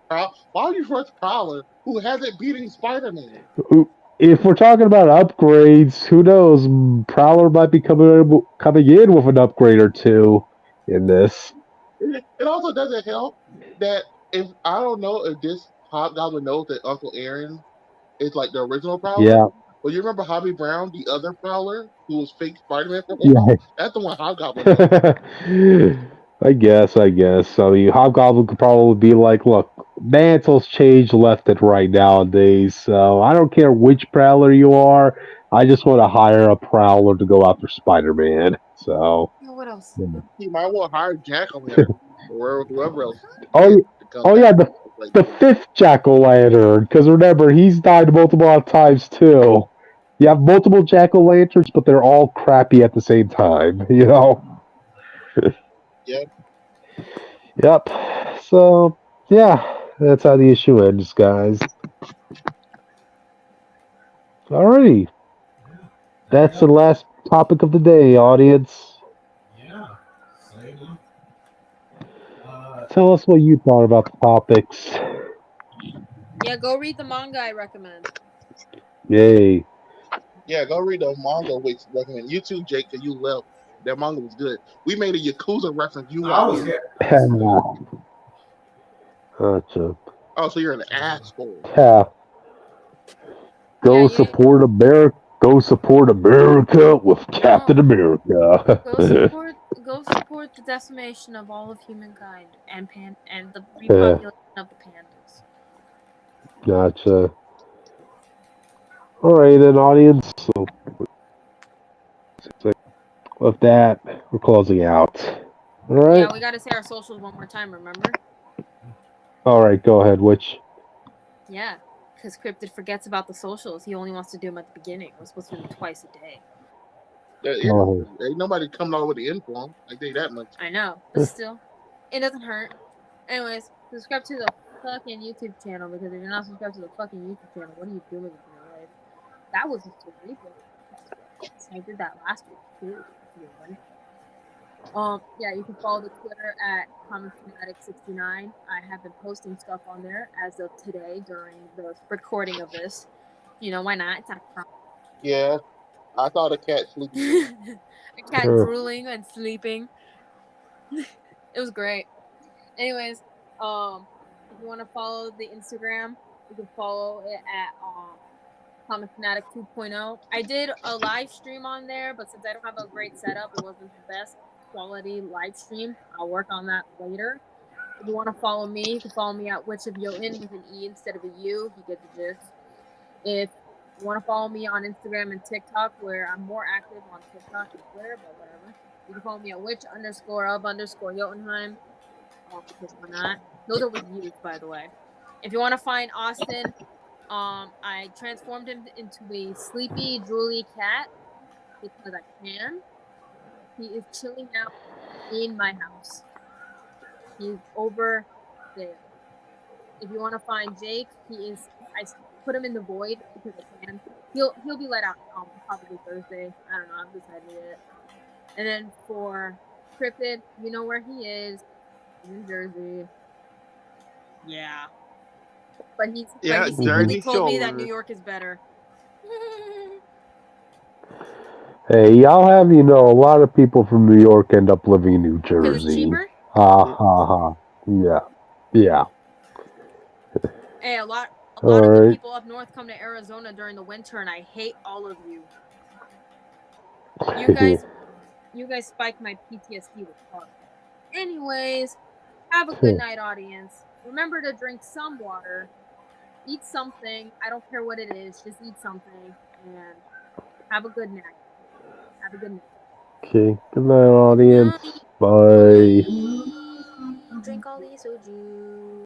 you trust Prowler who hasn't beaten Spider-Man? If we're talking about upgrades, who knows? Prowler might be coming in with an upgrade or two in this. It also doesn't help that if I don't know if this Hobgoblin knows that Uncle Aaron is like the original Prowler. Yeah. Well, you remember Hobby Brown, the other Prowler who was fake Spider-Man for Yeah. That's the one Hobgoblin knows. I guess. I mean, Hobgoblin could probably be like, look, mantles change left and right nowadays, so I don't care which Prowler you are. I just want to hire a Prowler to go after Spider-Man. So. What else? He might want to hire Jack-O-Lantern or whoever else. Oh yeah, the fifth Jack-O-Lantern, because remember, he's died multiple times too. You have multiple Jack-O-Lanterns, but they're all crappy at the same time, Yep. So, yeah, that's how the issue ends, guys. Alrighty. That's the last topic of the day, audience. Yeah. Tell us what you thought about the topics. Yeah, go read the manga I recommend. Yay. Yeah, go read the manga which recommend. You too, Jake, because you left. That manga was good. We made a Yakuza reference. You I want was here? Gotcha. Oh, so you're an asshole. Yeah. Go Yeah, support America. Go support America with Captain America. go support the decimation of all of humankind and the Yeah. repopulation of the pandas. Gotcha. All right, then, audience. So with that, we're closing out. All right. Yeah, we gotta say our socials one more time. Remember? All right. Go ahead. Which? Yeah, because Cryptid forgets about the socials. He only wants to do them at the beginning. We're supposed to do them twice a day. Ain't nobody coming out with the info. I tell you that much. I know, but still, it doesn't hurt. Anyways, subscribe to the fucking YouTube channel, because if you're not subscribed to the fucking YouTube channel, what are you doing with your life? That was just a replay. I did that last week too. Yeah, you can follow the Twitter at Phanatic69. I have been posting stuff on there as of today during the recording of this. You know, why not? It's not a problem. Yeah, I thought a cat sleeping. A cat drooling and sleeping. It was great. Anyways, if you want to follow the Instagram, you can follow it at Comic Phanatic 2.0. I did a live stream on there, but since I don't have a great setup, it wasn't the best quality live stream. I'll work on that later. If you want to follow me, you can follow me at Witch of Jotun with an E instead of a U. You get the gist. If you want to follow me on Instagram and TikTok, where I'm more active on TikTok and Twitter, but whatever. You can follow me at witch_of_Jotunheim. Because why not? Those are with youth, by the way. If you want to find Austin, I transformed him into a sleepy, drooly cat because I can. He is chilling out in my house. He's over there. If you want to find Jake, I put him in the void because I can. He'll be let out probably Thursday. I don't know. I've decided it. And then for Cryptid, you know where he is. He's in Jersey. Yeah. But he secretly told me that New York is better. Hey, y'all have, a lot of people from New York end up living in New Because it's Jersey. cheaper? Ha ha ha. Yeah. Yeah. Hey, a lot of the people up north come to Arizona during the winter, and I hate all of you. You guys spike my PTSD with fun. Anyways, have a good night, audience. Remember to drink some water. Eat something. I don't care what it is. Just eat something. And have a good night. Have a good night. Okay. Good night, audience. Bye. Drink all these soju.